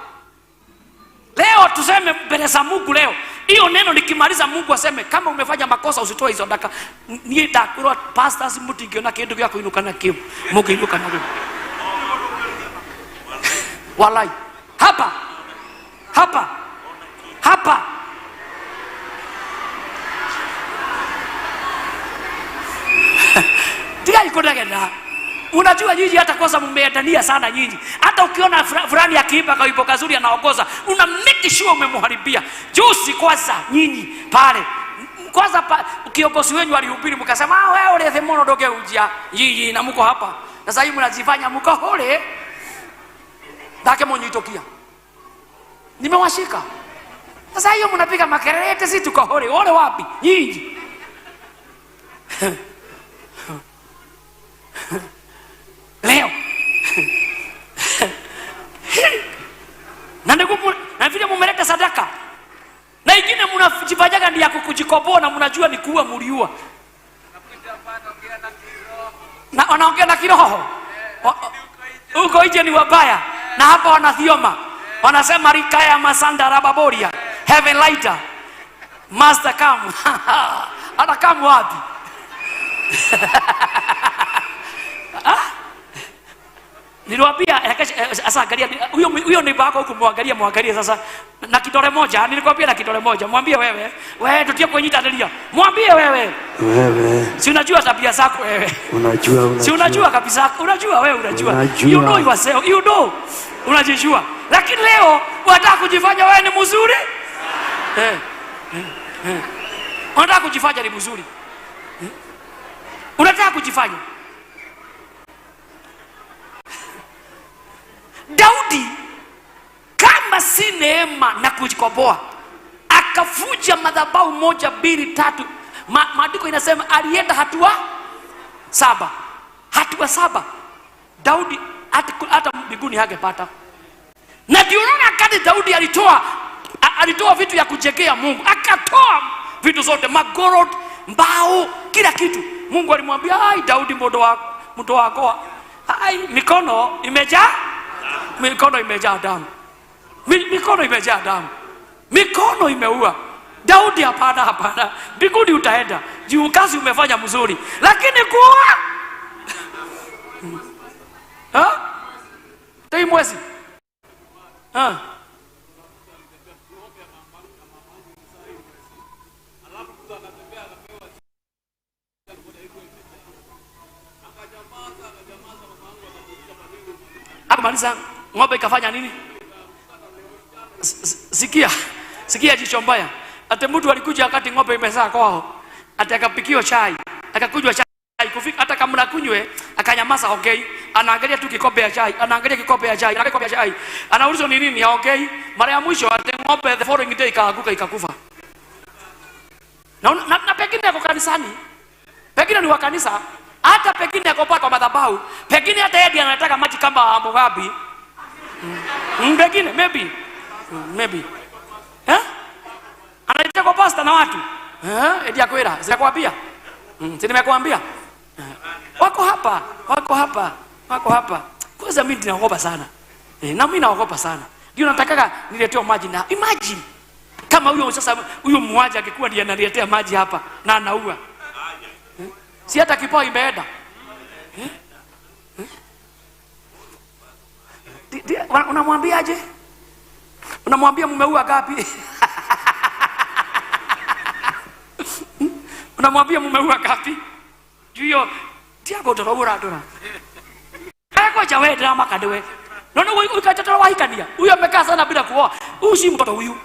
Leo tuseme mbele za Mungu leo. Hiyo neno nikimaliza Mungu aseme kama umefanya makosa usitoe hizo ndaka. Ni dakuro pastors mutingiona kindu gya kuinuka na kimu. Mungu inuka na kimu. Walai. Hapa. Hapa. Hapa. Tia iko ndagenda. Unajua nyinyi hata kosa mmeendania sana nyinyi. Hata ukiona fulani akiimba kwa wimbo kazuri anaongoza, una make sure umemharibia. Juzi kwanza nyinyi pale. Kwanza kiongozi wenu alihubiri mkasema, wewe ule themono doge ujia. Nyinyi na mko hapa. Na sasa hivi mnajifanya mko hole. Dake monyitokia. Nimewashika. Sasa hiyo mnapiga makelele si tuko hole. Ole wapi? Nyinyi. Leo na vile mumeleta sadaka na ingine mnajifanyaga ndio kujikoboa na mnajua ni kuua mliua na wanaongea na kiroho huko nje ni wabaya na hapa wanathioma wanasema rikaya masanda rababoria heaven lighter master come ana kama wapi niliwaambia sasa angalia huyo ni baba huko muangalie sasa na kidole moja nilikwambia na kidole moja mwambie wewe tutie kwenye tadalia mwambie wewe si unajua tabia zako wewe unajua si unajua kabisa unajua wewe unajua you know yourself you know unajijua lakini leo unataka kujifanya wewe ni mzuri unataka kujifanya ni mzuri unataka kujifanya Daudi kama si neema na kujikoboa akavuja madhabahu 1 2 3 maandiko inasema alienda hatua 7 Daudi hata mbinguni hangepata na ndio unaona kadi Daudi alitoa vitu ya kujengea Mungu akatoa vitu zote magorod mbao kila kitu Mungu alimwambia ai Daudi mtoto wako ai mikono imejaa damu mikono imejaa damu mikono imeua Daudi hapana mbinguni utaenda juu kazi umefanya mzuri lakini kuwa toi mwezi akamaliza ng'ombe ikafanya nini sikia jicho mbaya ate mtu alikuja wakati ng'ombe imezaa kwao atakapikiwa chai akakunywa chai kufika hata kama nakunywe akanyamaza okay anaangalia tu kikombe ya chai anaulizwa ni nini okay mara ya mwisho ate ng'ombe the following day ikaaguka ikakufa na pengine yako kanisani pengine ni wa kanisa hata pengine yako kwa madhabahu pengine hata yeye anataka maji kama Mugabe pengine maybe anaita kwa pastor na watu eti akwera zinakwambia si nimekuambia wako hapa kwanza mimi ninaogopa sana na mimi naogopa sana ndio nataka niletee maji na imagine kama huyo sasa huyo mmoja angekuwa ndiye analetea maji hapa na anaua si hata kipao imeenda unamwambiaje unamwambia mumeua gapi unamwambia mumeua gapi hiyo tiago dorora kwa jawe drama kadewe nono ukachatoa wahikania huyo amekaa sana bila kuoa usi mtoto huyu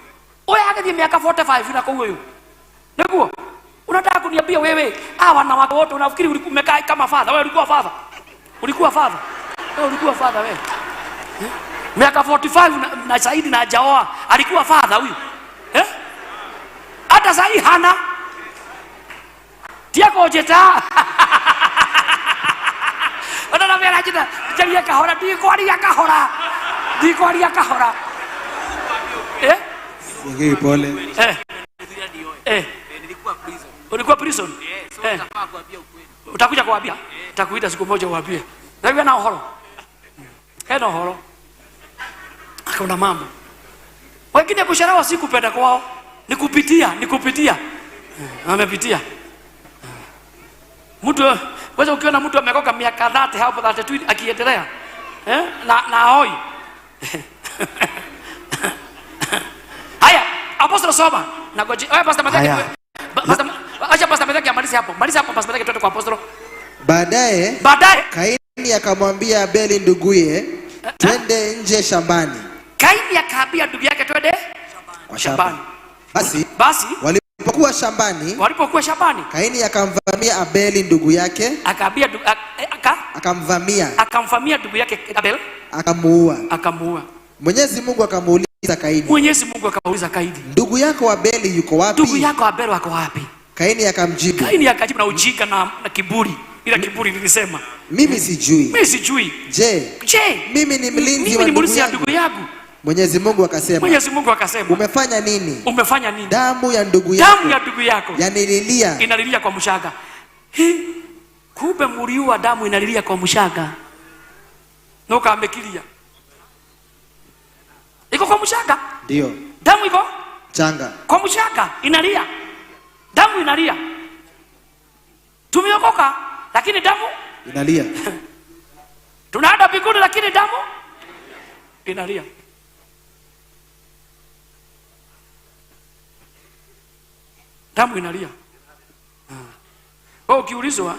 oya hadi miaka 45 na kwa huyo ndio unataka kuniambia wewe wanawake wote unafikiri umekaa kama father wewe ulikuwa father Wewe ulikuwa father wewe? Miaka 45 na zaidi na hajaoa, alikuwa father huyu. Hata sasa hana. Tia kojeta. Ona mera jita, jalia kahora, di kwaria kahora. Di kwaria kahora. Ngiri pole. Nilikuwa prison. Ulikuwa prison? So nitafaa kuambia ukweli. Utakuja kuambia? Nitakuita siku moja uambie. Na wewe na uhoro. Hena uhoro. Akaona mambo. Wengine kusharawa si kupenda kwao. Nikupitia. Amepitia. Mtu wewe ukiona mtu amekoka miaka 30 hapo 32 akiendelea. Na hoi. Haya, apostolo soma. Na goje. Wewe pastor Mateke. Acha pastor Mateke amalize hapo. Maliza hapo pastor Mateke, tuende kwa apostolo. Baadaye Kaini akamwambia Abeli nduguye, twende nje shambani. Kaini akaambia ndugu yake twende shambani. Basi walipokuwa shambani, Kaini akamvamia Abeli ndugu yake, akamvamia ndugu yake Abel, akamuua. Mwenyezi Mungu akamuuliza Kaini, ndugu yako Abeli yuko wapi? Ndugu yako Abel wako wapi? Kaini akajibu na ujinga na kiburi. Ila kiburi nilisema, mimi sijui. Je, mimi ni mlinzi wa ndugu yangu? Mwenyezi Mungu akasema, umefanya nini? Damu ya ndugu yako inalilia kwa mshaga. Kumbe muriua damu inalilia kwa mshaga. Noka amekilia. Iko kwa mshaga? Ndio. Damu iko? Changa. Kwa mshaga inalia. Damu inalia. Tumeokoka lakini damu inalia. Tunaenda mbinguni lakini damu inalia. Damu inalia. Wewe ukiulizwa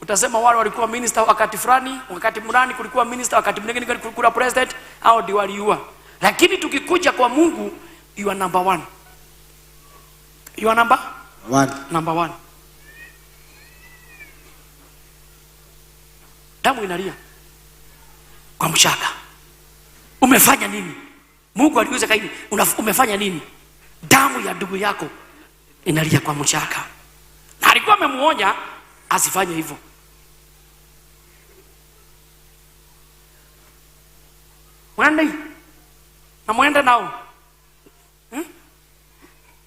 utasema wale walikuwa minister wakati fulani, wakati fulani kulikuwa minister, wakati mwingine kulikuwa president, au ndio waliua. Lakini tukikuja kwa Mungu, you are number 1. You are number 1. Damu inalia kwa mshaka. Umefanya nini? Mungu aliuliza Kaini, umefanya nini? Damu ya ndugu yako inalia kwa mshaka. Na alikuwa amemuonya asifanye hivyo. Mwende nao.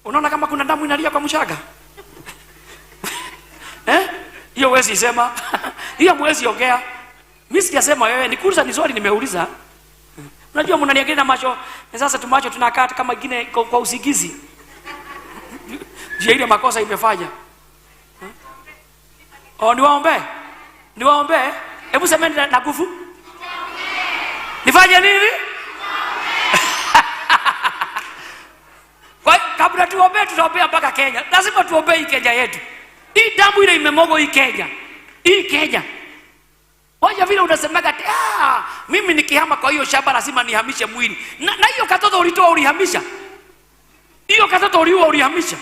Unaona kama kuna damu inalia kwa mshaka? Hiyo wewe sema. Hiyo mwezi ongea. Mimi sijasema wewe, nikuuliza ni swali nimeuliza. Unajua mnaniangalia na macho, sasa tumacho tunakaa kama ingine kwa usigizi. Je, ile makosa imefanya? Niwaombe. Hebu semeni na nguvu. Nifanye nini? Kwa kabla tuombe, tutaombea mpaka Kenya. Lazima tuombee hii Kenya yetu. Hii damu ile imemogo hii Kenya. Hoja vile unasemaga mimi nikihama kwa hiyo shamba lazima nihamishe mwili. Na hiyo katoto ulitoa ulihamisha. Hiyo katoto ulihamisha.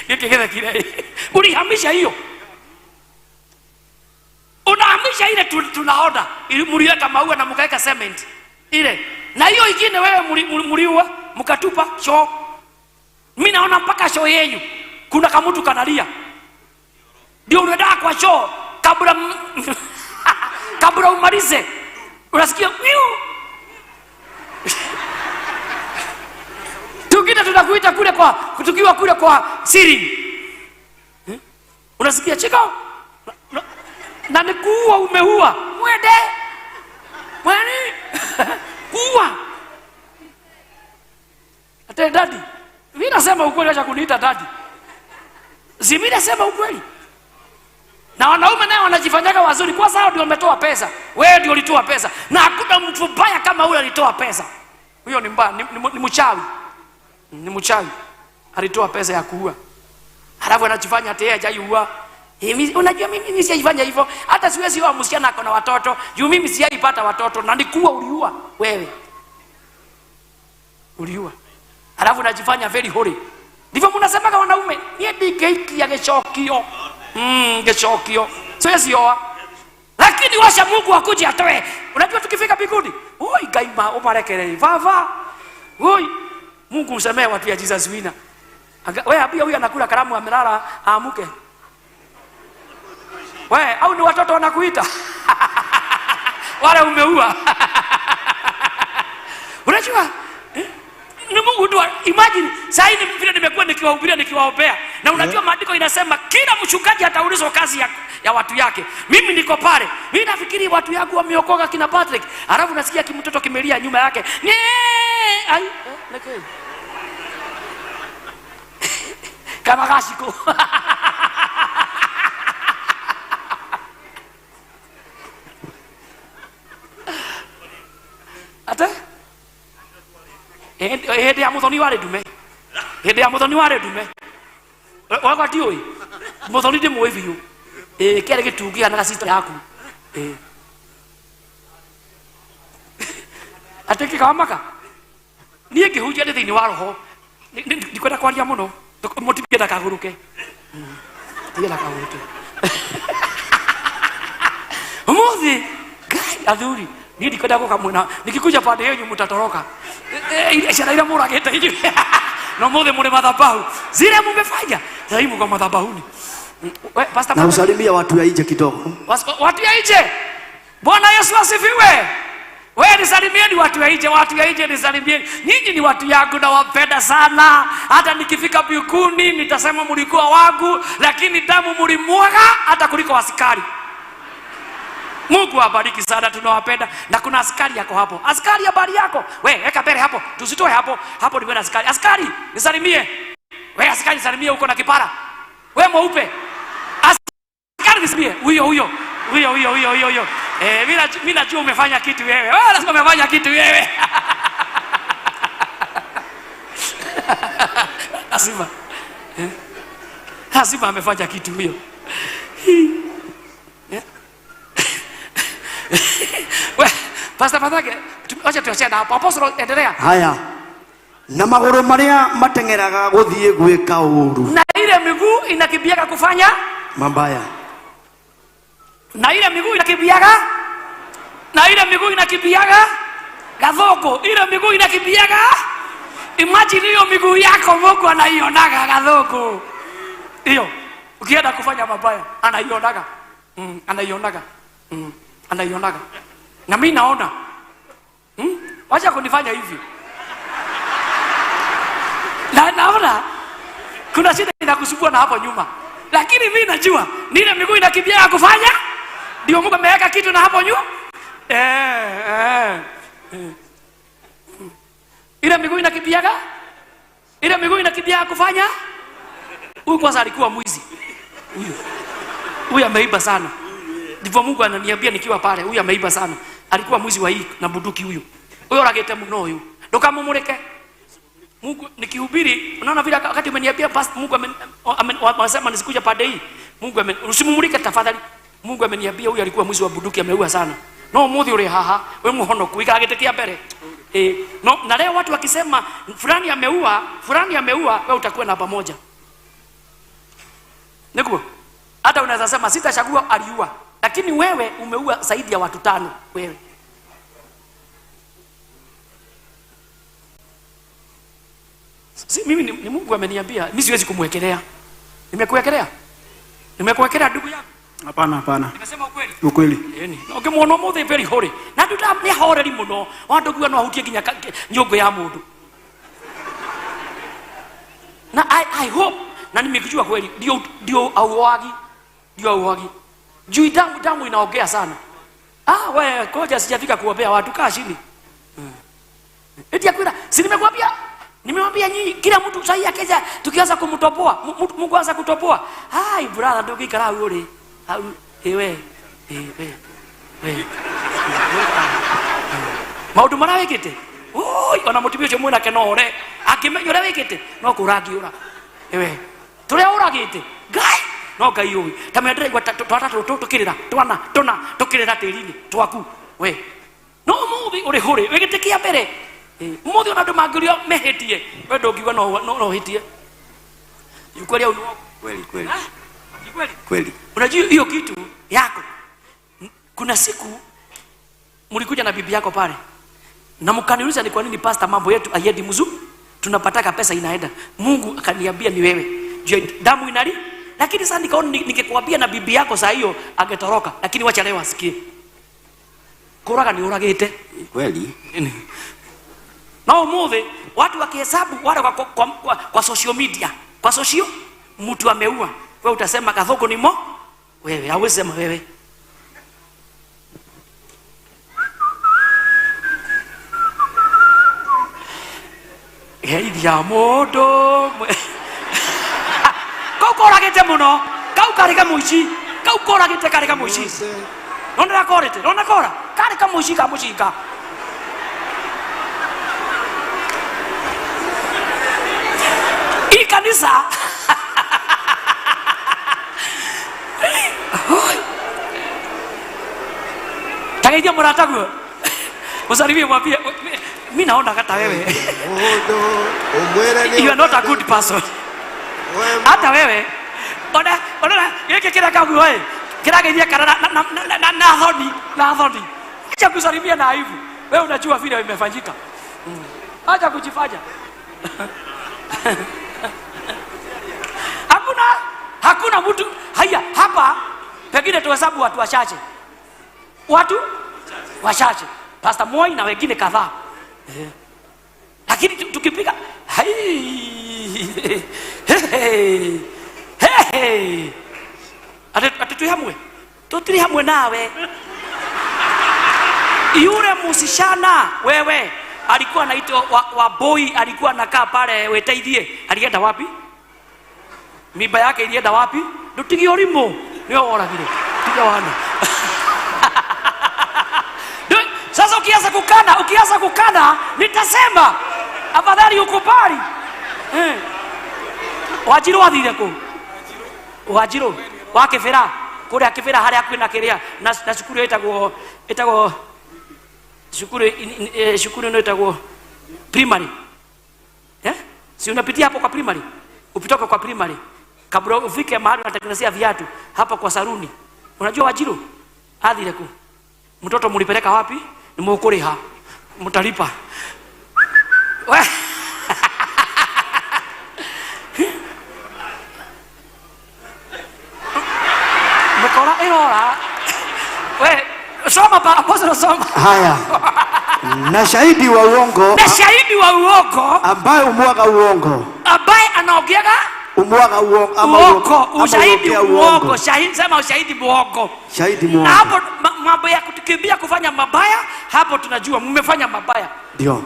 Kile. Ulihamisha hiyo. Unahamisha ile tunaona. Mliweka maua na mkaweka cement. Ile. Na hiyo ingine wewe mliua mkatupa show. Mimi naona mpaka show yenu kuna kama mtu kanalia. Ndio unaenda kwa show kabla umalize. Unasikia tukita tunakuita kule tukiwa kule kwa siri. Unasikia chikao? Na nikuua umeua. Mwende. Kuua. Ate dadi. Mimi nasema ukweli, acha kuniita dadi. Mimi nasema ukweli. Na wanaume nao wanajifanyaga wazuri kwa sababu ndio wametoa pesa. Wewe ndio ulitoa pesa. Na hakuna mtu mbaya kama yule alitoa pesa. Huyo ni mbaya, ni mchawi. Ni mchawi. Alitoa pesa ya kuua. Halafu anajifanya ati yeye hajaiua. Unajua mimi sijifanya hivyo. Hata siwezi oa msichana ako na watoto. Juu mimi sijaipata watoto na nikuua uliua wewe. Uliua. Halafu anajifanya very holy. Ndivyo mnasemaga wanaume. Yeye dike ya gechokio. Gechokio. Siwezi oa. Lakini Yaani washa Mungu akuje atoe. Unajua tukifika mbinguni, oi gaima umarekere vava. Oi Mungu msemee watu ya Jesus wina. Wewe abia huyu anakula karamu amelala aamuke. Wewe au ni watoto wanakuita? Wale umeua. Unajua? Ni Mungu tu. Imagine sasa hivi vile nimekuwa nikiwahubiria nikiwaombea. Na unajua maandiko inasema kila mchungaji ataulizwa kazi ya watu yake. Mimi niko pale. Mimi nafikiri watu yangu wameokoka kina Patrick. Alafu nasikia kimtoto kimelia nyuma yake. Ai, lekee. Kama gashiko. Ate? Hede ya muthoni wale dume. Hede ya muthoni wale dume. Wakati oi. Muthoni de mwe biyo. Kere gitugia na sister yaku. Ate kikamaka. Niye kihujia de thini wa roho. Ndikwenda kwaria muno. Motibia na kaguruke. Tiga na kaguruke. Umuthi. Gai adhuri. Nidi kwenda kwa kamuna. Nikikuja pande yenu mtatoroka. Ile shara ile muragete hivi. Na mode mure madhabahu. Zile mmefanya. Sasa hivi kwa madhabahuni. Pastor, na usalimia watu ya nje kidogo. Watu ya nje. Bwana Yesu asifiwe. Wewe nisalimieni watu ya nje, watu ya nje nisalimieni. Nyinyi ni watu yangu na wapenda sana. Hata nikifika mbinguni nitasema mlikuwa wangu, lakini damu mlimwaga hata kuliko askari. Mungu awabariki sana, tunawapenda. Na kuna askari yako hapo. Askari habari yako. Wewe weka mbele hapo. Tusitoe hapo. Hapo ni askari. Askari, nisalimie. Wewe askari nisalimie uko na kipara. Wewe mweupe. Askari nisalimie. Huyo. Mimi najua umefanya kitu wewe. Wewe lazima umefanya kitu wewe. Lazima amefanya kitu huyo. Wewe Pastor Pathake, acha tuachane hapo. Apostle endelea. Haya. Na maguru maria matengeraga guthie gwika uru. Na ile miguu inakimbiaga kufanya mabaya. Na ile miguu inakimbiaga gathoko. Ile miguu inakimbiaga. Imagine hiyo miguu yako Mungu anaionaga gathoko. Hiyo ukienda kufanya mabaya anaionaga. Anaionaga. Na mimi naona. Wacha kunifanya hivi. Na naona kuna shida inakusumbua na hapo nyuma. Lakini mimi najua nile miguu inakimbia kufanya ndio Mungu ameweka kitu na hapo nyuma. Ile miguu inakimbia kufanya. Huyu kwanza alikuwa mwizi. Huyu ameiba sana. Ndivyo Mungu ananiambia nikiwa pale, huyu ameiba sana. Alikuwa mwizi wa hii na bunduki huyu. Huyo ragete mno huyu. Ndokamumuleke. Mungu nikihubiri, unaona vile wakati umeniambia pastor Mungu amesema nisikuja pande hii. Mungu usimumulike tafadhali. Mungu ameniambia huyu alikuwa mwizi wa bunduki ameua sana. No muthi ule haha, wewe muhono kuiga getekia mbele. No, na leo watu wakisema fulani ameua, wewe utakuwa na pamoja. Nikuwa hata unaweza sema sitachagua aliua, lakini wewe umeua zaidi ya watu 5 wewe. Mimi ni Mungu ameniambia, mimi siwezi kumwekelea. Nimekuwekelea ndugu yangu. Hapana. Nimesema ukweli. Ukweli. Yaani, ukimwona mothe very holy. Na nduta ni holy muno. Watu kwa no hutie kinya nyongo ya mundu. Na I hope na nimekujua kweli ndio auagi. Juu damu inaongea sana. Wewe koja sijafika kuombea watu kaa chini. Eti akwenda, si nimemwambia nyinyi kila mtu sasa akija tukianza kumtopoa, Mungu anza kutopoa. Hai brother ndio kikara ule. Wewe. Maudu mara wekete. Oi, ona motivio cyo mwana kenore. Akimenyora wekete, no kuragiura. Ewe. Tule uragite. Gai. No gai oi. Tamendere gwa tukirira. Twana tukirira tirini twaku. We. No mubi uri hore. Wekete kia mbere. Muthi ona ndumangirio mehetie. We ndungiwa no hitie. Yukweli au kweli. Kweli. Unajua hiyo kitu yako Kuna siku mlikuja na bibi yako pale na mkaniuliza ni kwa nini pastor mambo yetu haiendi mzuri, tunapataka pesa inaenda. Mungu akaniambia ni wewe, je, damu inali. Lakini sasa nikaona ningekuambia na bibi yako saa hiyo angetoroka, lakini wacha leo asikie. Kuraga ni uragite kweli. Na umuthi watu wakihesabu wale kwa social media, kwa social mtu ameua, wewe utasema Kathoko ni mo, wewe hauwezi sema wewe. Ya modo kau koragite muno, kau karika muici, kau koragite karika muici. Nona korete, nona kora karika muici ka muicika. Hii kanisa Tangia murata guo Usalimie mwambie mimi naona kata wewe you are not a good person. Hata wewe ona yeke kila kagu wewe kila gejia kana na thoni acha kusalimia na aibu. Wewe unajua vile imefanyika. Acha kujifanya. Hakuna mtu haya hapa, pengine tuhesabu watu wachache. Watu wachache. Pastor Moi na wengine kadhaa. Lakini tukipiga atatuhamwe. Tutiri hamwe nawe. Yule musishana wewe alikuwa anaitwa wa boy, alikuwa anakaa pale Wetaithie. Alienda wapi? Mimba yake ilienda wapi? Ndutigi orimo. Nio oragire. Tiga wana. Sasa ukianza kukana nitasema afadhali ukubali. Wajiro wathire ku. Wajiro wake fera. Kule akifera hali akwenda kiria na shukuru etagwo shukuru ndio etagwo primary. Si unapitia hapo kwa primary? Upitoka kwa primary kabla ufike mahali unatengenezea viatu hapa kwa saruni. Unajua Wajiro athire ku. Mtoto mlipeleka wapi? Ni mukuriha. Mtalipa. Mkora erora. We soma pa apostolo soma. Haya. Na shahidi wa uongo. Na shahidi wa uongo ambaye umwaga uongo. Ambaye anaongeaga umwaga uongo ama uongo. Ushahidi uongo. Shahidi sema ushahidi muongo. Shahidi muongo. Hapo mambo ya kutukimbia kufanya mabaya, hapo tunajua mmefanya mabaya. Ndio.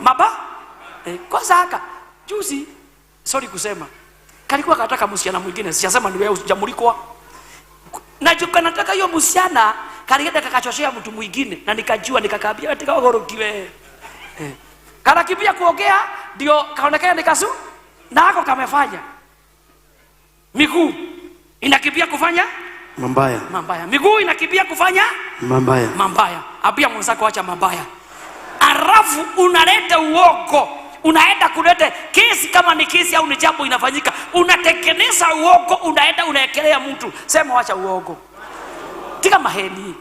Kwa saka juzi sorry kusema kalikuwa kataka msichana mwingine, sijasema ni wewe usijamulikwa. Najuka nataka hiyo msichana kalienda kakachoshea mtu mwingine na nikajua nikakaambia ati kagorokiwe. Kana kibia kuongea ndio kaonekana nikasu na hako kamefanya. Miguu inakimbia kufanya mambaya. Miguu inakimbia kufanya mambaya. Abia mwenzako acha mambaya. Arafu unaleta uongo. Unaenda kuleta kesi kama ni kesi au ni jambo inafanyika. Unatekeleza uongo, unaenda unaekelea mtu. Sema wacha uongo. Tika maheni.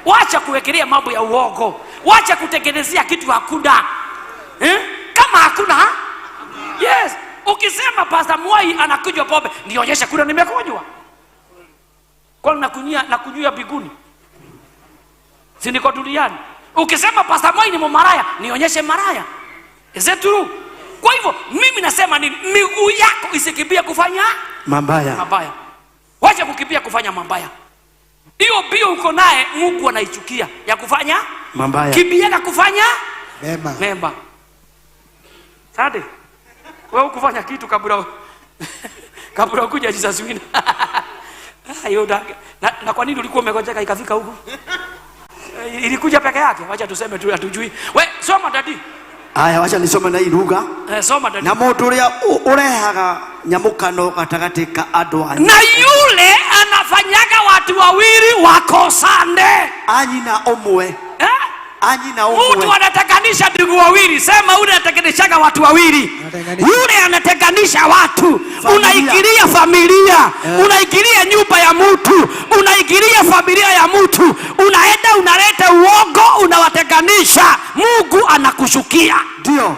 Wacha kuwekelea mambo ya uongo. Wacha kutengenezea kitu hakuna. Kama hakuna yes. Ukisema Pastor Moi anakunywa pombe, nionyeshe kuna nimekunywa. Kwa nakunywa biguni. Si niko duniani. Ukisema Pastor Moi ni mmaraya, nionyeshe maraya. Is that true? Kwa hivyo mimi nasema nini? Miguu yako isikimbia kufanya mabaya. Wacha kukimbia kufanya mabaya. Hiyo bio uko naye Mungu anaichukia ya kufanya mabaya. Kimbia kufanya mema. Sade. Wewe ukufanya kitu kabla kuja Jesus wina. Hayo na kwa nini ulikuwa umegojeka ikafika huko? Ilikuja peke yake. Wacha tuseme tu hatujui. We soma dadi. Aya wacha nisome na hii lugha. Soma dadi. Na mũndũ ũrĩa ũrehaga nyamũkano gatagatĩ ka andũ anyu. Na yule anafanyaga watu wawili wakosane. Anyina ũmwe. Mtu anatakanisha ndugu wawili. Sema ule anatenganishaga watu wawili. Yule anatenganisha watu. Unaikilia familia. Unaikilia nyumba ya mtu. Unaikilia familia ya mtu. Unaenda kupiganisha, Mungu anakushukia. Ndio.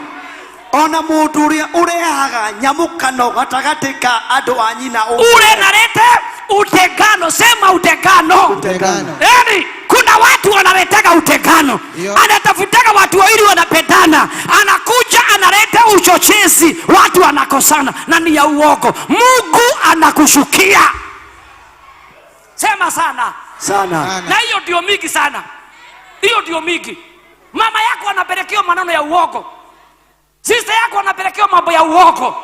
Ona mundu uria urehaga nyamukano gatagati ka andu anyi na ule nalete utegano. Sema utegano. Utegano. Yaani kuna watu wanaletega utegano. Anatafutaka watu wawili wanapendana, anakuja analeta uchochezi, watu wanakosana na ni ya uongo. Mungu anakushukia. Sema sana. Sana. Na hiyo ndio mingi sana. Hiyo ndio mingi. Mama yako anapelekewa maneno ya uongo. Sister yako anapelekewa mambo ya uongo.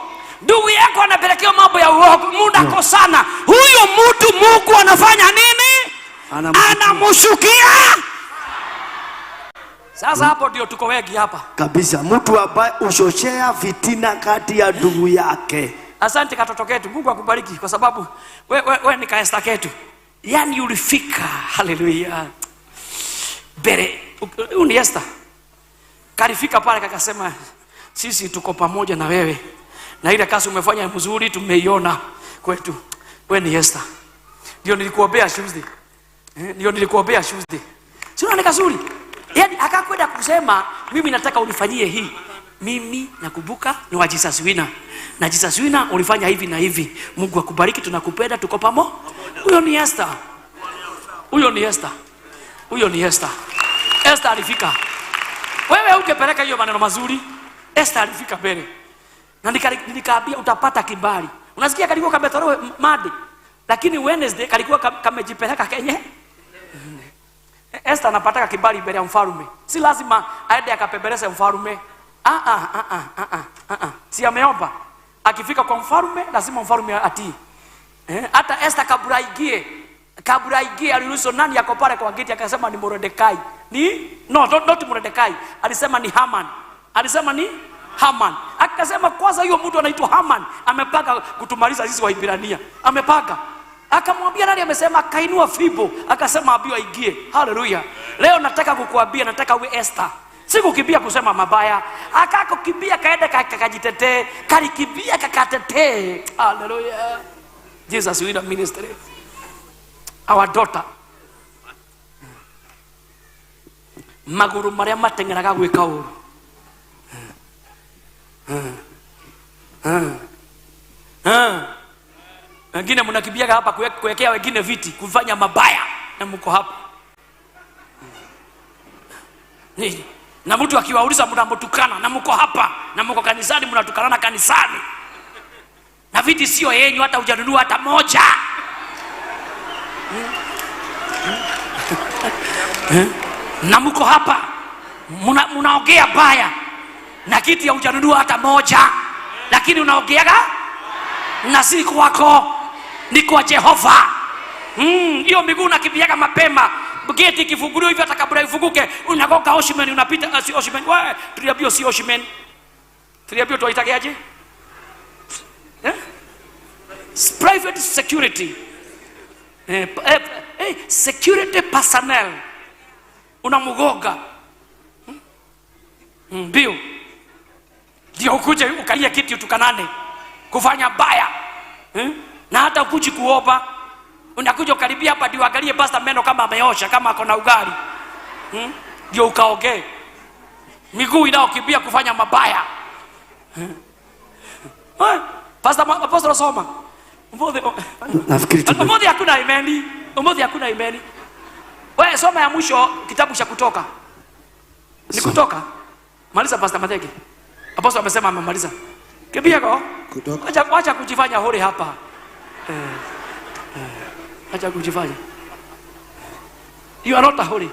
Ndugu yako anapelekewa mambo ya uongo. Mnakosana. Huyo mtu Mungu anafanya nini? Anamshukia. Sasa hapo ndio tuko wengi hapa. Kabisa. Mtu ambaye ushoshea fitina kati ya ndugu yake. Asante katoto ketu. Mungu akubariki kwa sababu we ni kaesta ketu. Yaani ulifika. Haleluya. Bere ni Esther. Karifika pale kakasema sisi tuko pamoja na wewe. Na ile kazi umefanya mzuri tumeiona kwetu. Wewe ni Esther. Ndio nilikuombea Tuesday. Ndio nilikuombea Tuesday. Sio ni kazuri. Yaani akakwenda kusema mimi nataka unifanyie hii. Mimi nakumbuka ni wa Jesus Winner. Na Jesus Winner ulifanya hivi na hivi. Mungu akubariki, tunakupenda, tuko pamoja. Huyo ni Esther. Huyo ni Esther. Huyo ni Esther. Esther alifika. Wewe ungepeleka hiyo maneno mazuri. Esther alifika mbele. Na nikaambia utapata kibali. Unasikia kalikuwa kametolewa madi. Lakini Wednesday kalikuwa kamejipeleka Kenya. Esther anapata kibali mbele ya mfalme. Si lazima aende akapembeleze mfalme. Si ameomba. Akifika kwa mfalme lazima mfalme atii. Hata Esther kabla ingie aliruhusu nani yako pale kwa geti akasema ni Mordekai. Not Mordekai. Alisema ni Haman. Alisema ni Haman. Akasema kwanza hiyo mtu anaitwa Haman amepaka kutumaliza sisi Waebrania. Amepaka. Akamwambia nani amesema kainua fibo. Akasema abiwa ingie. Haleluya. Leo nataka kukuambia nataka uwe Esther. Sikukimbia kusema mabaya. Akakukimbia kaenda kakajitetee. Kalikimbia kakatetee. Haleluya. Jesus Winner Ministry. Our daughter. Maguru maria matengeraga gwika uru. Wengine mnakimbiaga hapa kuwekea wengine viti, kufanya mabaya na mko hapa. Nini? Na mtu akiwauliza mnamtukana na mko hapa, na mko kanisani mnatukana kanisani. Na viti sio yenyu hata hujanunua hata moja. Na mko hapa mnaongea baya na kiti ya hujanunua hata moja, lakini unaongeaga na si kwako, ni kwa Jehova. Hiyo miguu nakimbiaga mapema, geti kifunguliwa hivi hata kabla ifunguke unagoka Oshman unapita. Si Oshman wewe, tuliambiwa si Oshman, tuliambiwa tuitageaje? Private security. Security personnel unamugoga ndio ukuje ukalia kiti utukanane kufanya baya na hata ukuji kuomba unakuja ukaribia hapa ndio angalie pastor meno kama ameosha kama ako na ugali ndio ukaongee miguu inaokimbia kufanya mabaya. Pastor soma Umoja hakuna imani. Umoja hakuna imani. Wewe soma ya mwisho kitabu cha Kutoka. Ni Kutoka. Maliza Pastor Mateke. Apostle amesema amemaliza. Kimbia kwa Kutoka. Acha kujifanya hore hapa. Acha kujifanya. You are not a holy.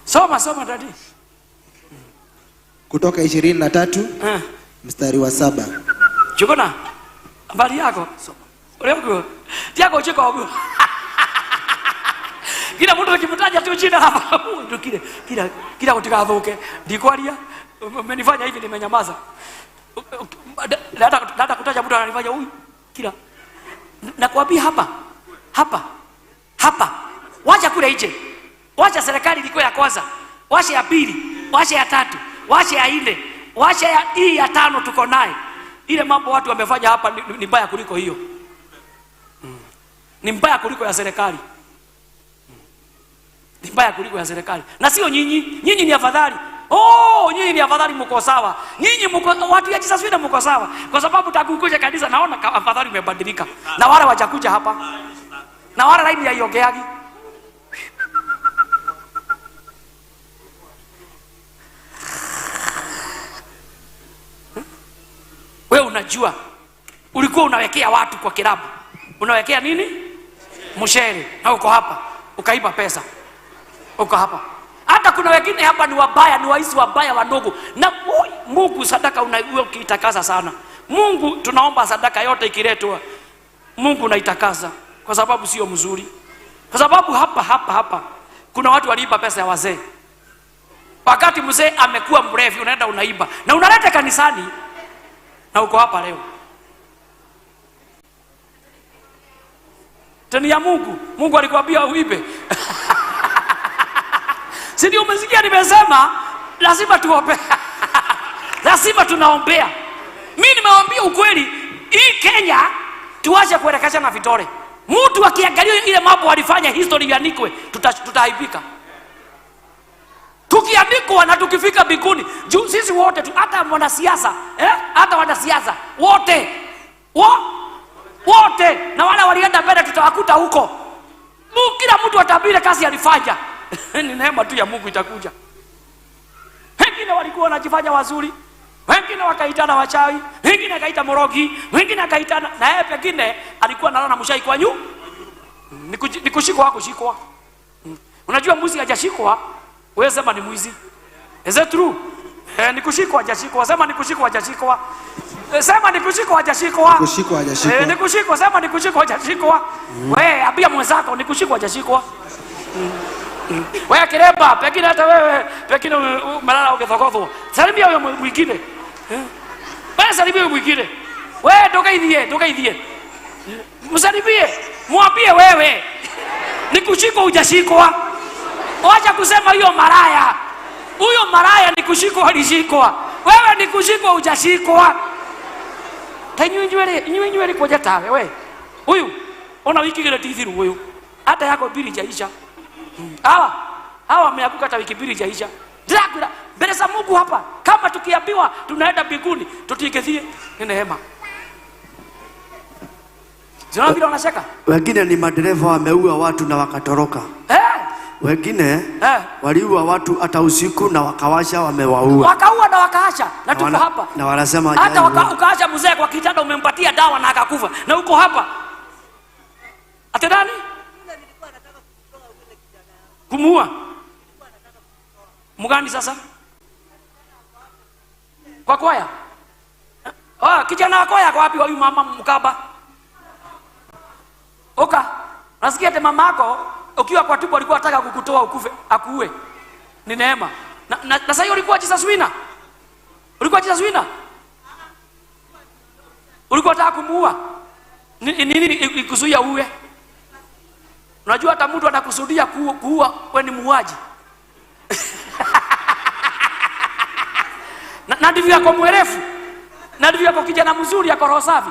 Soma dadi. Kutoka 23 mstari wa 7. Jukona, habari yako? Leo yako cheko wangu. Kila mtu akimtaja tu jina hapa. Ndio kila kutika avoke. Ndikwalia umenifanya hivi nimenyamaza. Dada kutaja mtu ananifanya huyu. Kila nakwambia hapa. Wacha kule nje. Wacha serikali ilikuwa ya kwanza. Wacha ya pili, wacha ya tatu. Wacha ya ile, wacha ya hii ya tano tuko naye. Ile mambo watu wamefanya hapa ni mbaya kuliko hiyo. ni mbaya kuliko ya serikali. Ni mbaya kuliko ya serikali. Na sio nyinyi. Nyinyi ni afadhali. Oh, nyinyi ni afadhali, mko sawa. Nyinyi mko watu ya Jesus Freedom mko sawa. Kwa sababu takukuja kanisa naona afadhali umebadilika. Na wale wajakuja hapa. Na wale laini ya iongeagi. Wewe unajua ulikuwa unawekea watu kwa kilabu. Unawekea nini? Mshere. Na uko hapa ukaiba pesa. Uko hapa. Hata kuna wengine hapa ni wabaya, ni waizi wabaya wadogo. Na Mungu sadaka ukiitakaza sana. Mungu tunaomba sadaka yote ikiletwa, Mungu unaitakasa kwa sababu sio mzuri. Kwa sababu hapa kuna watu waliiba pesa ya wazee. Wakati mzee amekuwa mrefu unaenda unaiba na unaleta kanisani na uko hapa leo. Tani ya Mungu alikwambia uibe. Si ndio umesikia nimesema lazima tuombe. Lazima tunaombea. Mimi nimewaambia ukweli, hii Kenya tuache kuelekeza na vitore. Mtu akiangalia ile mambo walifanya history iandikwe, tutahaibika. Tukiandikwa na tukifika mbinguni, sisi wote hata wanasiasa, hata wanasiasa wote na wale walienda mbele tutawakuta huko. Kila mtu atabiri kazi alifanya. Ni neema tu ya Mungu itakuja. Wengine walikuwa wanajifanya wazuri, wengine wakaitana wachawi, wengine akaita morogi, wengine akaitana na yeye pekine alikuwa analala mshai kwa nyu. Nikushikwa kushikwa. Unajua mwizi hajashikwa, wewe sema ni mwizi. Is that true? Nikushikwa hajashikwa, sema nikushikwa hajashikwa. Sema nikushikwa hajashikwa. Kushikwa hajashikwa. Nikushikwa, sema nikushikwa hajashikwa. Wewe ambia mwenzako nikushikwa hajashikwa. Wewe kiremba, pekine hata wewe, pekine umelala ukithokothwa. Salimia huyo mwingine. Wewe salimia huyo mwingine. Wewe toka idhie. Msalimie, mwambie wewe. Nikushikwa hujashikwa. Wacha kusema hiyo maraya. Huyo maraya nikushikwa alishikwa. Wewe nikushikwa hujashikwa. Tanyunywe koja tawe wewe. Huyu ona wiki ile tithiru huyu. Hata yako bili jaisha. Hawa wameanguka hata wiki mbili jaisha. Dracula mbele za Mungu hapa. Kama tukiambiwa tunaenda mbinguni, tutikethie ni neema. Zina bila wanashaka. Wengine ni madereva wameua watu na wakatoroka. Wengine waliua watu hata usiku na wakawasha wamewaua. Wakaua na wakaacha na tuko hapa. Na wanasema hata ukaacha mzee kwa kitanda umempatia dawa na akakufa. Na uko hapa. Ate nani? Kumuua. Mugani sasa? Kwa kwaya? Kijana wa kwaya kwa wapi wa huyu mama mkaba? Nasikia ate mamako ukiwa kwa tupo alikuwa anataka kukutoa ukufe, akuue. Ni neema. Na sasa hiyo ulikuwa Jesus Winner? Ulikuwa Jesus Winner? Ulikuwa unataka kumuua? Nini ikuzuia uwe? Unajua hata mtu anakusudia kuua wewe ni muuaji. Na ndivyo yako mwerefu. Na ndivyo yako kijana mzuri yako roho safi.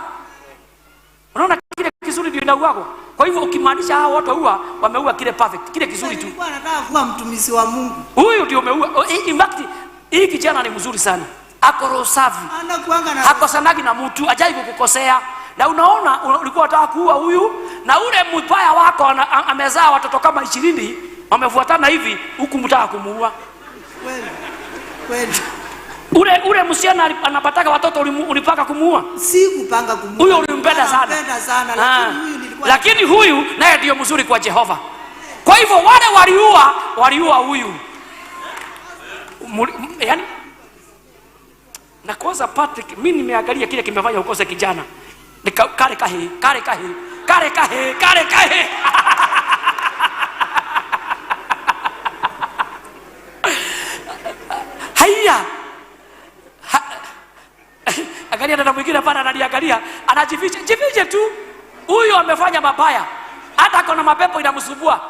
Unaona kile kizuri ndio inauago. Kwa hivyo ukimaanisha hao watu huwa wameua kile perfect, kile kizuri tu. Alikuwa anataka kuwa mtumishi wa Mungu. Huyu ndio umeua. In fact, hii kijana ni mzuri sana. Ako roho safi. Anakuanga na hakosanagi na mtu, ajai kukukosea. Na unaona ulikuwa unataka kuua huyu na ule mbaya wako amezaa watoto kama 20 wamefuatana hivi huku mtaka kumuua. Kweli. Ule msichana anapataka watoto ulipaka kumuua? Si kupanga kumuua. Huyo ulimpenda sana. Napenda sana lakini huyu naye ndio mzuri kwa Jehova. Kwa hivyo wale waliua huyu. Yaani nakosa Patrick, mimi nimeangalia kile kimefanya ukose kijana. Kare kahe. Haya. Angalia na mwingine pana ananiangalia, anajificha. Jifiche tu. Huyo amefanya mabaya. Hata kuna mapepo inamsumbua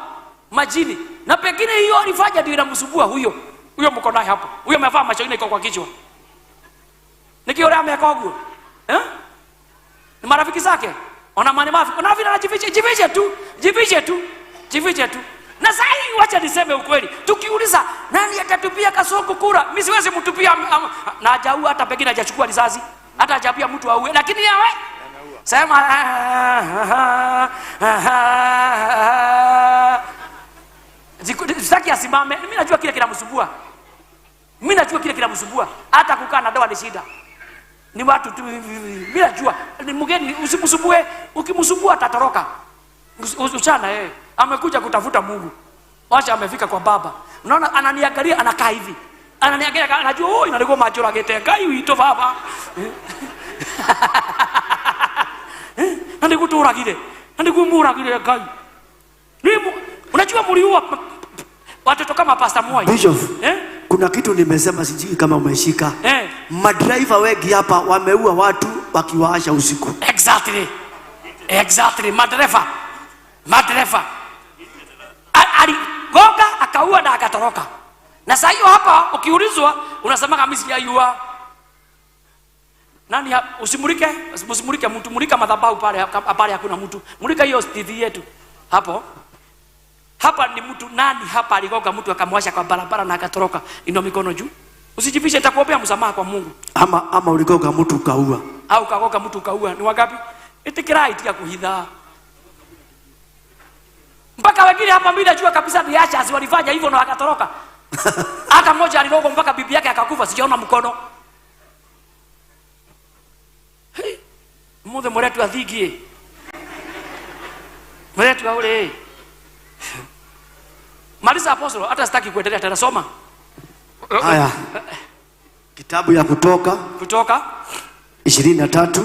majini. Na pengine hiyo alifanya ndio inamsumbua huyo. Huyo mko naye hapo. Huyo amevaa macho iko kwa kichwa. Nikiona amekogo. Ni marafiki zake. Ona mane mafi. Ona vile jifiche tu. Na sasa wacha niseme ukweli. Tukiuliza nani atatupia Kasongo kura? Mimi siwezi mtupia na hajaua hata pengine hajachukua risasi. Hata hajapia mtu auwe. Lakini yawe sema sitaki asimame. Mimi najua kile kinamsumbua. Hata kukaa na dawa ni shida. Ni watu tu bila jua. Ni mgeni usimsumbue. Ukimsumbua atatoroka. Uchana yeye. Amekuja kutafuta Mungu. Wacha amefika kwa baba. Unaona ananiangalia anakaa hivi. Ananiangalia anajua inalikuwa majora getenga hivi to baba. Ndikutura kile. Ndikumura kile kai. Unajua mliua watoto kama Pastor Moi. Bishop. Kuna kitu nimesema sijui kama umeshika. Madriver wengi hapa wameua watu wakiwaasha usiku. Exactly. Madriver. Aligonga akaua na akatoroka. Na sasa hiyo hapa ukiulizwa unasema kama mimi sijaiua. Nani usimulike mtu, mulika madhabahu pale hakuna mtu. Mulika hiyo TV yetu. Hapa ni mtu nani hapa aligonga mtu akamwasha kwa barabara na akatoroka. Inua mikono juu. Usijifiche, nitakuombea msamaha kwa Mungu. Ama uligonga mtu ukaua. Au kagonga mtu ukaua. Ni wangapi? Itikira itia kuhidha. Mpaka wengine hapa mimi najua kabisa ni acha asiwalifanya hivyo na akatoroka. Hata mmoja aligonga mpaka bibi yake akakufa, sijaona mkono. Mmoja mwetu athigie. Mwetu aule. Maliza Apostle, hata sitaki kuendelea tena, soma. Haya. Kitabu ya Kutoka 23.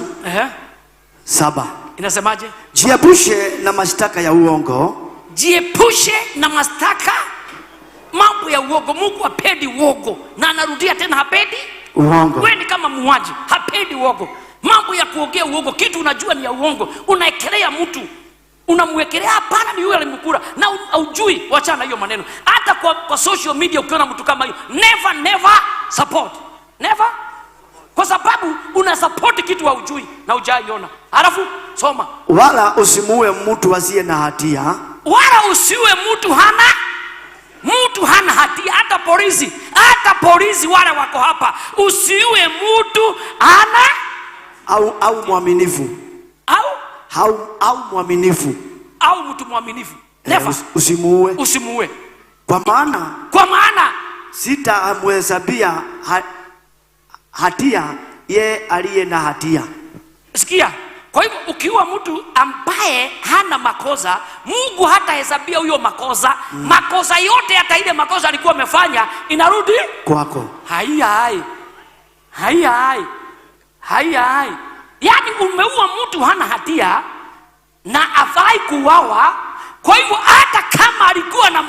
7. Inasemaje? Jiepushe na mashtaka ya uongo. Jiepushe na mashtaka mambo ya uongo. Mungu hapendi uongo. Na anarudia tena hapendi uongo. Wewe ni kama muuaji, hapendi uongo. Mambo ya kuongea uongo, kitu unajua ni ya uongo, unaekelea mtu. Unamwekelea hapana ni yule alimkura na hujui, wachana hiyo maneno. Hata kwa social media ukiona mtu kama hiyo, never support. Never. Kwa sababu una support kitu hujui na hujaiona. Alafu soma. Wala usimuue mtu asiye na hatia. Wala usiue mtu hana hatia. Hata polisi wale wako hapa. Usiue mtu hana au mwaminifu. Au mwaminifu. Au mtu mwaminifu. Never. Usimuue. Kwa maana sitamhesabia hatia ye aliye na hatia. Sikia. Kwa hivyo ukiua mtu ambaye hana makosa, Mungu hatahesabia huyo makosa. Makosa yote, hata ile makosa alikuwa amefanya inarudi kwako. Hai. Yaani umeua mtu hana hatia na afai kuuawa. Kwa hivyo hata kama alikuwa na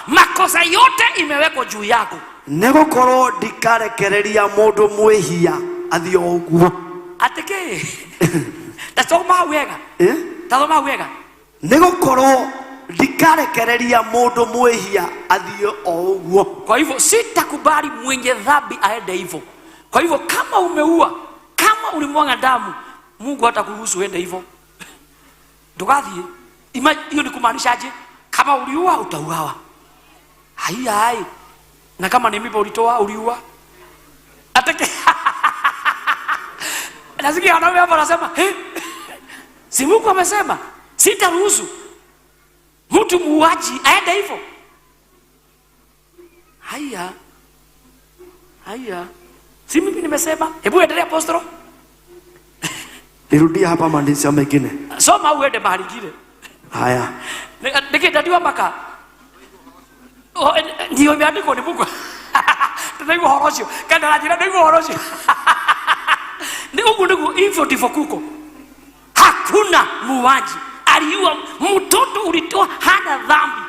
makosa yote imewekwa juu yako. Negokoro ndikarekereria mundu mwihia athio uguo. Ateke. Tasoma wega. Negokoro ndikarekereria mundu mwihia athio uguo. Kwa hivyo sitakubali mwenye dhambi aende hivyo. Kwa hivyo kama umeua, kama ulimwaga damu, Mungu hatakuruhusu uende hivyo. Ndugathi, hiyo ni kumaanisha aje? Kama uliua utauawa. Hai. Na kama ni mimba ulitoa uliua. Atake. Nasikia wanaume hapa wanasema, si Mungu amesema sitaruhusu mtu muuaji aende hivyo. Haya. Si mimi nimesema. Hebu endelea Apostolo. Nirudia hapa maandiko mengine. Soma uende mahali kile. Haya. Nikitadiwa mpaka. Ndio imeandikwa ni Mungu. Tunaigo horosho. Kana rajira ndio horosho. Ndio hivyo ndivyo kuko. Hakuna muuaji aliua mtoto ulitoa hana dhambi.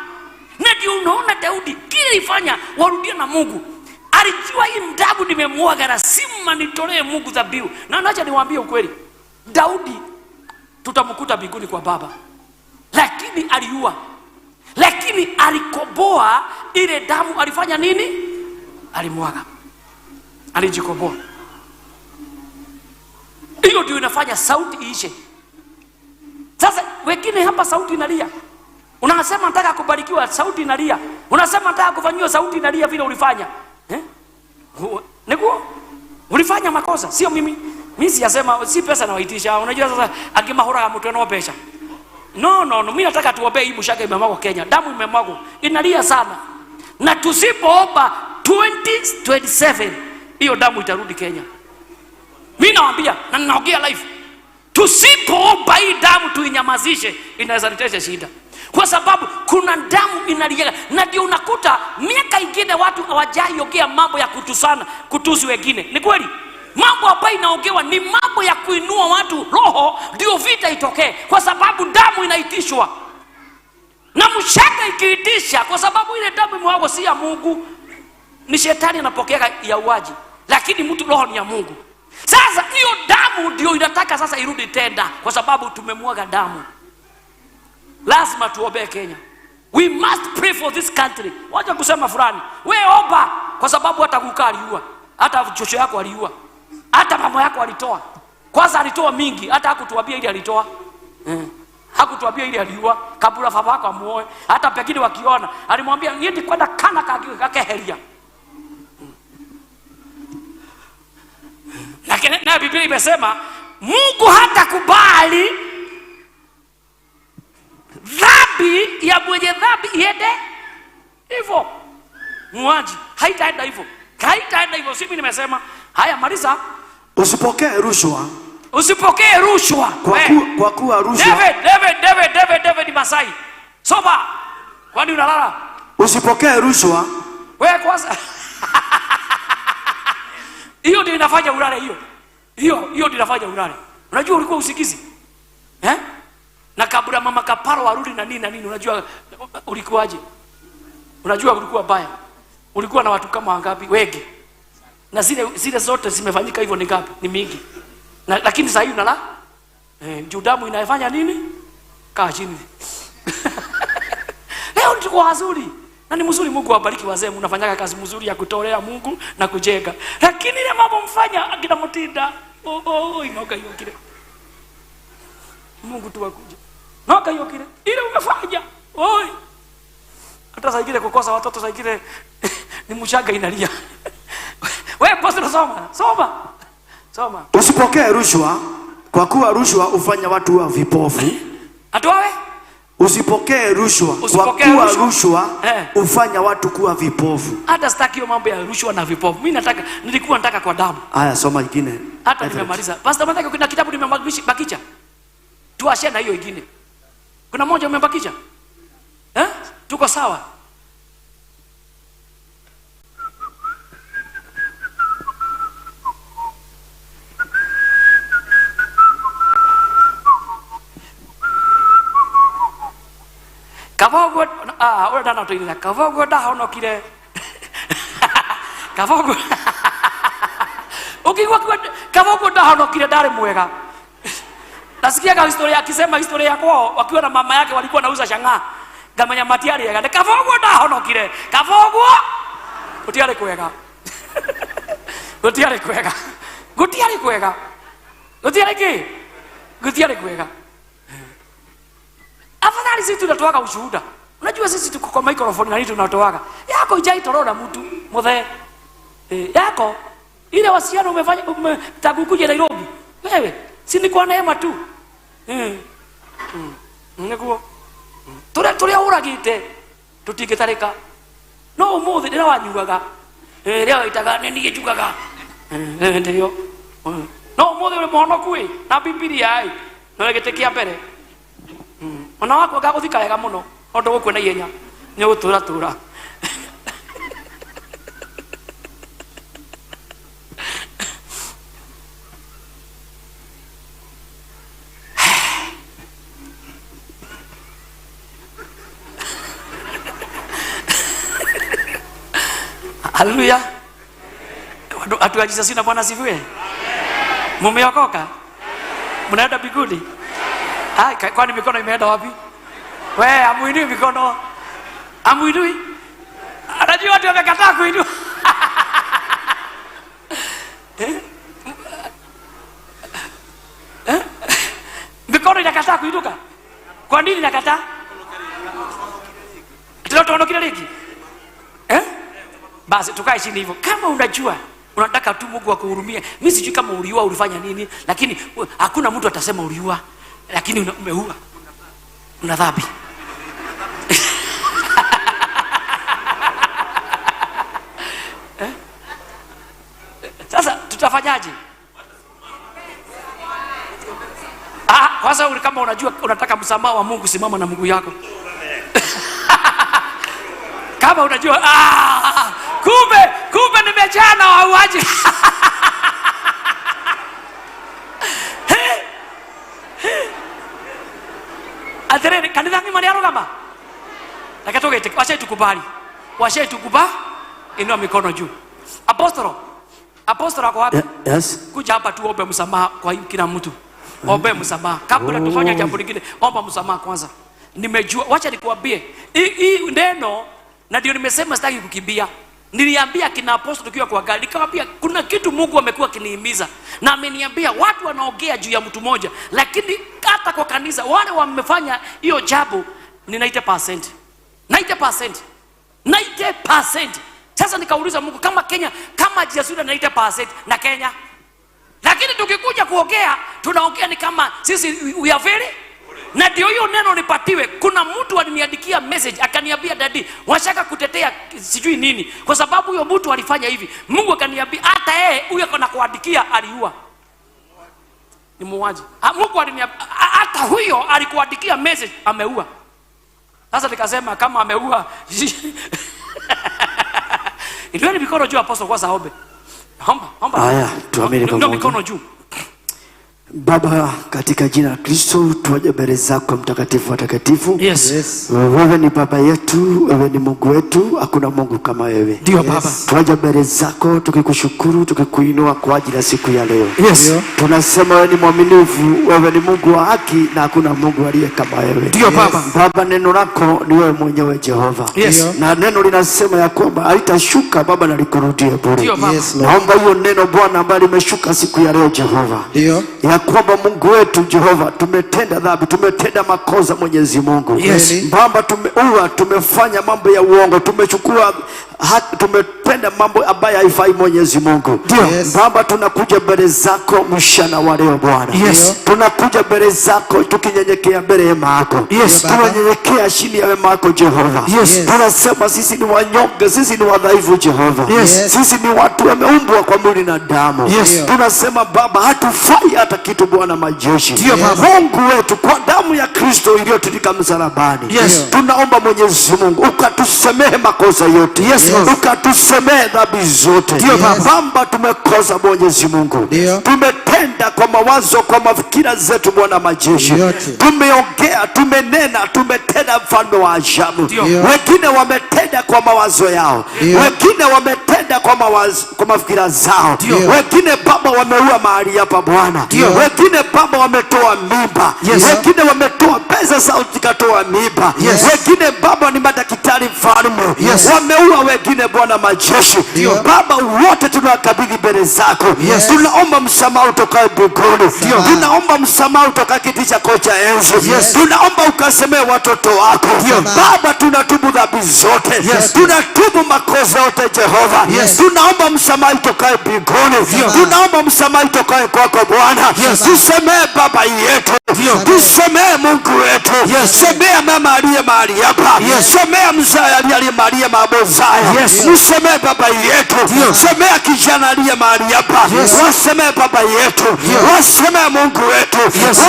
Na ndio unaona Daudi kile ifanya warudia na Mungu. Alijua hii mdabu nimemuaga, lazima nitolee Mungu dhabihu. Na acha niwaambie ukweli. Daudi tutamkuta mbinguni kwa Baba. Lakini aliua. Lakini alikoboa ile damu, alifanya nini? Alimwaga. Alijikoboa. Hiyo ndio inafanya sauti iishe. Sasa wengine hapa sauti inalia. Unasema nataka kubarikiwa, sauti inalia. Unasema nataka kufanywa, sauti inalia vile ulifanya. Nikuo ulifanya makosa, sio mimi. Mimi siyasema, si pesa nawaitisha. Unajua sasa akimahura mtu ana pesa. No, mimi nataka tuombe hii mshaka imemwagwa Kenya. Damu imemwagwa. Inalia sana. Na tusipoomba 2027 hiyo damu itarudi Kenya. Mimi nawaambia na ninaongea live. Tusipoomba hii damu tuinyamazishe, inaweza letea shida. Kwa sababu kuna damu inalia, na ndio unakuta miaka ingine watu hawajaiongea mambo ya kutusana, kutusi wengine. Ni kweli? Mambo ambayo inaongewa ni mambo ya kuinua watu roho, ndio vita itokee, kwa sababu damu inaitishwa. Na mshaka ikiitisha, kwa sababu ile damu imewagwa si ya Mungu, ni shetani anapokea ya uwaji, lakini mtu roho ni ya Mungu. Sasa hiyo damu ndio inataka sasa irudi tena, kwa sababu tumemwaga damu. Lazima tuombe Kenya. We must pray for this country. Wacha kusema fulani, wewe omba, kwa sababu hata kukaa aliua, hata chocho yako aliua, hata mama yako alitoa. Kwanza alitoa mingi, hata hakutuambia ile alitoa. Hakutuambia ile aliua kabla baba yako amuoe. Hata pengine wakiona alimwambia niende kwenda kana kake heria. Lakini na Biblia imesema Mungu hatakubali dhambi ya mwenye dhambi iende hivyo. Muaji haitaenda hivyo. Haitaenda hivyo. Sisi nimesema haya, maliza. Usipokee rushwa. Usipokee rushwa. Kwa kuwa rushwa. David Masai. Soba. Kwani unalala? Usipokee rushwa. Wewe kwanza. Hiyo ndio inafanya ulale hiyo. Hiyo ndio inafanya ulale. Unajua ulikuwa usikizi? Na kabla mama Kaparo warudi na nini unajua ulikuwaje? Unajua ulikuwa baya. Ulikuwa na watu kama wangapi? Wengi. Na zile zote zimefanyika hivyo ni ngapi? Ni mingi. Lakini sasa hivi unala damu inafanya nini? Kaa chini. Leo tuko wazuri. Na ni mzuri, Mungu awabariki wazee, mnafanya kazi mzuri ya kutolea Mungu na kujenga. Lakini ile mambo mfanya akina Mutinda, inoka hiyo kile. Mungu tu akuje. Noka hiyo kile. Ile umefanya. Hata sasa ingine kukosa watoto sasa ingine ni mshaka inalia. Wewe posto soma. Usipokee rushwa, kwa kuwa rushwa hufanya watu wa vipofu. Atowe? Usipokee rushwa, kwa kuwa rushwa hufanya watu kuwa vipofu. Hata sitaki hiyo mambo ya rushwa na vipofu. Mimi nilikuwa nataka kwa damu. Haya, soma nyingine. Hata nimemaliza. Pastor, nataka kuna kitabu nimebakisha. Tuashie na hiyo nyingine. Kuna moja umebakisha? Tuko sawa? Kavogo ora dana to ina kavogo da hono kile. Kavogo. Ukigwa kavogo da hono kile dare mwega. Nasikia kwa historia kwao wakiwa na mama yake walikuwa nauza shangaa. Gamanya matiari ya kavogo da hono kile. Kavogo. Utiare kwega. Utiare kwega. Gutiare kwega. Gutiare ki? Gutiare kwega. Afadhali sisi tunatoa ushuhuda. Unajua sisi tuko kwa microphone na nini tunatoa. Yako ijaitorora mtu muthe. Yako ile wasiano umefanya tangu kuja Nairobi. Wewe si ni kwa neema tu. Nikuo. Tulia uragite tutigetareka. No muthe ndira wanyugaga. Leo itaga nini gijugaga. Ndio. No muthe ule mwono kwi na Biblia ai. No gitekia mbere. Ona wako agaguthika wega muno ondu gukwe na ihenya ni gutura. Haleluya. Watu wa Jesus na Bwana sifiwe. Mumeokoka? Mnaenda mbinguni? Kwani mikono imeenda wapi? Wewe amuinui mikono. Amuinui? Anajua watu wamekataa kuinua. Mikono inakataa kuinuka. Kwa nini nakataa? Tunaondokea liki. Basi tukae chini hivyo. Kama unajua unataka tu Mungu akuhurumie. Mimi sijui kama uliua ulifanya nini, lakini hakuna mtu atasema uliua, lakini umeua. Una dhambi. Sasa tutafanyaje? Kwanza kama unajua unataka msamaha wa Mungu, simama na Mungu yako. Kama unajua kumbe nimejaa na wauaji. Atere kanisa ngima ndiaro kama. Nakatoke washe tukubali. Inua mikono juu. Apostolo kwa wapi? Yes. Kuja hapa tuombe msamaha kwa kila mtu. Ombe msamaha. Kabla tufanye jambo lingine, omba msamaha kwanza. Nimejua, wacha nikuambie. Hii neno na ndio nimesema sitaki kukimbia. Niliambia kina apostolo tukiwa kwa gari, nikamwambia kuna kitu Mungu amekuwa akiniimiza. Na ameniambia watu wanaongea juu ya mtu mmoja, lakini hata kwa kanisa wale wamefanya hiyo jambo ni 90%. 90%. Sasa nikauliza Mungu, kama Kenya, kama Jesuda 90% na Kenya. Lakini tukikuja kuongea, tunaongea ni kama sisi we are very. Na ndio hiyo neno nipatiwe. Kuna mtu aliniandikia message akaniambia, daddy, washaka kutetea sijui nini kwa sababu huyo mtu alifanya hivi. Mungu akaniambia hata yeye huyo kana kuandikia aliua. Ni muuaji. Mungu aliniambia hata huyo alikuandikia message ameua. Sasa nikasema kama ameua ndio ni mikono juu apostol kwa saombe. Omba. Haya, tuamini pamoja. Ndio mikono juu. Baba, katika jina la Kristo tuwaje mbele zako mtakatifu wa takatifu. Yes. Wewe ni baba yetu, wewe ni Mungu wetu, hakuna Mungu kama wewe. Ndio baba. Tuwaje mbele zako tukikushukuru, tukikuinua kwa ajili ya siku ya leo. Yes. Tunasema wewe ni mwaminifu, wewe ni Mungu wa haki na hakuna Mungu aliye kama wewe. Ndio baba. Baba, neno lako ni wewe mwenyewe Jehova. Yes. Na neno linasema ya kwamba halitashuka baba na likurudie bure. Yes. Naomba hiyo neno Bwana ambalo limeshuka siku ya leo Jehova. Ndio. Kwamba Mungu wetu Jehova, tumetenda dhambi, tumetenda makosa Mwenyezi Mungu. Yes. Baba, tumeua, tumefanya mambo ya uongo, tumechukua tumependa mambo ambayo haifai Mwenyezi Mungu. Yes. Baba, tunakuja mbele zako mchana wa leo Bwana. Yes. Tunakuja mbele zako tukinyenyekea mbele ya wema yako. Yes. Tunanyenyekea chini ya wema yako Jehova. Yes. Tunasema sisi ni wanyonge, sisi ni wadhaifu Jehova. Yes. Sisi ni watu wameumbwa kwa mwili na damu. Yes. Tunasema Baba, hatufai hata kitu Bwana majeshi. Yes. Mungu wetu, kwa damu ya Kristo iliyotutika msalabani. Yes. Tunaomba Mwenyezi Mungu ukatusamehe makosa yote. Yes. Ukatusamehe dhambi zote. Baba, tumekosa Mwenyezi Mungu. Tumetenda kwa mawazo, kwa mafikira zetu Bwana majeshi. Tumeongea, tumenena, tumetenda mfano wa ajabu. Wengine wametenda kwa mawazo yao. Wengine wametenda kwa mawazo, kwa mafikira zao. Wengine Baba wameua mahali hapa Bwana. Wengine Baba wametoa mimba. Wengine wametoa pesa zao zikatoa mimba. Wengine Baba ni madaktari mfalme. Wameua wengine Bwana majeshi. Baba, wote tunawakabidhi mbele zako. Tunaomba msamaha utokae mbinguni. Tunaomba msamaha utokae kiti chako cha enzi. Tunaomba ukasemee watoto wako. Baba, tunatubu dhambi zote. Tunatubu makosa yote Jehova. Tunaomba msamaha utokae mbinguni. Tunaomba msamaha utokae kwako Bwana. Tusemee Baba yetu. Tusemee Mungu wetu. Semea mama aliye mahali hapa. Semea mzee aliye mahali mabozaya. Msemee Baba yetu. Semea kijana aliye mahali hapa. Wasemee Baba yetu. Wasemee Mungu wetu.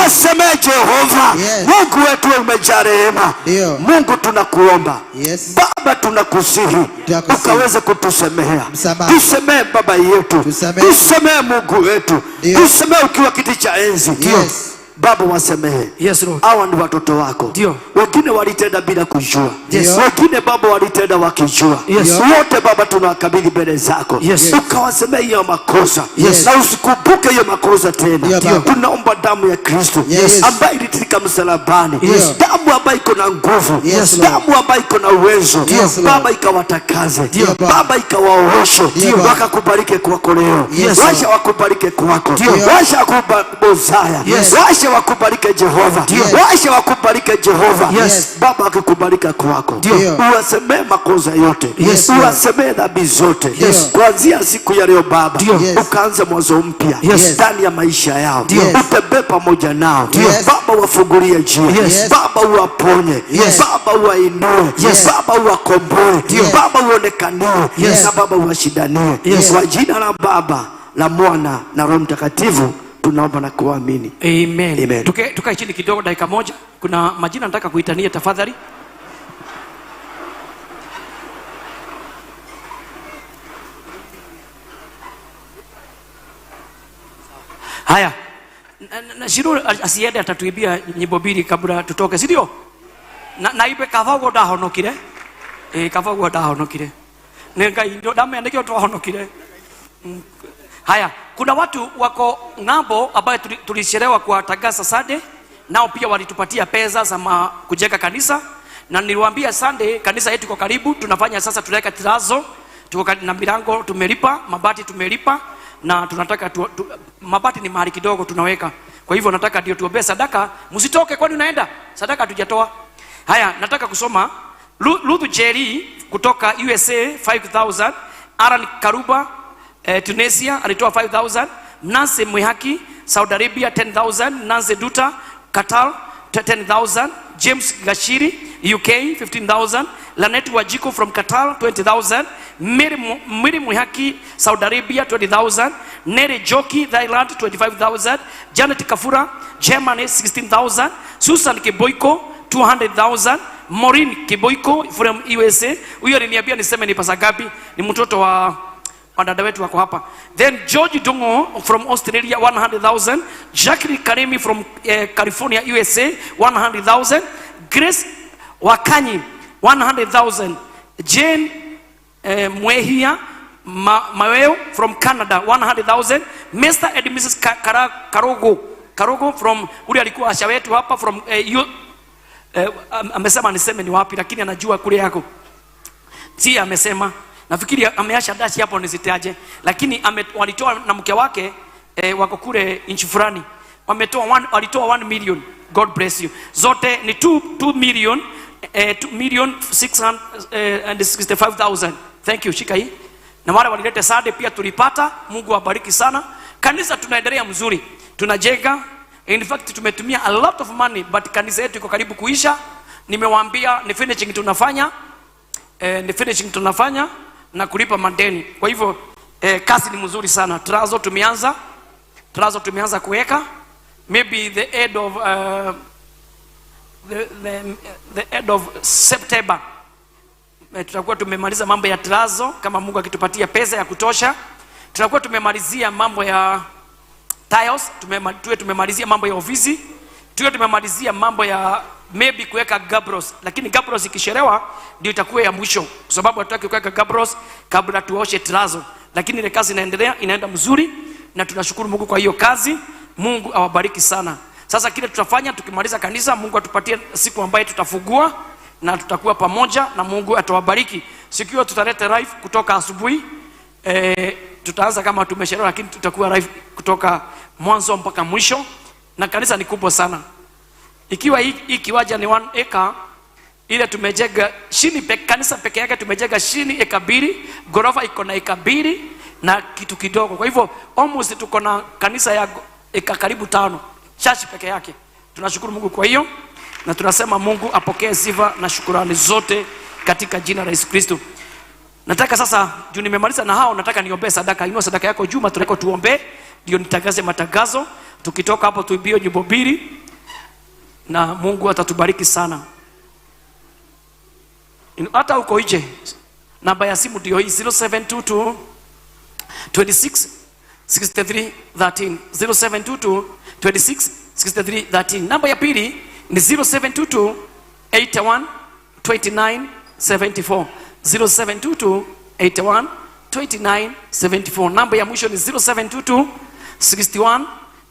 Wasemee Jehova. Mungu wetu umejaa rehema. Mungu tunakuomba. Baba, tunakusihi ukaweze kutusemea. Tusemee Baba yetu. Tusemee Mungu wetu. Tusemee ukiwa kiti cha enzi. Baba, wasemehe. Yes, Lord. Hawa ni watoto wako. Wengine walitenda bila kujua. Wengine Baba walitenda wakijua. Wote Baba tunawakabidhi mbele zako. Ukawasemee hiyo makosa. Na usikumbuke hiyo makosa tena. Tunaomba damu ya Kristo ambayo ilitika msalabani. Damu ambayo iko na nguvu. Damu ambayo iko na uwezo. Baba, ikawatakaze. Baba, ikawaoshe. Wakakubariki kwako leo. Washa wakubariki kwako. Washa wakubozaya. Washa Wacha wakubalike Jehova. Wacha wakubalike Jehova. Baba akikubalika kwako, uwasemee makosa yote, uwasemee dhambi zote. Kuanzia siku ya leo Baba, ukaanze mwanzo mpya ndani ya maisha yao. Utembee pamoja nao Baba, wafungulie njia Baba, uwaponye Baba, uwainue Baba, uwakomboe Baba, uonekanie na Baba, uwashindanie. Kwa jina la Baba, la Mwana na Roho Mtakatifu tunaomba na kuamini. Amen. Amen. Tukae chini kidogo dakika moja. Kuna majina nataka kuitania tafadhali. Haya. Na Shiro asiende atatuibia nyimbo mbili kabla tutoke, si ndio? Na ibe kavago dahonokire. Kavago dahonokire. Nenga ndio damu yandikio tuhonokire. Haya, kuna watu wako ng'ambo ambayo tulishelewa kuwatangaza Sunday, nao pia walitupatia pesa za kujenga kanisa, na niliwaambia Sunday kanisa yetu iko karibu, tunafanya sasa, tunaweka tirazo, tuko na milango tumelipa, mabati tumelipa, na tunataka mabati ni mahali kidogo tunaweka. Kwa hivyo nataka ndio tuombe sadaka, msitoke kwani unaenda sadaka tujatoa. Haya, nataka kusoma Luthu Jerry kutoka USA 5000, Aran Karuba Tunisia alitoa 5000, Nancy Mwihaki Saudi Arabia 10000, Nancy Duta Qatar 10000, James Gashiri UK 15000, Lanet Wajiko from Qatar 20000, Miri Mwihaki Saudi Arabia 20000, Nere Joki Thailand 25000, Janet Kafura Germany 16000, Susan Kiboiko 200,000, Maureen Kiboiko from USA. Huyo aliniambia niseme ni pesa ngapi, ni mtoto wa dada wetu wako hapa. Then George Dungo from Australia 100,000, Jacqueline Karemi from California USA 100,000, Grace Wakanyi 100,000, Jane Mwehia Maweo from Canada 100,000, Mr. and Mrs. Karogo from ule alikuwa asha wetu hapa from amesema niseme ni wapi, lakini anajua kule yako. Si amesema, nafikiri ameasha dashi hapo nisitaje, lakini walitoa na mke wake wako kule nchi fulani, walitoa 1 million. God bless you. Zote ni 2 million 2,665,000. Thank you. Shika hii. Na wale walilete sade pia tulipata. Mungu awabariki sana. Kanisa tunaendelea mzuri, tunajenga. In fact tumetumia a lot of money, but kanisa yetu iko karibu kuisha. Nimewaambia ni finishing tunafanya, na kulipa madeni. Kwa hivyo kazi ni mzuri sana. Trazo tumeanza kuweka, maybe the end of the end of September tutakuwa tumemaliza mambo ya trazo, kama Mungu akitupatia pesa ya kutosha. Tutakuwa tumemalizia mambo ya tiles, tumemalizia mambo ya ofisi, tumemalizia mambo ya maybe kuweka gabros, lakini gabros ikishelewa ndio itakuwa ya mwisho, kwa sababu hatutaki kuweka gabros kabla tuoshe trazo. Lakini ile kazi inaenda mzuri, na tunashukuru Mungu kwa hiyo kazi. Mungu awabariki sana. Sasa kile tutafanya tukimaliza kanisa, Mungu atupatie siku ambayo tutafungua na tutakuwa pamoja, na Mungu atawabariki. Siku hiyo tutaleta live kutoka asubuhi. Tutaanza kama tumeshelewa, lakini tutakuwa live kutoka mwanzo mpaka mwisho, na kanisa ni kubwa sana. Ikiwa hii kiwanja ni 1 acre, ile tumejenga chini kanisa peke yake tumejenga chini eka 2, gorofa iko na eka 2 na kitu kidogo. Kwa hivyo almost tuko na kanisa ya eka karibu 5 church peke yake. Tunashukuru Mungu kwa hiyo, na tunasema Mungu apokee sifa na shukrani zote katika jina la Yesu Kristo. Nataka sasa juu nimemaliza na hao, nataka niombe sadaka. Inua sadaka yako Juma, tunako tuombe ndio nitangaze matangazo. Tukitoka hapo tuibie nyimbo mbili na Mungu atatubariki sana. Hata uko nje, namba ya simu ndio hii 0722 26 63 13, 0722 26 63 13. Namba ya pili ni 0722 81 29 74, 0722 81 29 74. Namba ya mwisho ni 0722 61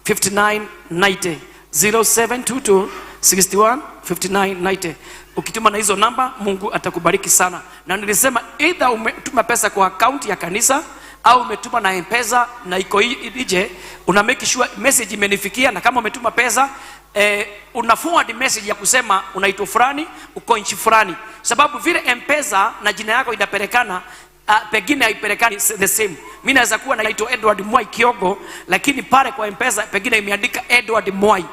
59 90, 0722 61 59 90. Ukituma na hizo namba, Mungu atakubariki sana. Na nilisema either umetuma pesa kwa account ya kanisa au umetuma na M-Pesa na iko ije, una make sure message imenifikia. Na kama umetuma pesa una forward message ya kusema unaitwa fulani, uko nchi fulani, sababu vile M-Pesa na jina yako inapelekana, pengine haipelekani the same. Mimi naweza kuwa naitwa Edward Mwai Kiogo, lakini pale kwa M-Pesa pengine imeandika Edward Mwai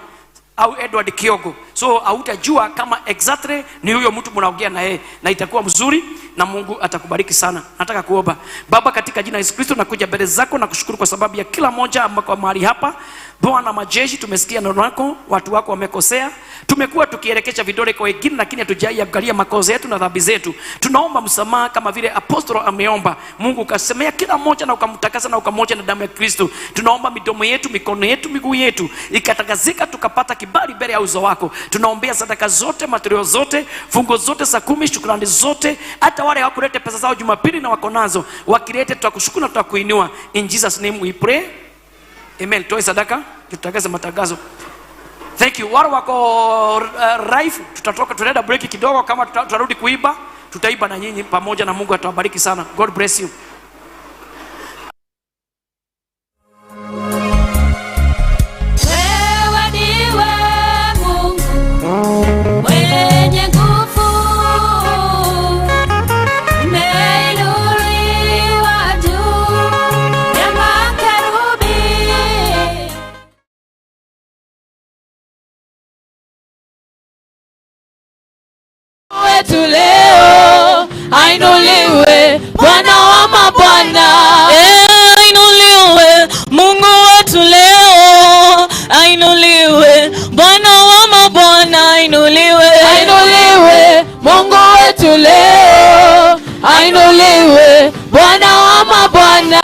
au Edward Kiogo, so hautajua kama exactly ni huyo mtu mnaongea na yeye, na itakuwa mzuri na Mungu atakubariki sana. Nataka kuomba. Baba, katika jina la Yesu Kristo nakuja mbele zako na kushukuru kwa sababu ya kila mmoja kwa mahali hapa. Bwana majeshi, tumesikia neno lako, watu wako wamekosea, tumekuwa tukielekesha vidole kwa wengine, lakini hatujaiangalia makosa yetu na dhambi zetu. Tunaomba msamaha kama vile apostolo ameomba. Mungu ukasemea kila mmoja na ukamtakasa na ukamoja na damu ya Kristo. Tunaomba midomo yetu, mikono yetu, miguu yetu ikatakazika, tukapata kibali mbele ya uso wako. Tunaombea sadaka zote, matoleo zote, fungo zote za 10, shukrani zote, hata wale hawakuleta pesa zao Jumapili na wako nazo, wakilete tutakushukuru na tutakuinua. In Jesus name we pray. Amen. Toe sadaka, tutakaze matangazo. Thank you. Wale wako live, tutatoka, tunaenda break kidogo. Kama tutarudi kuiba, tutaiba na nyinyi pamoja, na Mungu atawabariki sana. God bless you. Leo ainuliwe Bwana wa mabwana, ainuliwe Mungu wetu leo, ainuliwe Bwana wa mabwana, ainuliwe, ainuliwe Mungu wetu leo, ainuliwe Bwana wa mabwana,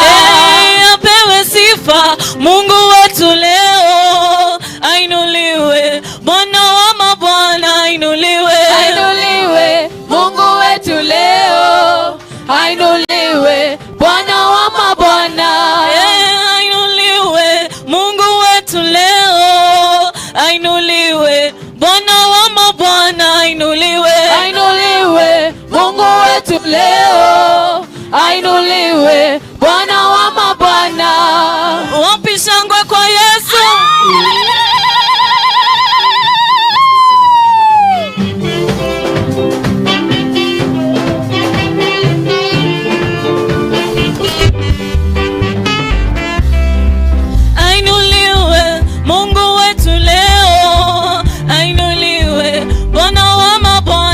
apewe sifa Mungu wetu leo, ainuliwe Bwana wa mabwana, ainuliwe, ainuliwe Mungu wetu leo, ainuliwe Bwana wa mabwana, ainuliwe Mungu wetu leo, ainuliwe Bwana wa mabwana, ainuliwe, ainuliwe Mungu wetu leo, ainuliwe Bwana wa mabwana. Wapi shangwe kwa Yesu? Ainuliwe Mungu wetu leo, ainuliwe Bwana wa mabwana.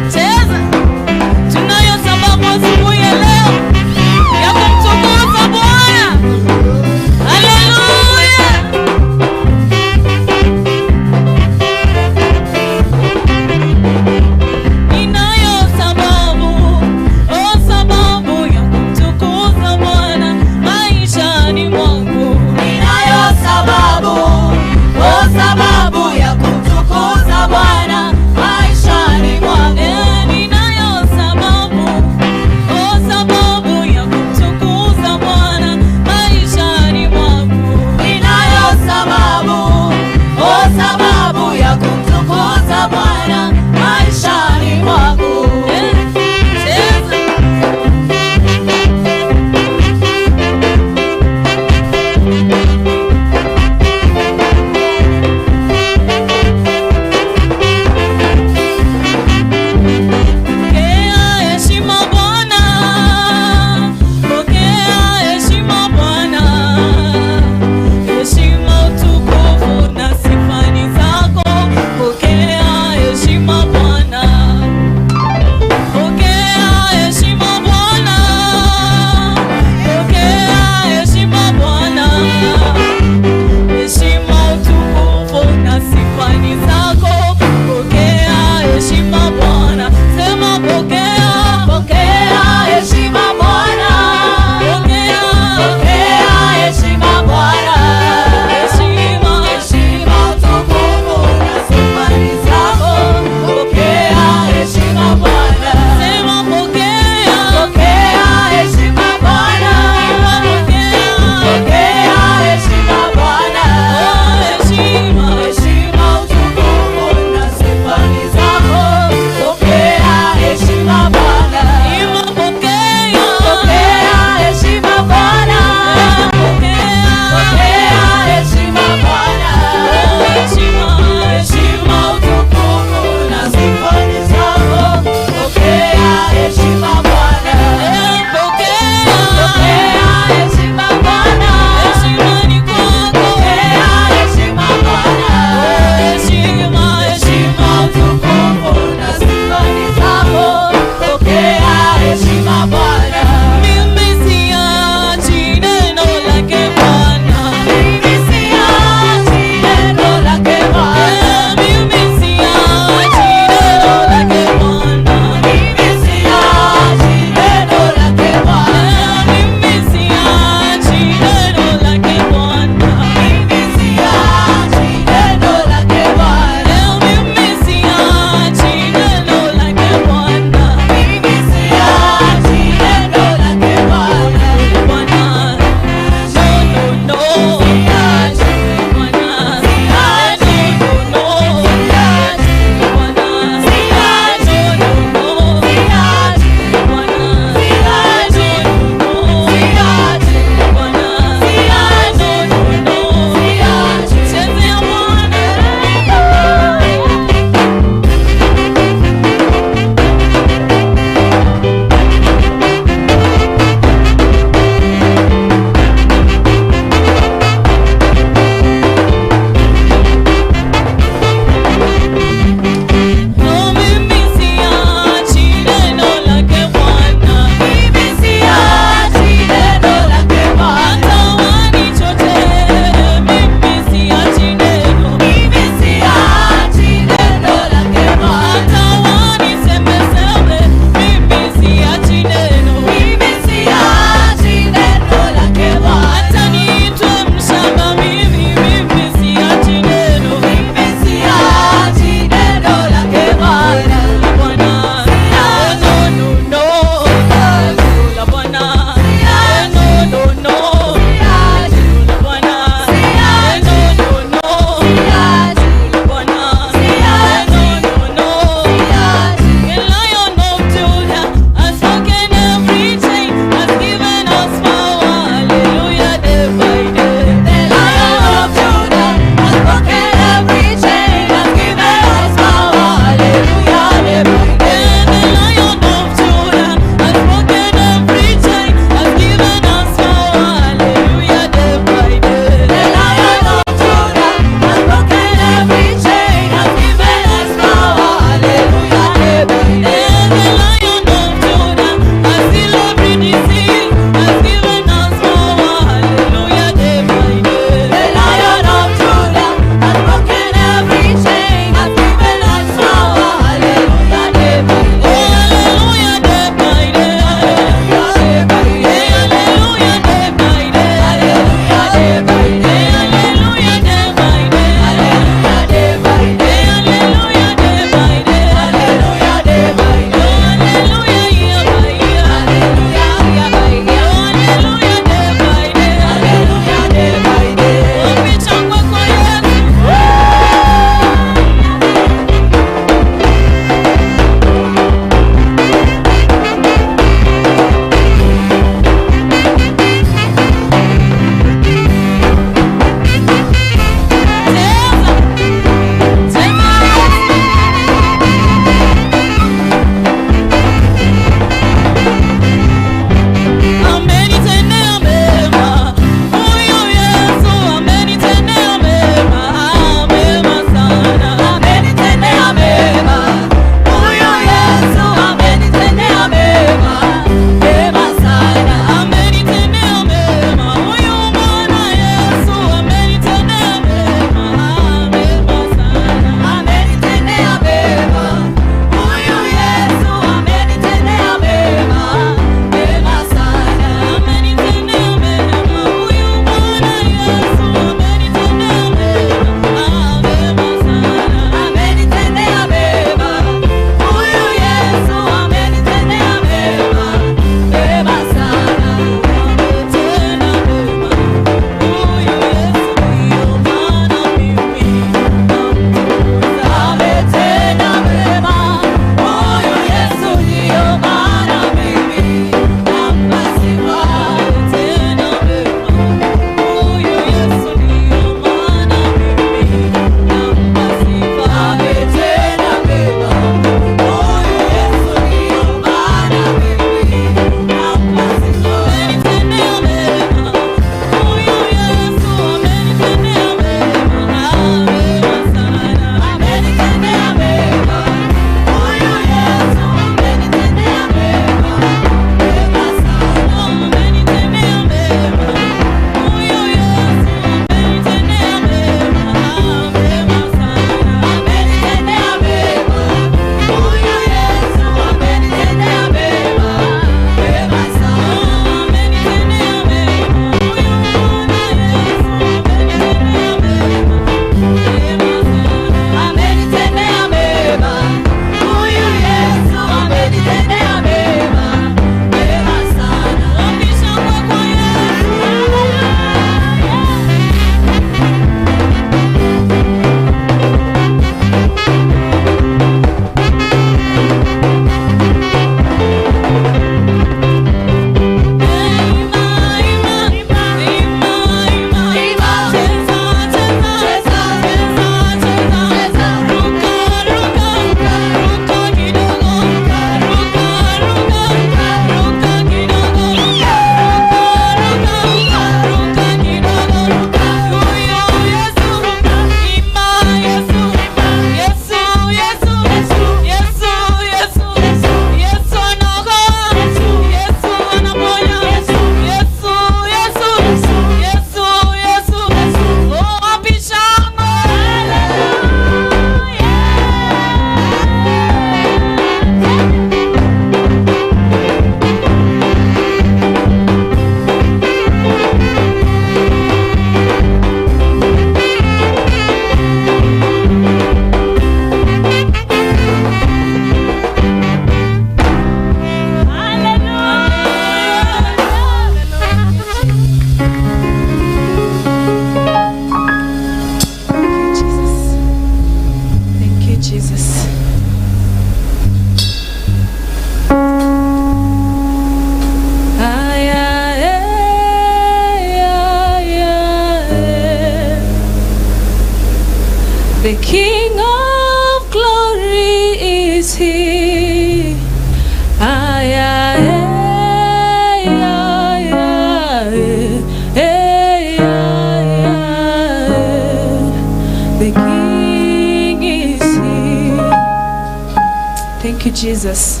Jesus.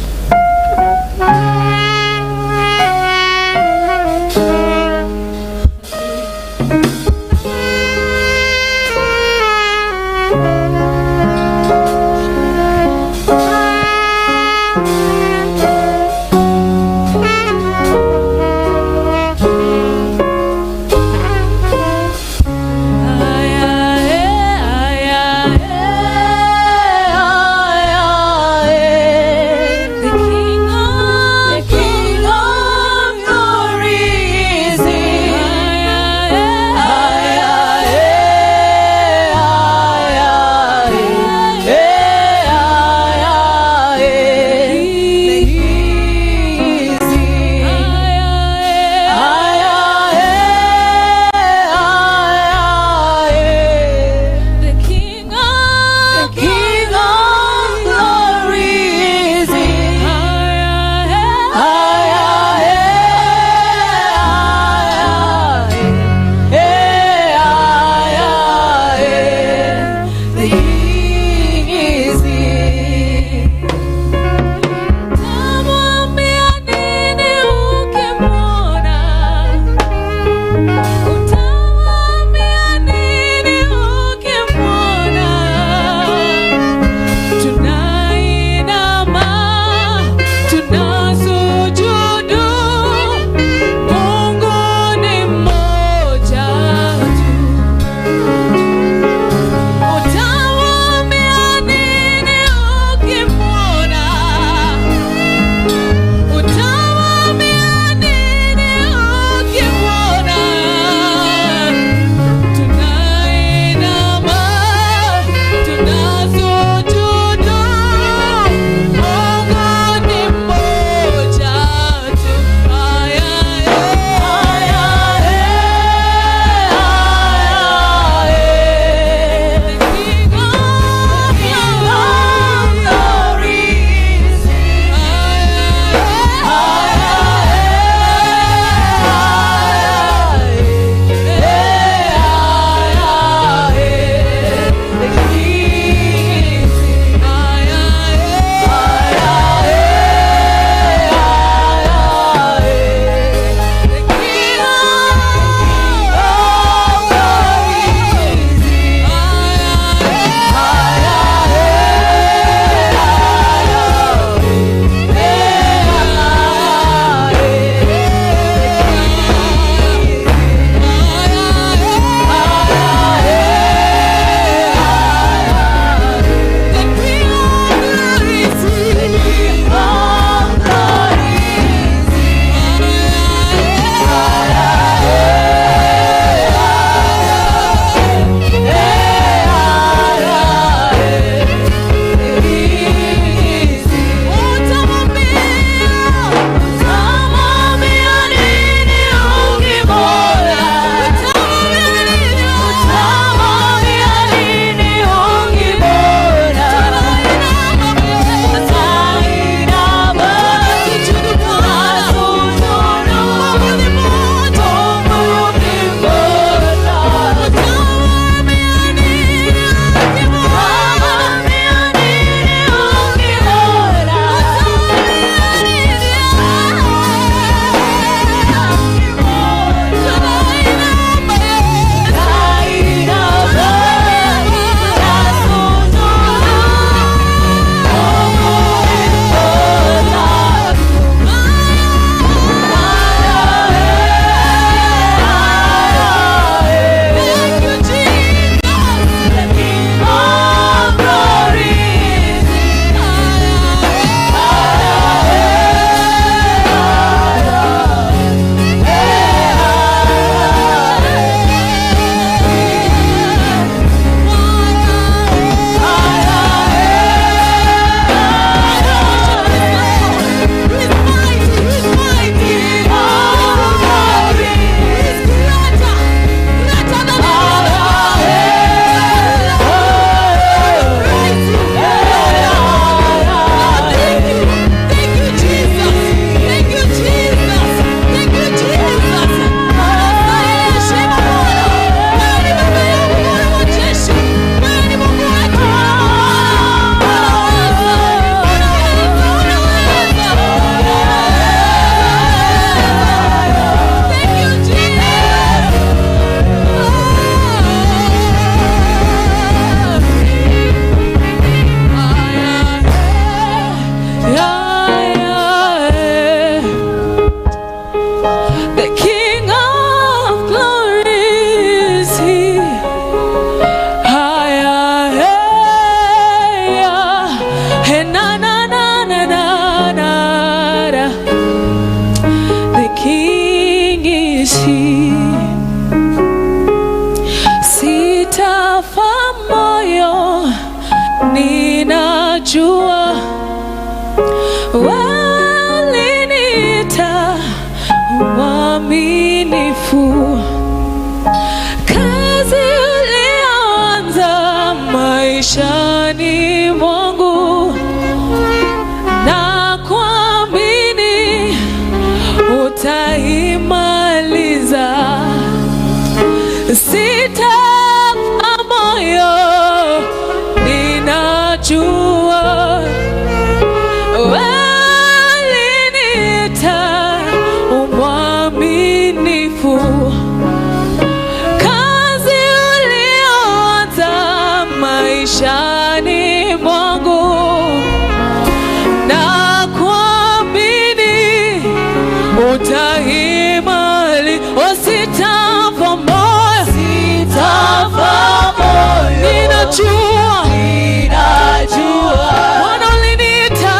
The King mwaminifu. Kazi uliyoanza maishani mwangu, na kuamini utaimaliza. Sitafa moyo, ninajua waliniita mwaminifu. Kazi uliyoanza maishani mwangu, na kuamini utaimali. Sitafa moyo, ninajua Bwana uliniita,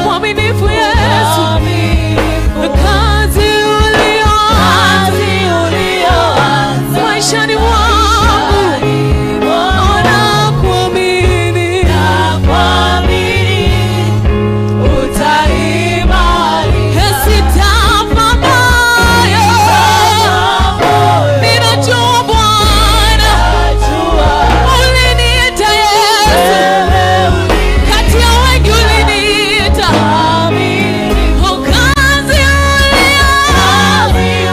mwaminifu Yesu. Kazi uliyoanza maishani mwangu, na kuamini utaimaliza. Sitafa moyo, ninajua Bwana uliniita Yesu, kati ya wengi uliniita. Kazi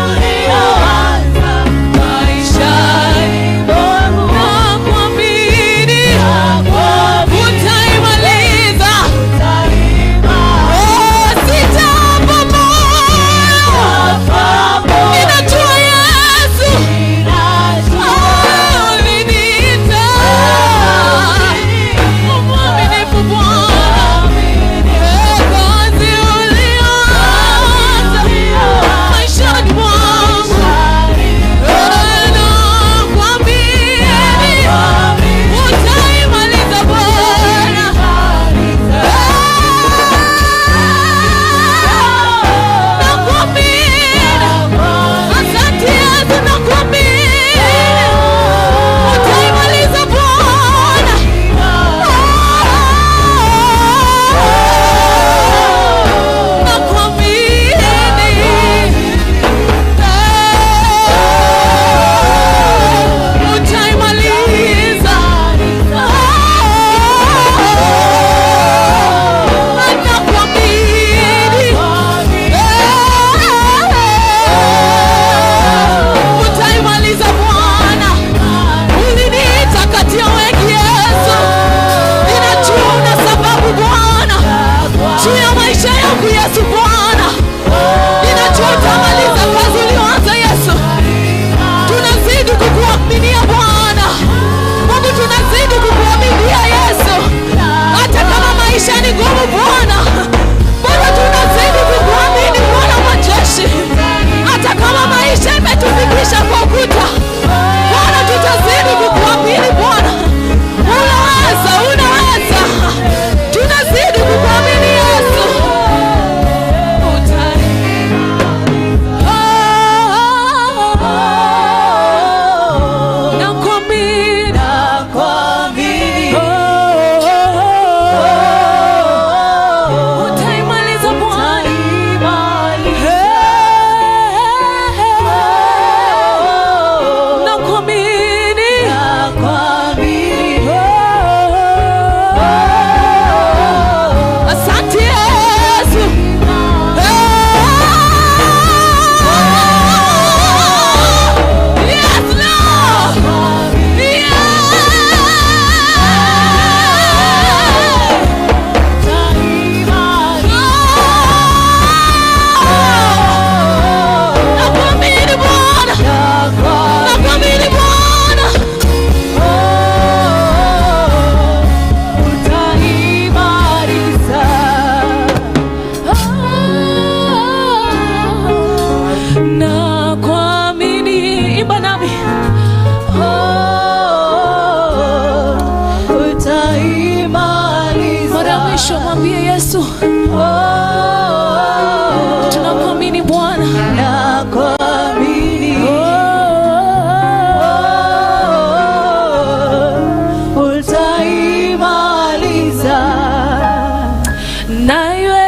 uliyoanza maishani mwangu, na kuamini utaimaliza. Sitafa moyo, ninajua Yesu uliniita, mwaminifu Bwana. Kazi uliyoanza maishani mwangu, na kuamini utaimaliza Bwana. Asante Yesu, nakuamini utaimaliza Bwana. Nakuamini utaimaliza. Utaimaliza Bwana. Uliniita kati ya wengi Yesu, ninajua una sababu Bwana juu ya maisha yangu Yesu Bwana. Ninajua utamaliza kazi ulioanza Yesu. Tunazidi kukuaminia Bwana Mungu, tunazidi kukuaminia Yesu. Hata kama maisha ni ngumu Bwana, Bwana tunazidi kukuamini Bwana majeshi. Hata kama maisha imetufikisha kwa ukuta Bwana, tutazidi kukuamini Bwana. Unaweza, unaweza, tunazidi kukuamini Yesu. Utaimaliza Bwana. Nakuamini. Asante Yesu. Yes, Lord. Nakuamini Bwana. Nakuamini Bwana. Utaimaliza. Nakuamini. Imba nami. Utaimaliza. Mara ya mwisho mwambie Yesu, tunakuamini Bwana. Nakuamini. Utaimaliza. Na iwe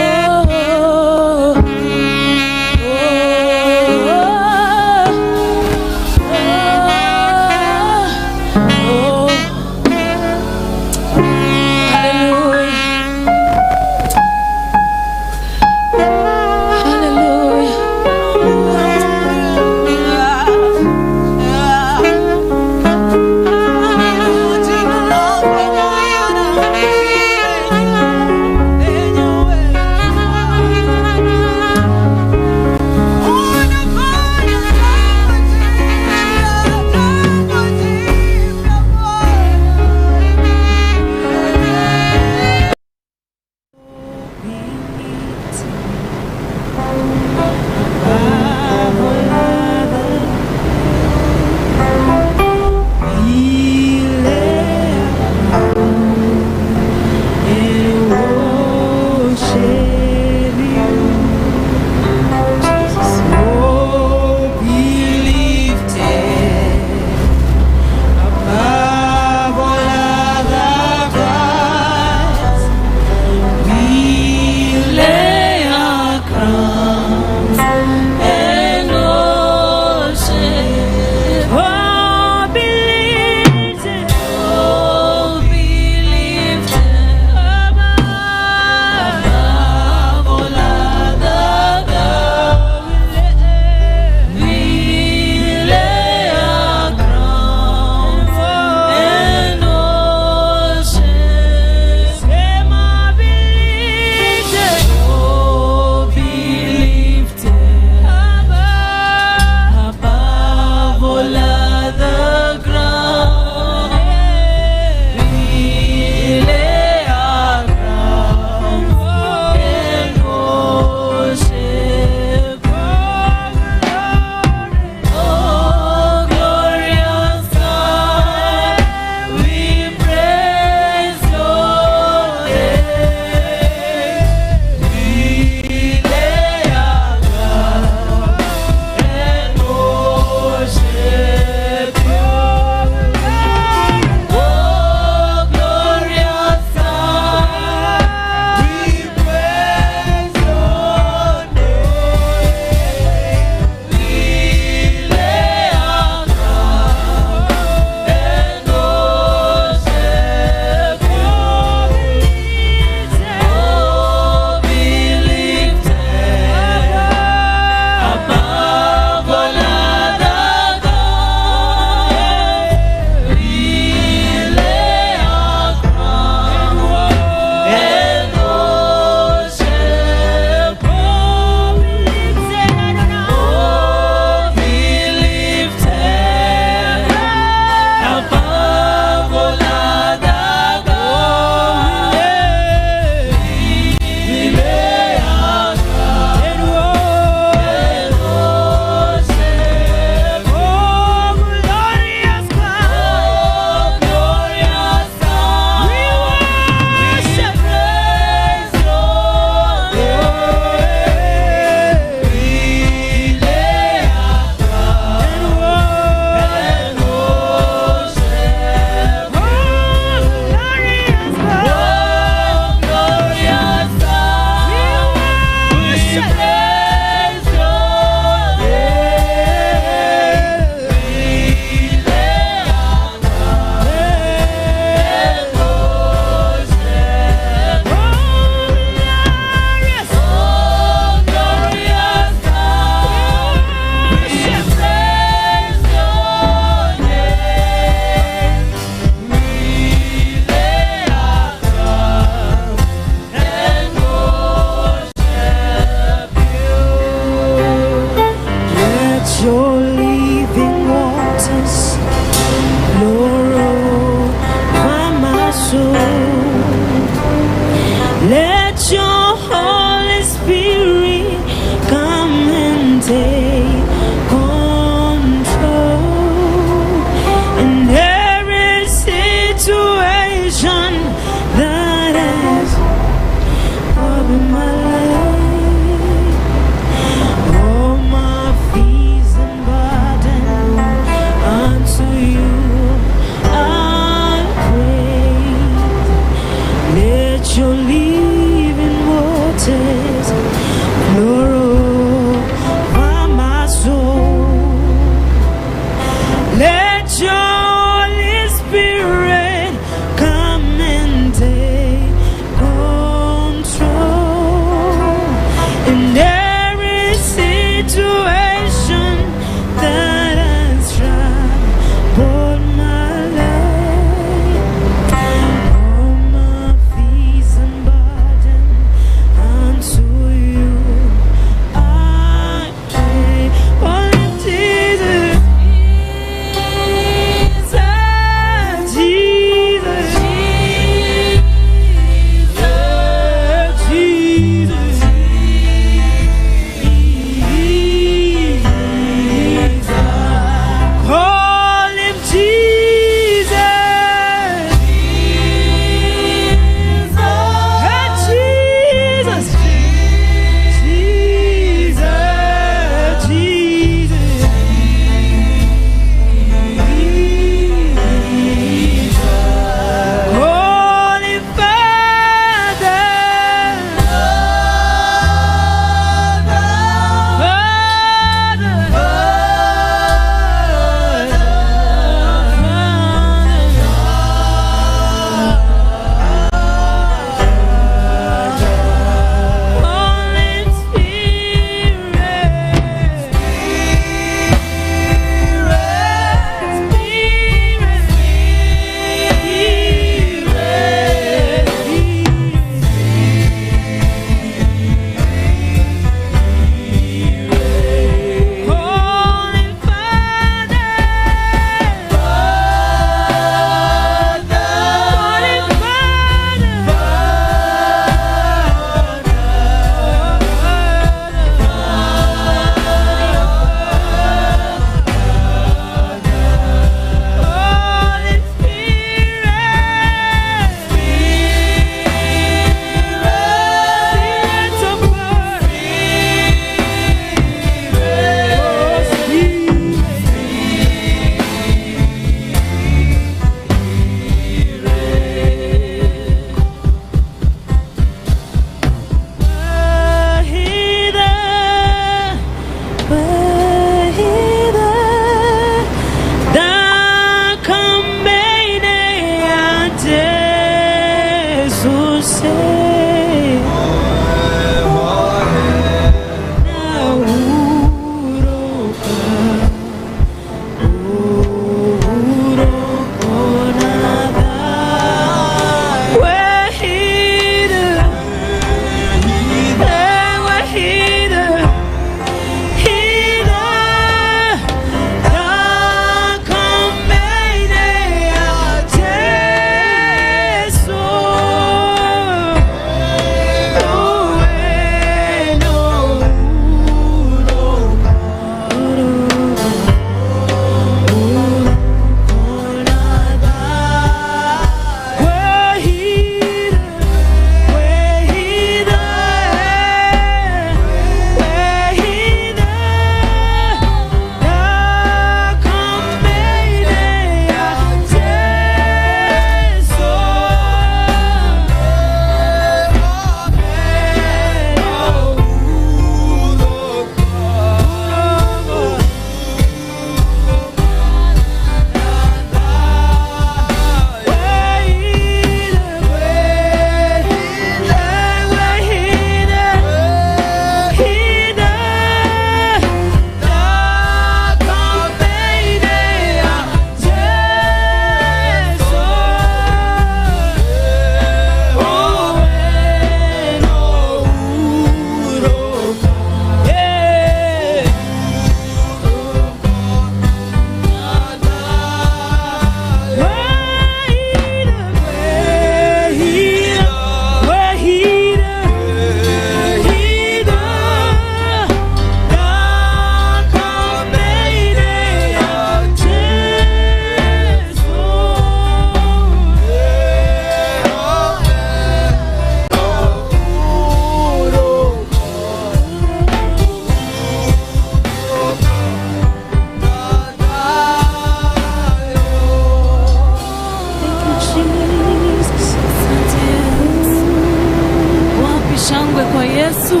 Yesu.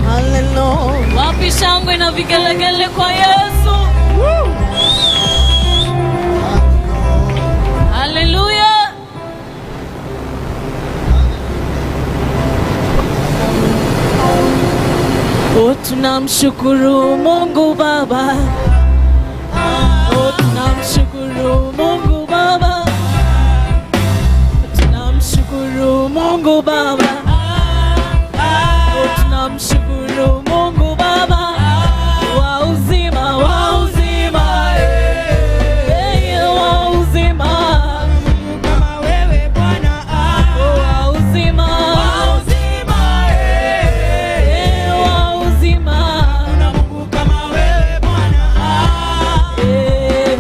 Hallelujah. Wapi shangwe na vigelegele kwa Yesu. Hallelujah. Oh, tunamshukuru Mungu Baba. Oh, tunamshukuru Mungu Baba. Tunamshukuru Mungu Baba. Oh, tunamshukuru Mungu Baba. Wa uzima, wa uzima, wa uzima. Mungu kama wewe Bwana. Oh, wa uzima, wa uzima, wa uzima. Hakuna Mungu kama wewe Bwana.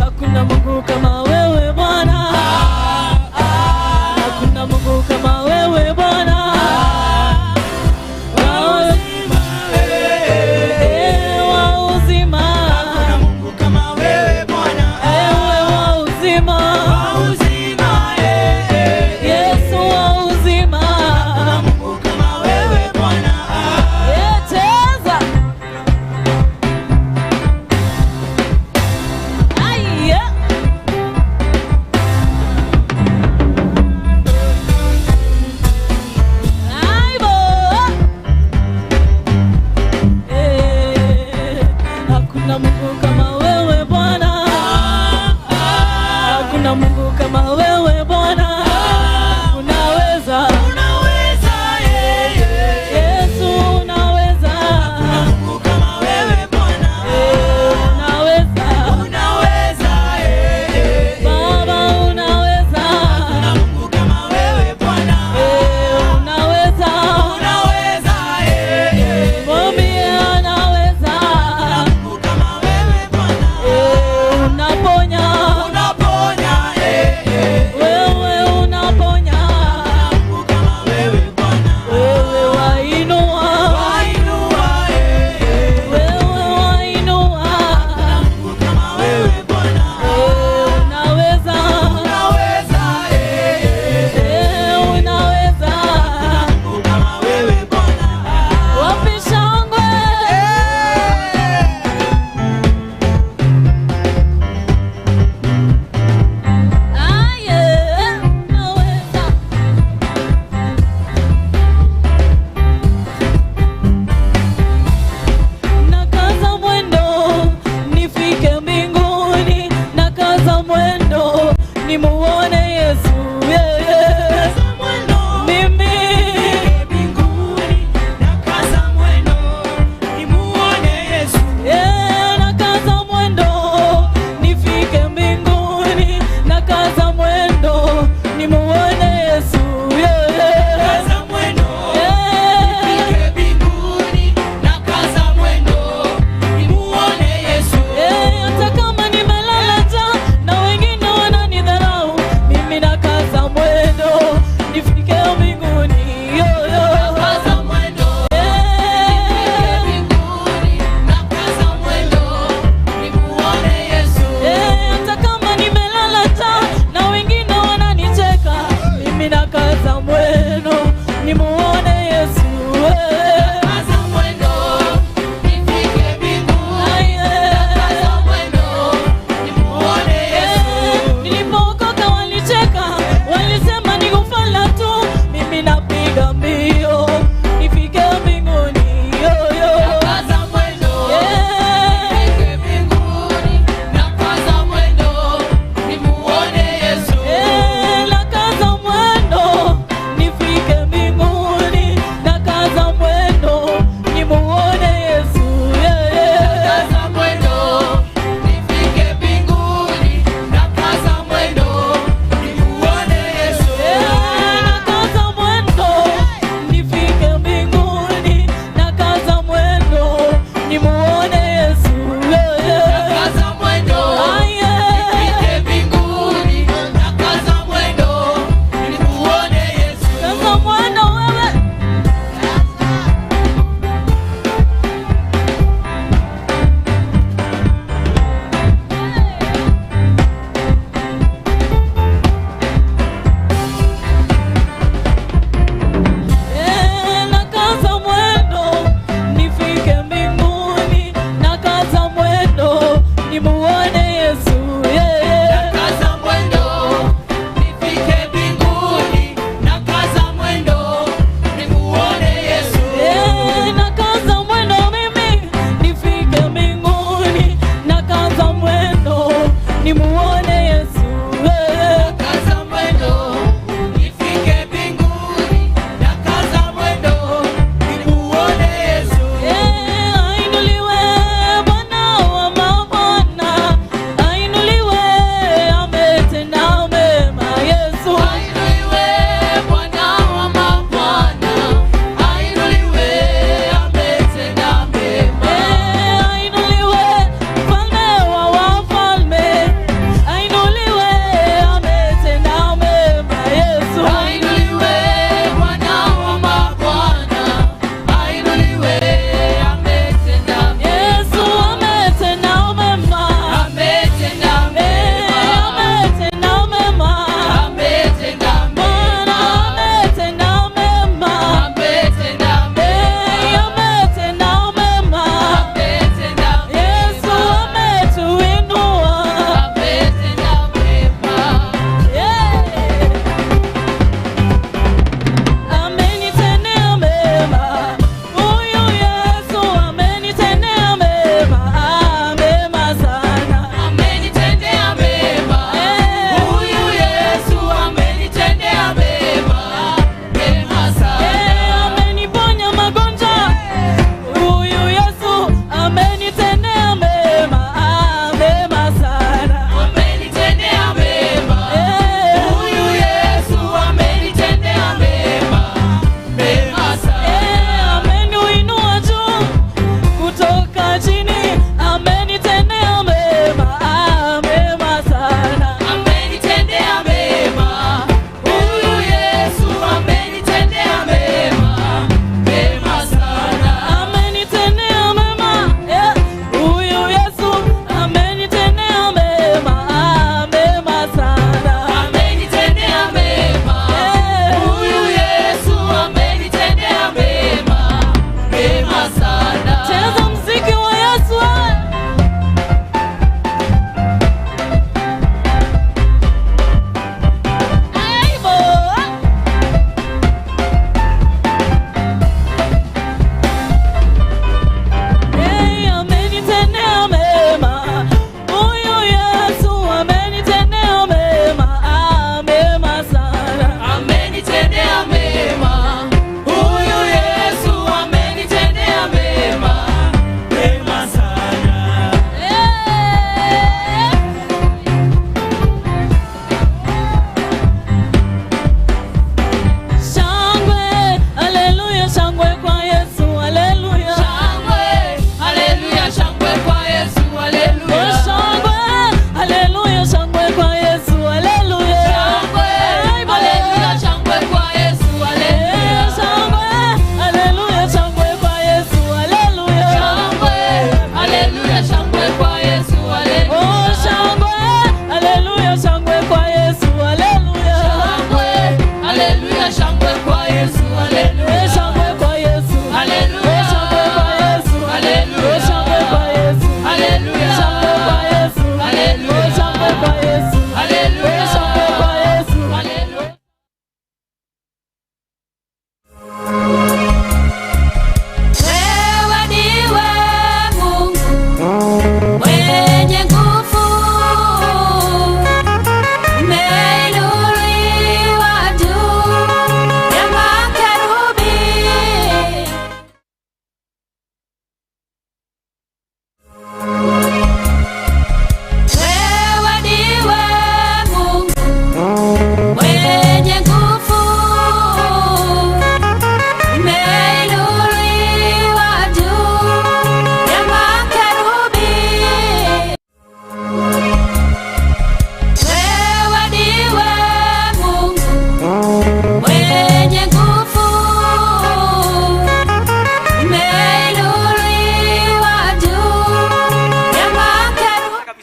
Hakuna Mungu kama wewe Bwana. Hakuna Mungu kama wewe Bwana. Hakuna Mungu kama wewe Bwana. Hakuna Mungu kama wewe Bwana. Unaweza, unaweza, Yesu unaweza. Hakuna Mungu kama wewe Bwana. Unaweza, unaweza, Baba unaweza. Hakuna Mungu kama wewe Bwana. Unaweza, unaweza, mwambie anaweza. Unaponya, unaponya, wewe unaponya. Kama wewe Bwana, wewe wainua, wainua, wewe wainua. Kama wewe Bwana, unaweza, unaweza, unaweza. Kama wewe Bwana, wapi shangwe? Nakaza mwendo nifike mbinguni, nakaza mwendo nimuone Yesu. Mimi mbinguni, nakaza mwendo nimuone Yesu. Nakaza mwendo nifike mbinguni, nakaza mwendo nimuone Yesu. Nakaza mwendo nifike mbinguni, nakaza mwendo nimuone Yesu. Hata kama nimelala njaa na wengine wananidharau,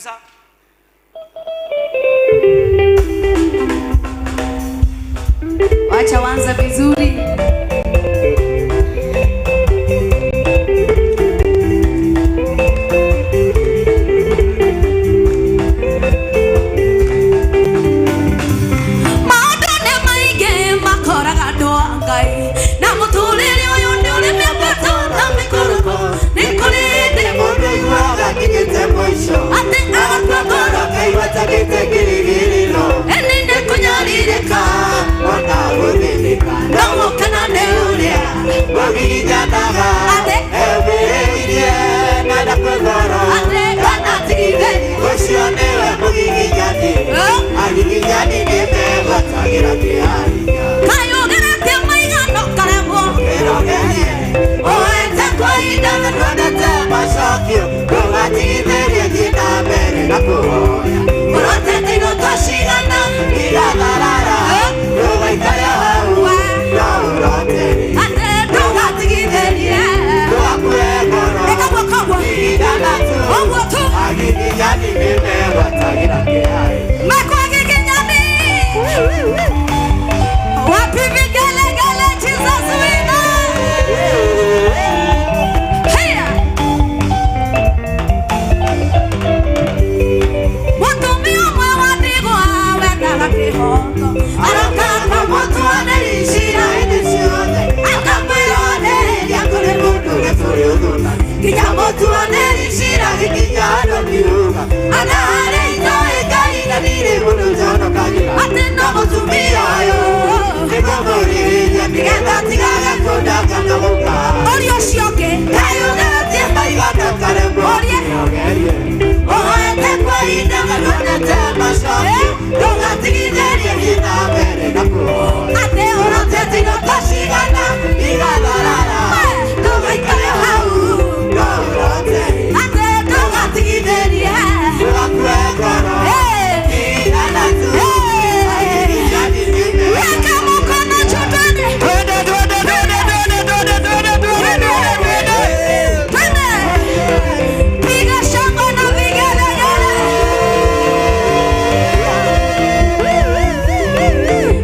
kabisa. Wacha wanza vizuri.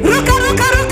Ruka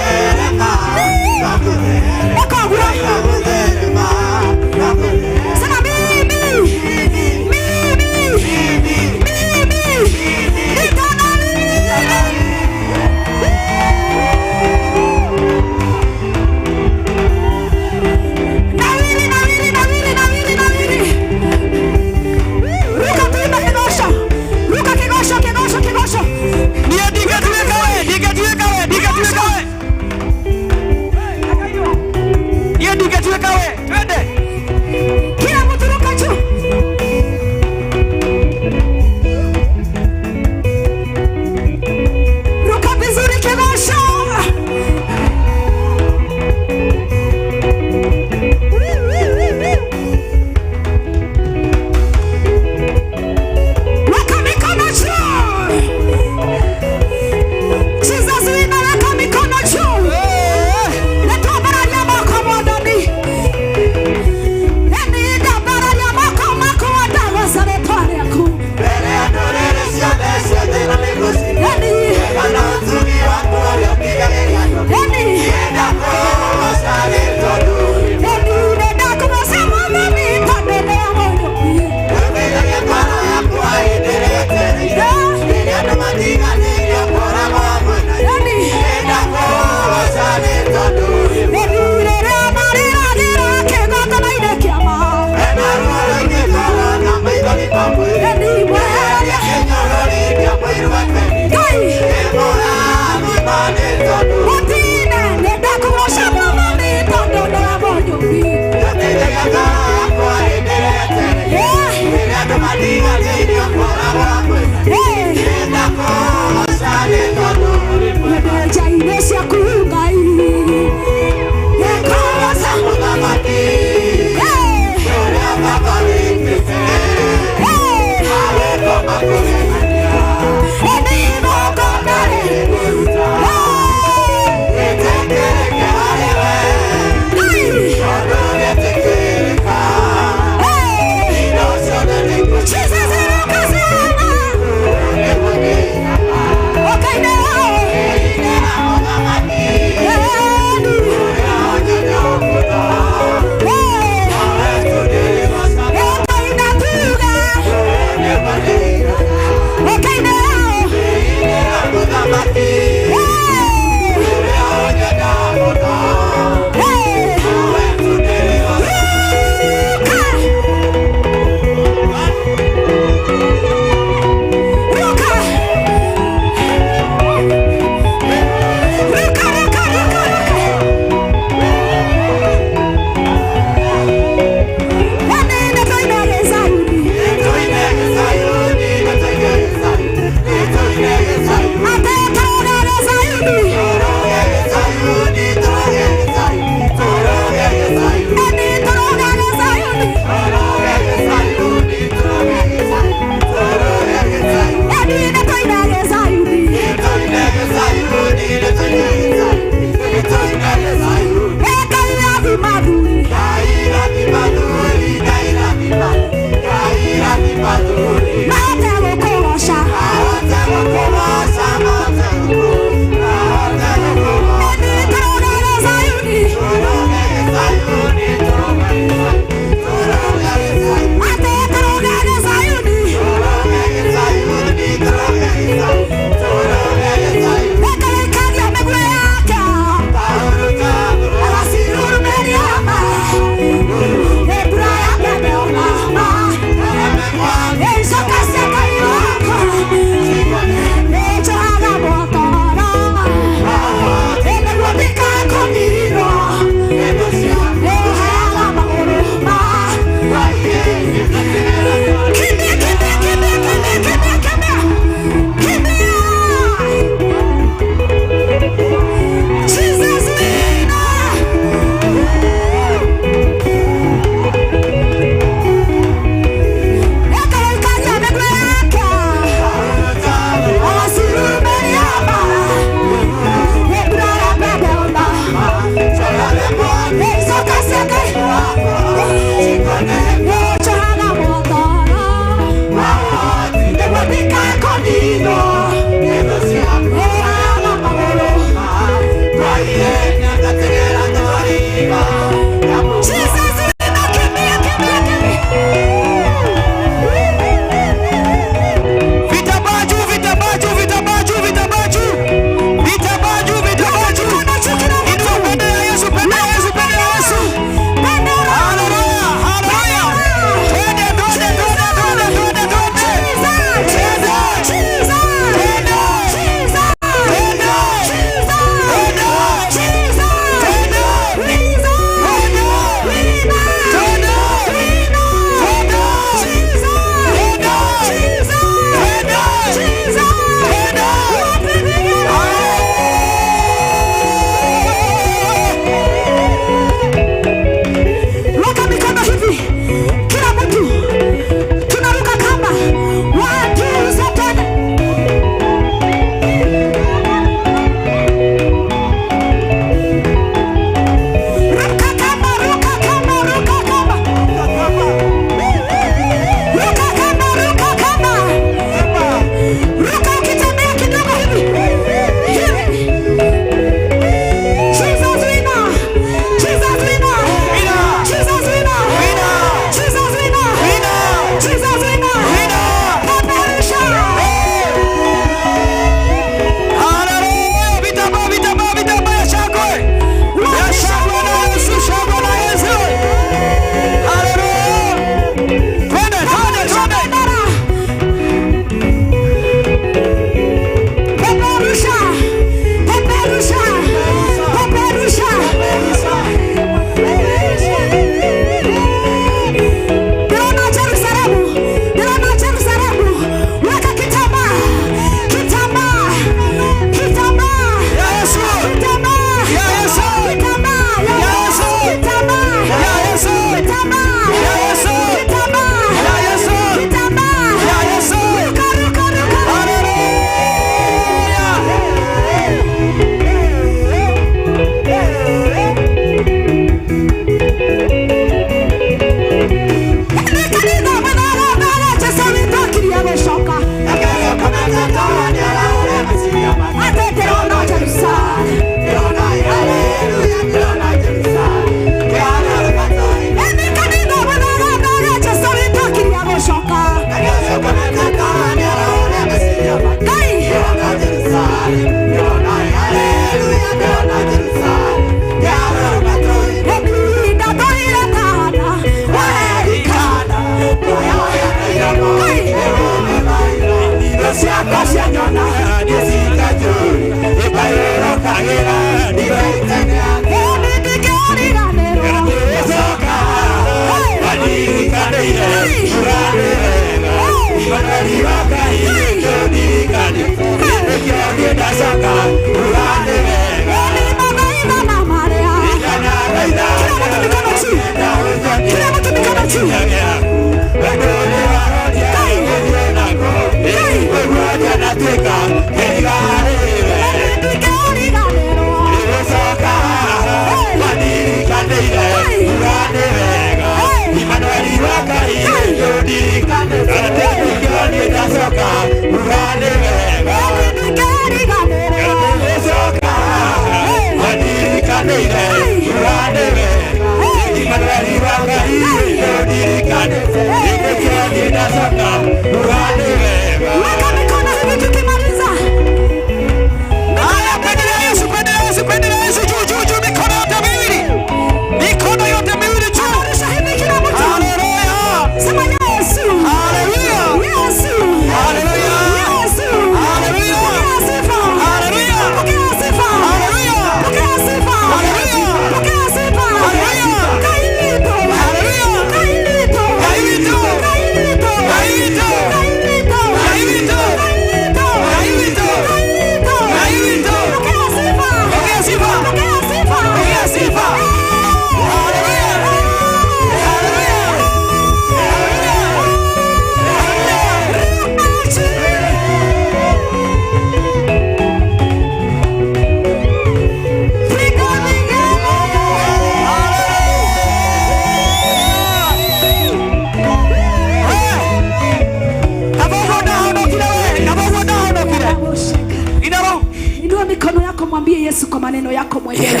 Mwambie Yesu kwa maneno yako mwenyewe.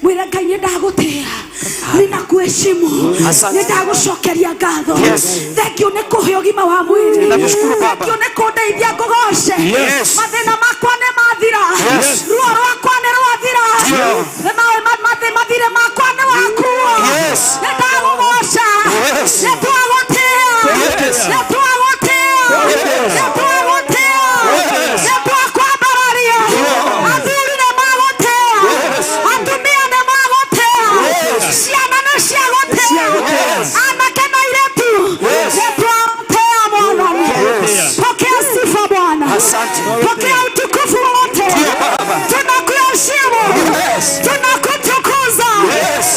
Mwira Ngai ndagutia. Ninakuheshimu. Nitagucokeria ngatho. Thank you nikuhe ũgima wa mwĩrĩ. Nakushukuru Baba. Thank you nikundeithia ngũgoce. Mathĩna makwa nĩ mathira. Ruo rwakwa nĩ rwathira. Mathire makwa nĩ wakuo. Nĩndagũgoca. Nĩtwagũtĩa. Nĩtwagũtĩa. Nĩtwagũtĩa. Nĩtwakwambararia. Athuri nĩ magũtĩa. Atumia nĩ magũtĩa. Ciana nĩ ciagũtĩa. Anake na airĩtu. Nĩtwagũtĩa Mwathani. Pokea sifa Bwana. Pokea utukufu wote. Tunakuheshimu. Tunakutukuza.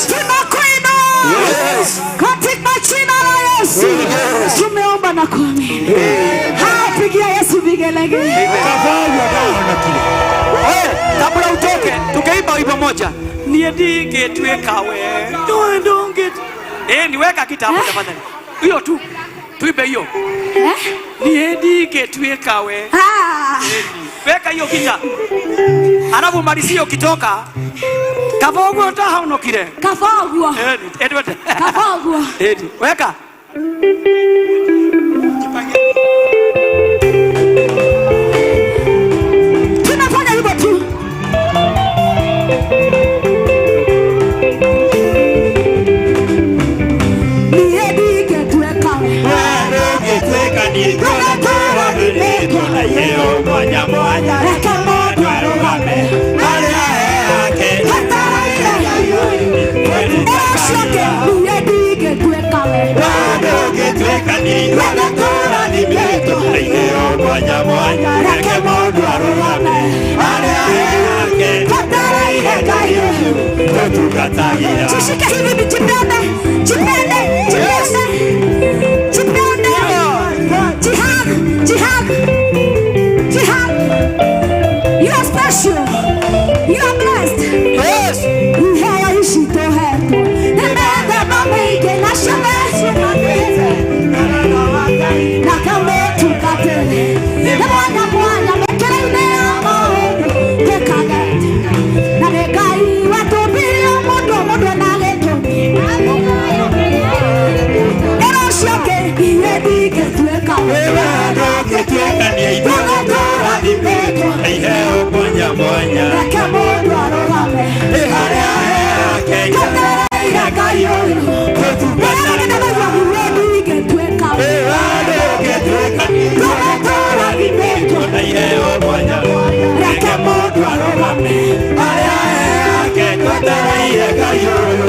Tunakuinua. Katika jina la Yesu. Tumeomba na kuamini. Pigia Yesu vigelegele. Kabla utoke, tukaimba wimbo moja. Niendike tuwekawe. Ndonge. Niweka kitabu tafadhali. Hiyo tu. Tuibe hiyo. Niendike tuwekawe. Weka hiyo kita. Alafu malizio ukitoka. Kavogwo utahaonokire. Kavogwo. Kavogwo. Weka. Tunafanya hivyo tu. Niendike tuwekawe. Niendike tuweka ni kwa nimeko na yeo moja moja. Reka moja rugame. Maria yake. Hatara ile yoyo. Niendike tuwekawe. Niendike tuweka ni kwa nimeko na yeo moja moja. Reka moja rugame. Maria yake. Hatara ile yoyo. Tukatagira. Tushike hivi bijipende. Jipende. Jipende. Jipende. Jihad. Jihad. Jihad. You are special. You are blessed. Yes. Uhaya ishito hepo. Nemende mameke na shamesi mameke. Na kame tukatele. Nemwana mwana mekere unea maondo. Tekagete. Na negai watobio modo na letoni. Ero shoke. Niendike tuwekawe. Niendike tuweka ni idola ni meto. Eiheo moja moja. Reke modo arogame. Eharea yake. Katara ila kayoyo. Niendike tuwekawe. Niendike tuweka ni idola ni meto. Eiheo moja moja. Reke modo arogame. Eharea yake. Katara ila kayoyo.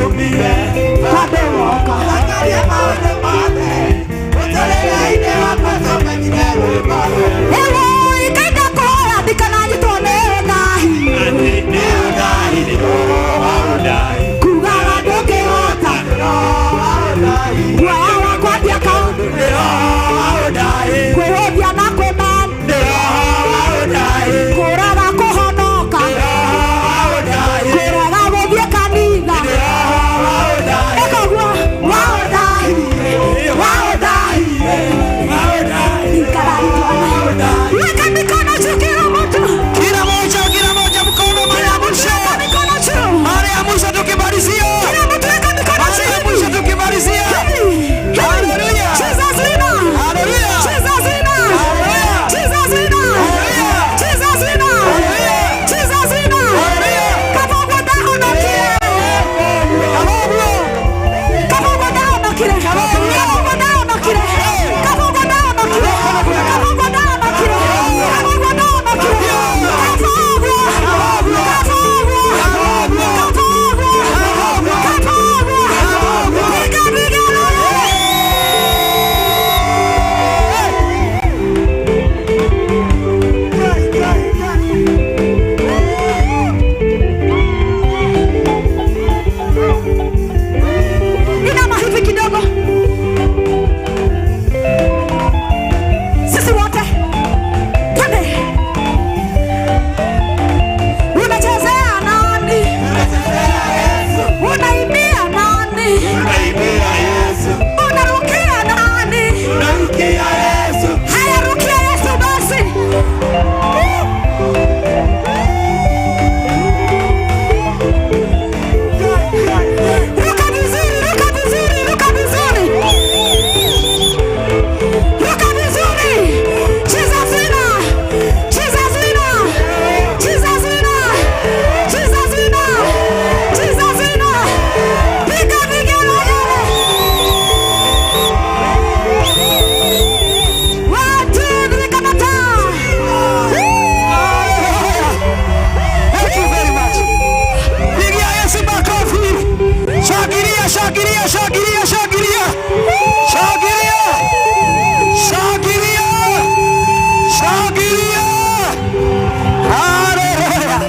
tumire kadoka Akaria maone mane Utalele ine wakasa mengine rwimare ewo ikaida kora dikana jitone nahi Ati neo dahi neo waudai kugawa doke hota wawa kwa dia kaundu kwehodia na kweman kuraga kuhonoka kuraga guthie kanitha ekagua waodai weka mikono juu kila mtu Kila moja mkono mara ya mwisho. mikono juu Mara ya mwisho tukimalizia. kila mtu weka mikono Mara ya juu mwisho tukimalizia. Hallelujah. Jesus wina Hallelujah. Jesus wina Jesus wina Jesus wina Jesus wina kabogo daho na kile kabogo daho na kile kabogo daho na kile kabogo daho na kile kabogo daho na kile kabogo daho na kile Inama hivi kidogo. Sisi wote. Twende. Unachezea nani? Unaimbia nani? Unarukia nani? Haya, rukia Yesu basi. Ruka vizuri, ruka vizuri, ruka vizuri. Ruka vizuri. Jesus winner. Jesus winner. Jesus winner. Jesus winner. Jesus winner. Piga vigelegele. 1, 2, 3, kamata. Thank you very much. Pigia Yesu makofi. Shangilia, shangilia, shangilia, shangilia. Shangilia. Shangilia. Shangilia. Hallelujah.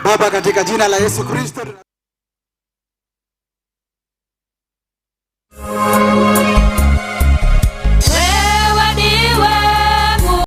Baba, katika jina la Yesu Kristo